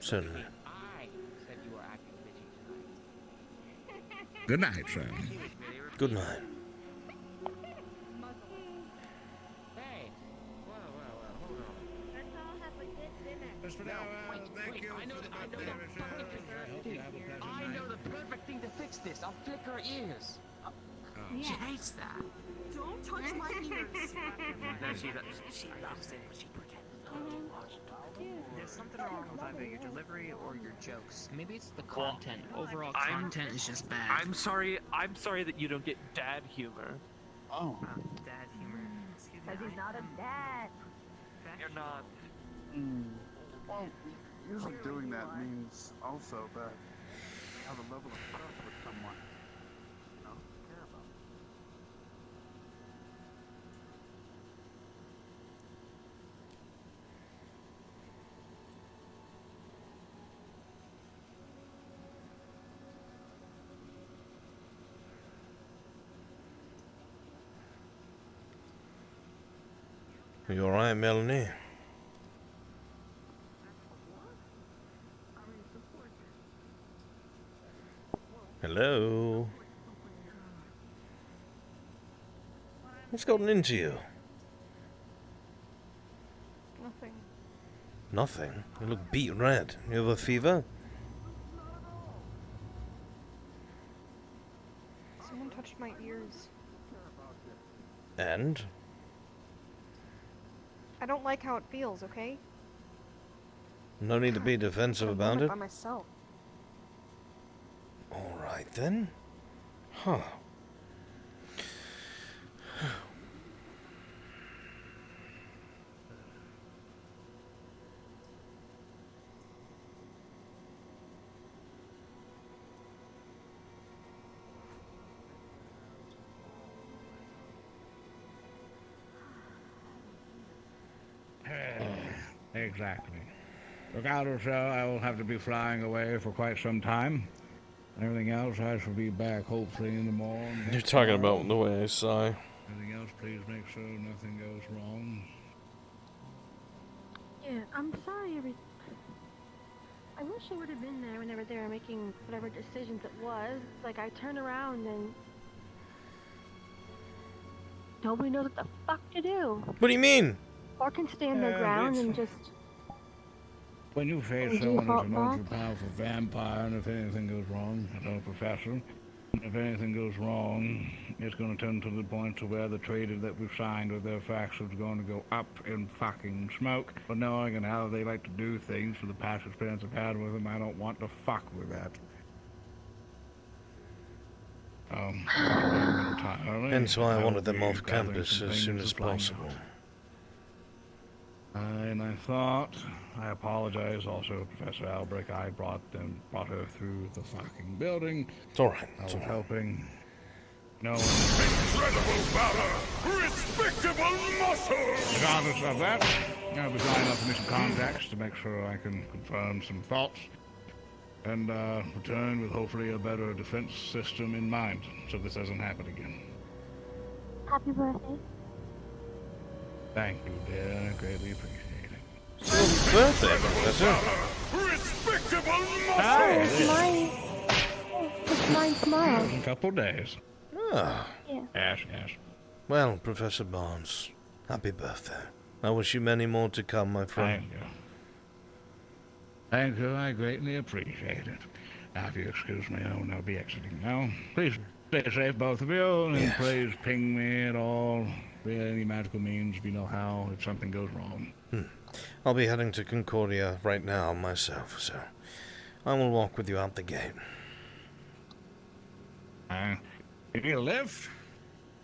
Certainly. Good night, sir. Good night. Hey, hold on. Let's all have a good dinner. Just for now, thank you. I know the perfect thing to fix this. I'll flick her ears. She hates that. Don't touch my ears. No, she loves it, but she pretends not There's something wrong with either your delivery or your jokes. Maybe it's the content. Overall content is just bad. I'm sorry that you don't get dad humor. Oh. Dad humor. Excuse me. Because he's not a dad. You're not. Well, usually doing that means also that you have a level of trust with someone. You know, care about. You alright, Melanie? Hello? What's gotten into you? Nothing. Nothing? You look beet red. You have a fever? Someone touched my ears. And? I don't like how it feels, okay? No need to be defensive I'm about it. by myself. Alright then. Huh. Exactly. Regardless, I will have to be flying away for quite some time. Everything else, I shall be back hopefully in the morning. You're talking about the way I sigh. Everything else, please make sure nothing goes wrong. Yeah, I'm sorry, I wish I would have been there whenever they were making whatever decisions it was. Like, I turn around and nobody knows what the fuck to do. What do you mean? Or can stand their ground and just... When you face And someone default who's an box? ultra-powerful vampire, and if anything goes wrong, hello, Professor, if anything goes wrong, it's going to turn to the point to where the treaty that we've signed with their factions is going to go up in fucking smoke. But knowing and how they like to do things for the past experience I've had with them, I don't want to fuck with that. Hence why I wanted them off campus as soon as possible. And I thought, I apologize also, Professor Albrecht, I brought her through the fucking building. It's alright, I it's was alright. helping. No one. Incredible valor! Respectable muscle! Regardless of that, I'll be flying up to make some contacts to make sure I can confirm some thoughts. And return with hopefully a better defense system in mind, so this doesn't happen again. Happy birthday. Thank you, dear. I greatly appreciate it. It's your birthday, Professor. Respectable muscle! Hi. It's mine tomorrow. In a couple days. Ah. Yeah. Yes, yes. Well, Professor Barnes, happy birthday. I wish you many more to come, my friend. Thank you. Thank you, I greatly appreciate it. Now, if you excuse me, I'll be exiting now. Please stay safe, both of you, and Yes. please ping me at all via any magical means if you know how, if something goes wrong. I'll be heading to Concordia right now myself, so I will walk with you out the gate. You need a lift?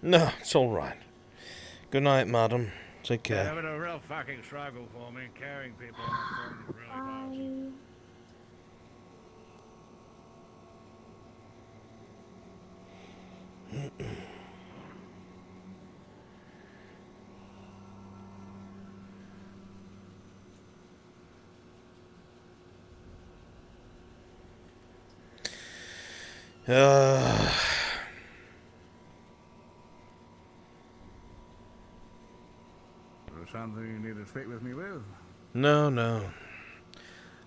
No, it's alright. Good night, madam. Take Yeah, care. having a real fucking struggle for me, carrying people on the phone is really hard. Something you need to speak with me with? No.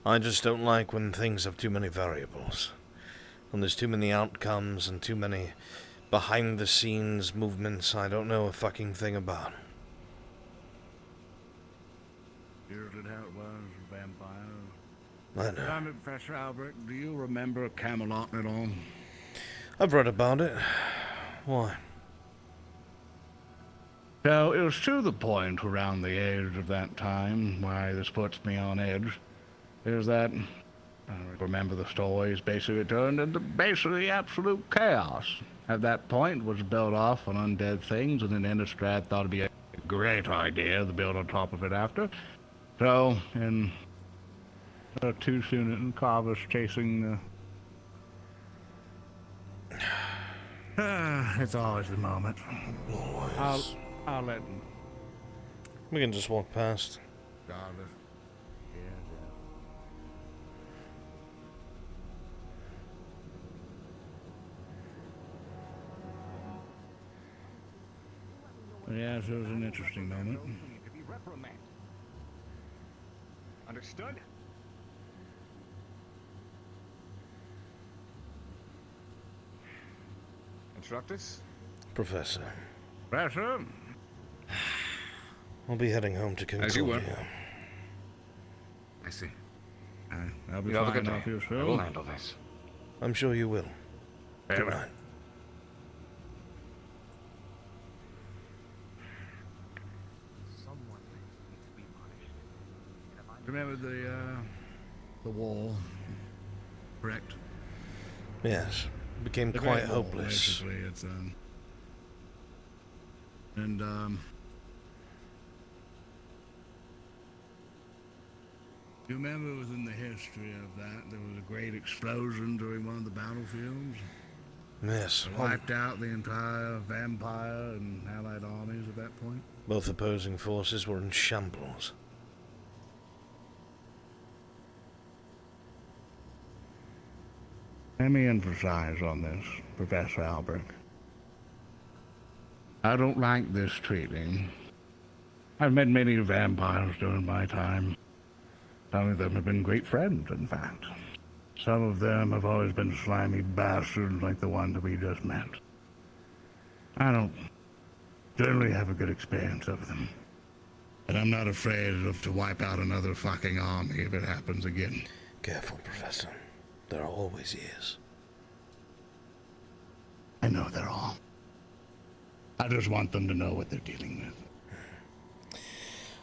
I just don't like when things have too many variables. When there's too many outcomes and too many behind-the-scenes movements I don't know a fucking thing about. Usually how it was, vampires. I know. Damn it, Professor Albrecht, do you remember Camelot at all? I've read about it. Why? So it was to the point around the age of that time why this puts me on edge. Is that, I remember the stories, basically it turned into basically absolute chaos. At that point, was built off on undead things, and then Innistrad thought it'd be a great idea to build on top of it after. So, in too soon and Carver's chasing the... it's always the moment. Always. I'll let him. We can just walk past. Carver. Yes, it was an interesting moment. Understood? Instructors? Professor. Professor? I'll be heading home to As you were. Concordia. I see. I'll be You have a fine good off day. your I will soul. handle this. I'm sure you will. Very Good well. night. Remember the wall, correct? Yes. Became The quite Great Wall, hopeless. Basically, it's you remember within the history of that, there was a great explosion during one of the battlefields? Yes. It wiped out the entire vampire and allied armies at that point? Both opposing forces were in shambles. Let me emphasize on this, Professor Albrecht. I don't like this treating. I've met many vampires during my time. Some of them have been great friends, in fact. Some of them have always been slimy bastards like the one that we just met. I don't generally have a good experience of them. And I'm not afraid enough to wipe out another fucking army if it happens again. Careful, Professor. There are always years. I know they're all. I just want them to know what they're dealing with.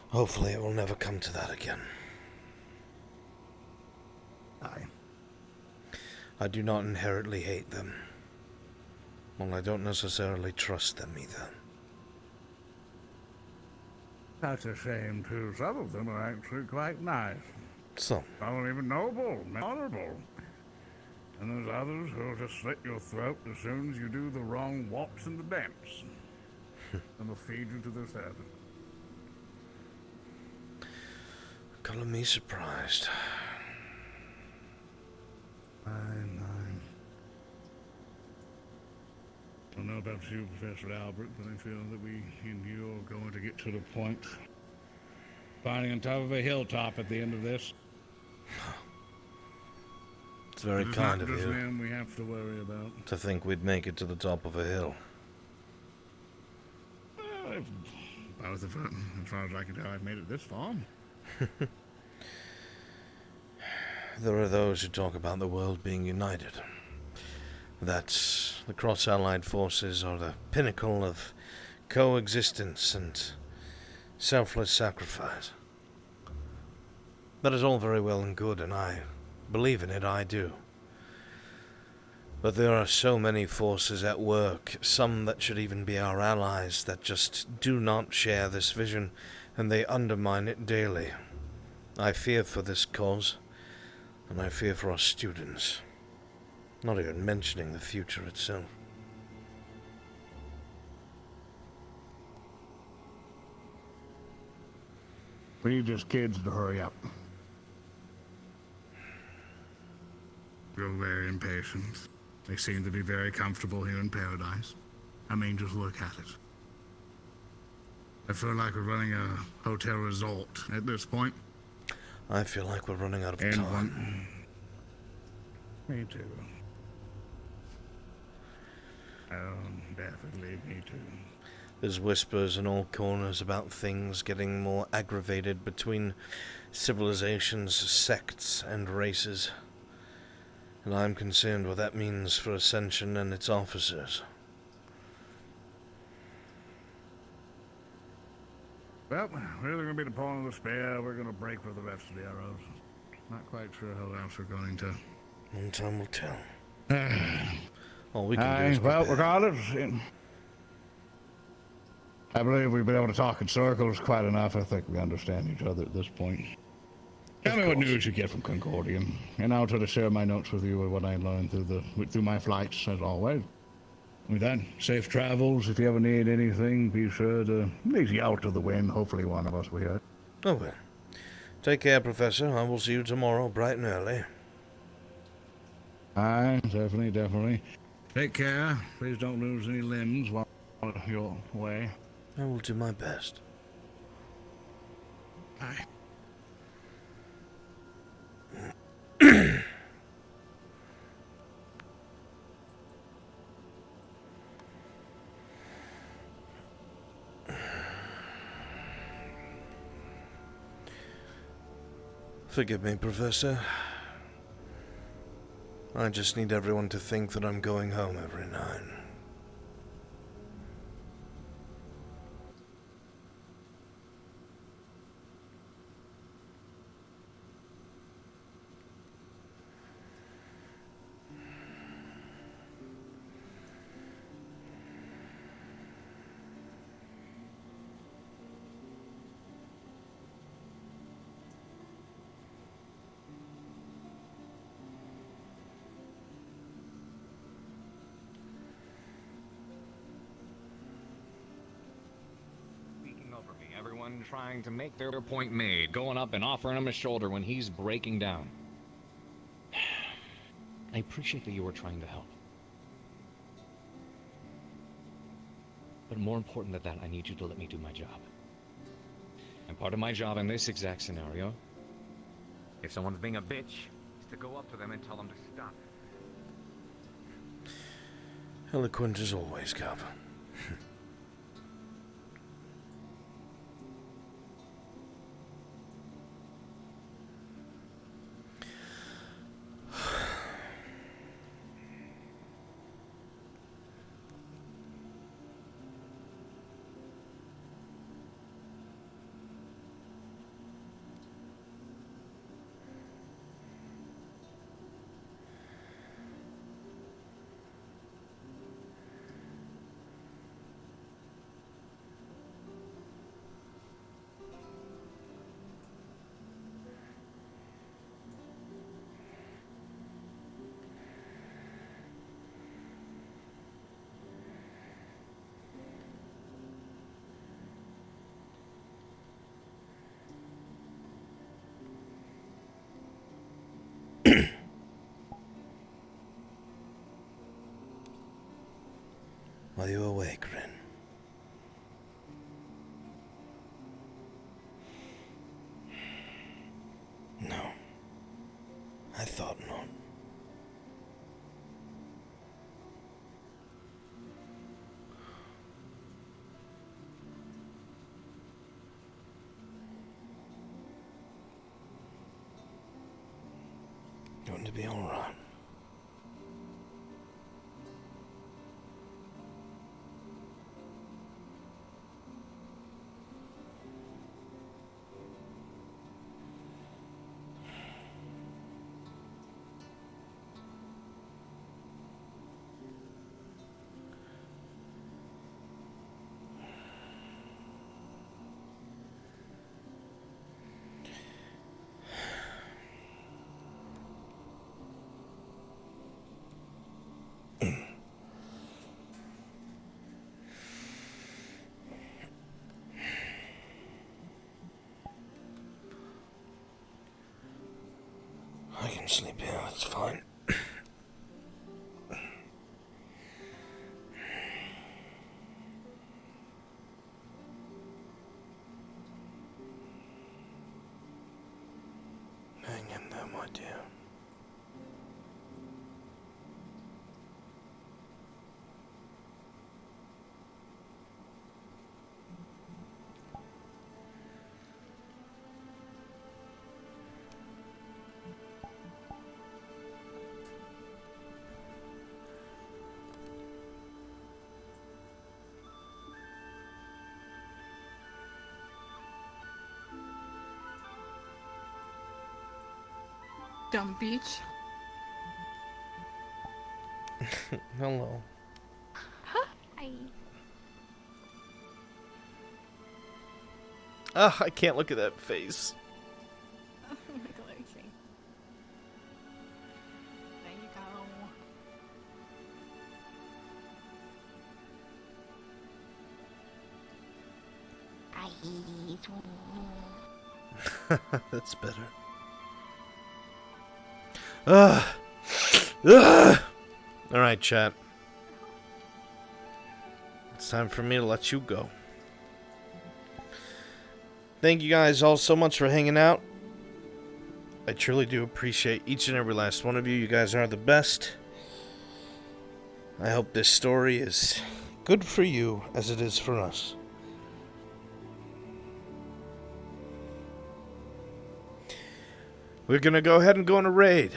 Hopefully it will never come to that again. I do not inherently hate them. Well, I don't necessarily trust them either. That's a shame, too. Some of them are actually quite nice. Some. Some are even noble, honorable. And there's others who'll just slit your throat as soon as you do the wrong waltz in the dance. And they'll feed you to their servant. Color me surprised. Fine. I don't know about you, Professor Albert, but I feel that we and you are going to get to the point. Finding on top of a hilltop at the end of this. It's very kind of not just you them we have to worry about. to think we'd make it to the top of a hill. Well, both of it, as far as I can tell, I've made it this far. There are those who talk about the world being united. That the cross-allied forces are the pinnacle of coexistence and selfless sacrifice. That is all very well and good, and I believe in it, I do. But there are so many forces at work, some that should even be our allies, that just do not share this vision, and they undermine it daily. I fear for this cause, and I fear for our students. Not even mentioning the future itself. We need just kids to hurry up. They're very impatient. They seem to be very comfortable here in paradise. I mean, just look at it. I feel like we're running a hotel resort at this point. I feel like we're running out of time. Me too. Oh, definitely me too. There's whispers in all corners about things getting more aggravated between civilizations, sects, and races. And I'm concerned what that means for Ascension and its officers. Well, we're either going to be the pawn of the spear, or we're going to break with the rest of the arrows. Not quite sure how else we're going to. One time will tell. All we can do is well, prepare. regardless, I believe we've been able to talk in circles quite enough. I think we understand each other at this point. Tell me what news you get from Concordium, and I'll try to share my notes with you of what I learned through my flights, as always. With that, safe travels. If you ever need anything, be sure to leave you out to the wind. Hopefully one of us will hear it. Oh well. Take care, Professor. I will see you tomorrow, bright and early. Aye, definitely. Take care. Please don't lose any limbs while you're away. I will do my best. Aye. Forgive me, Professor. I just need everyone to think that I'm going home every night. Everyone trying to make their point made, going up and offering him a shoulder when he's breaking down. I appreciate that you were trying to help. But more important than that, I need you to let me do my job. And part of my job in this exact scenario, if someone's being a bitch, is to go up to them and tell them to stop. Eloquent as always, Cub. Are you awake, Rin? No. I thought not. Going to be all right. I can sleep here, that's fine. Hang in there, my dear. Dumb beach. Hello. Hi. Ah, I can't look at that face. Oh my God, okay. There you go. That's better. Ugh. Ugh. Alright, chat. It's time for me to let you go. Thank you guys all so much for hanging out. I truly do appreciate each and every last one of you. You guys are the best. I hope this story is good for you as it is for us. We're gonna go ahead and go on a raid.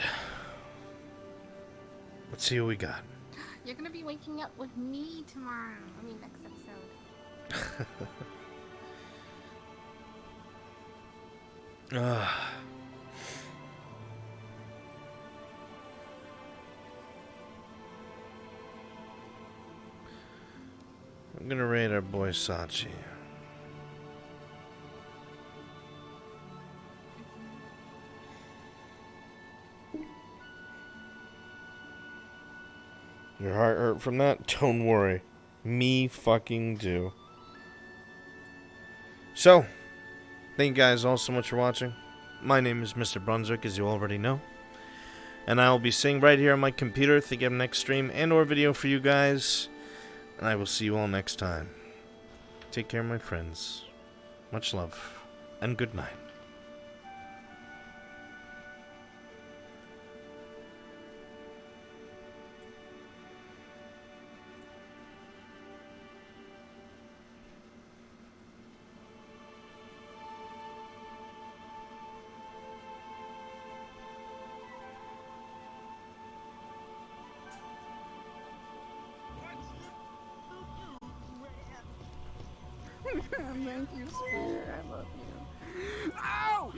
Let's see what we got. You're gonna be waking up with me tomorrow. I mean, next episode. I'm gonna raid our boy Sachi. Your heart hurt from that? Don't worry. Me fucking do. So, thank you guys all so much for watching. My name is Mr. Brunswick, as you already know. And I will be sitting right here on my computer thinking of next stream and or video for you guys. And I will see you all next time. Take care, my friends. Much love. And good night. Thank you, Spirit. I love you. Ow!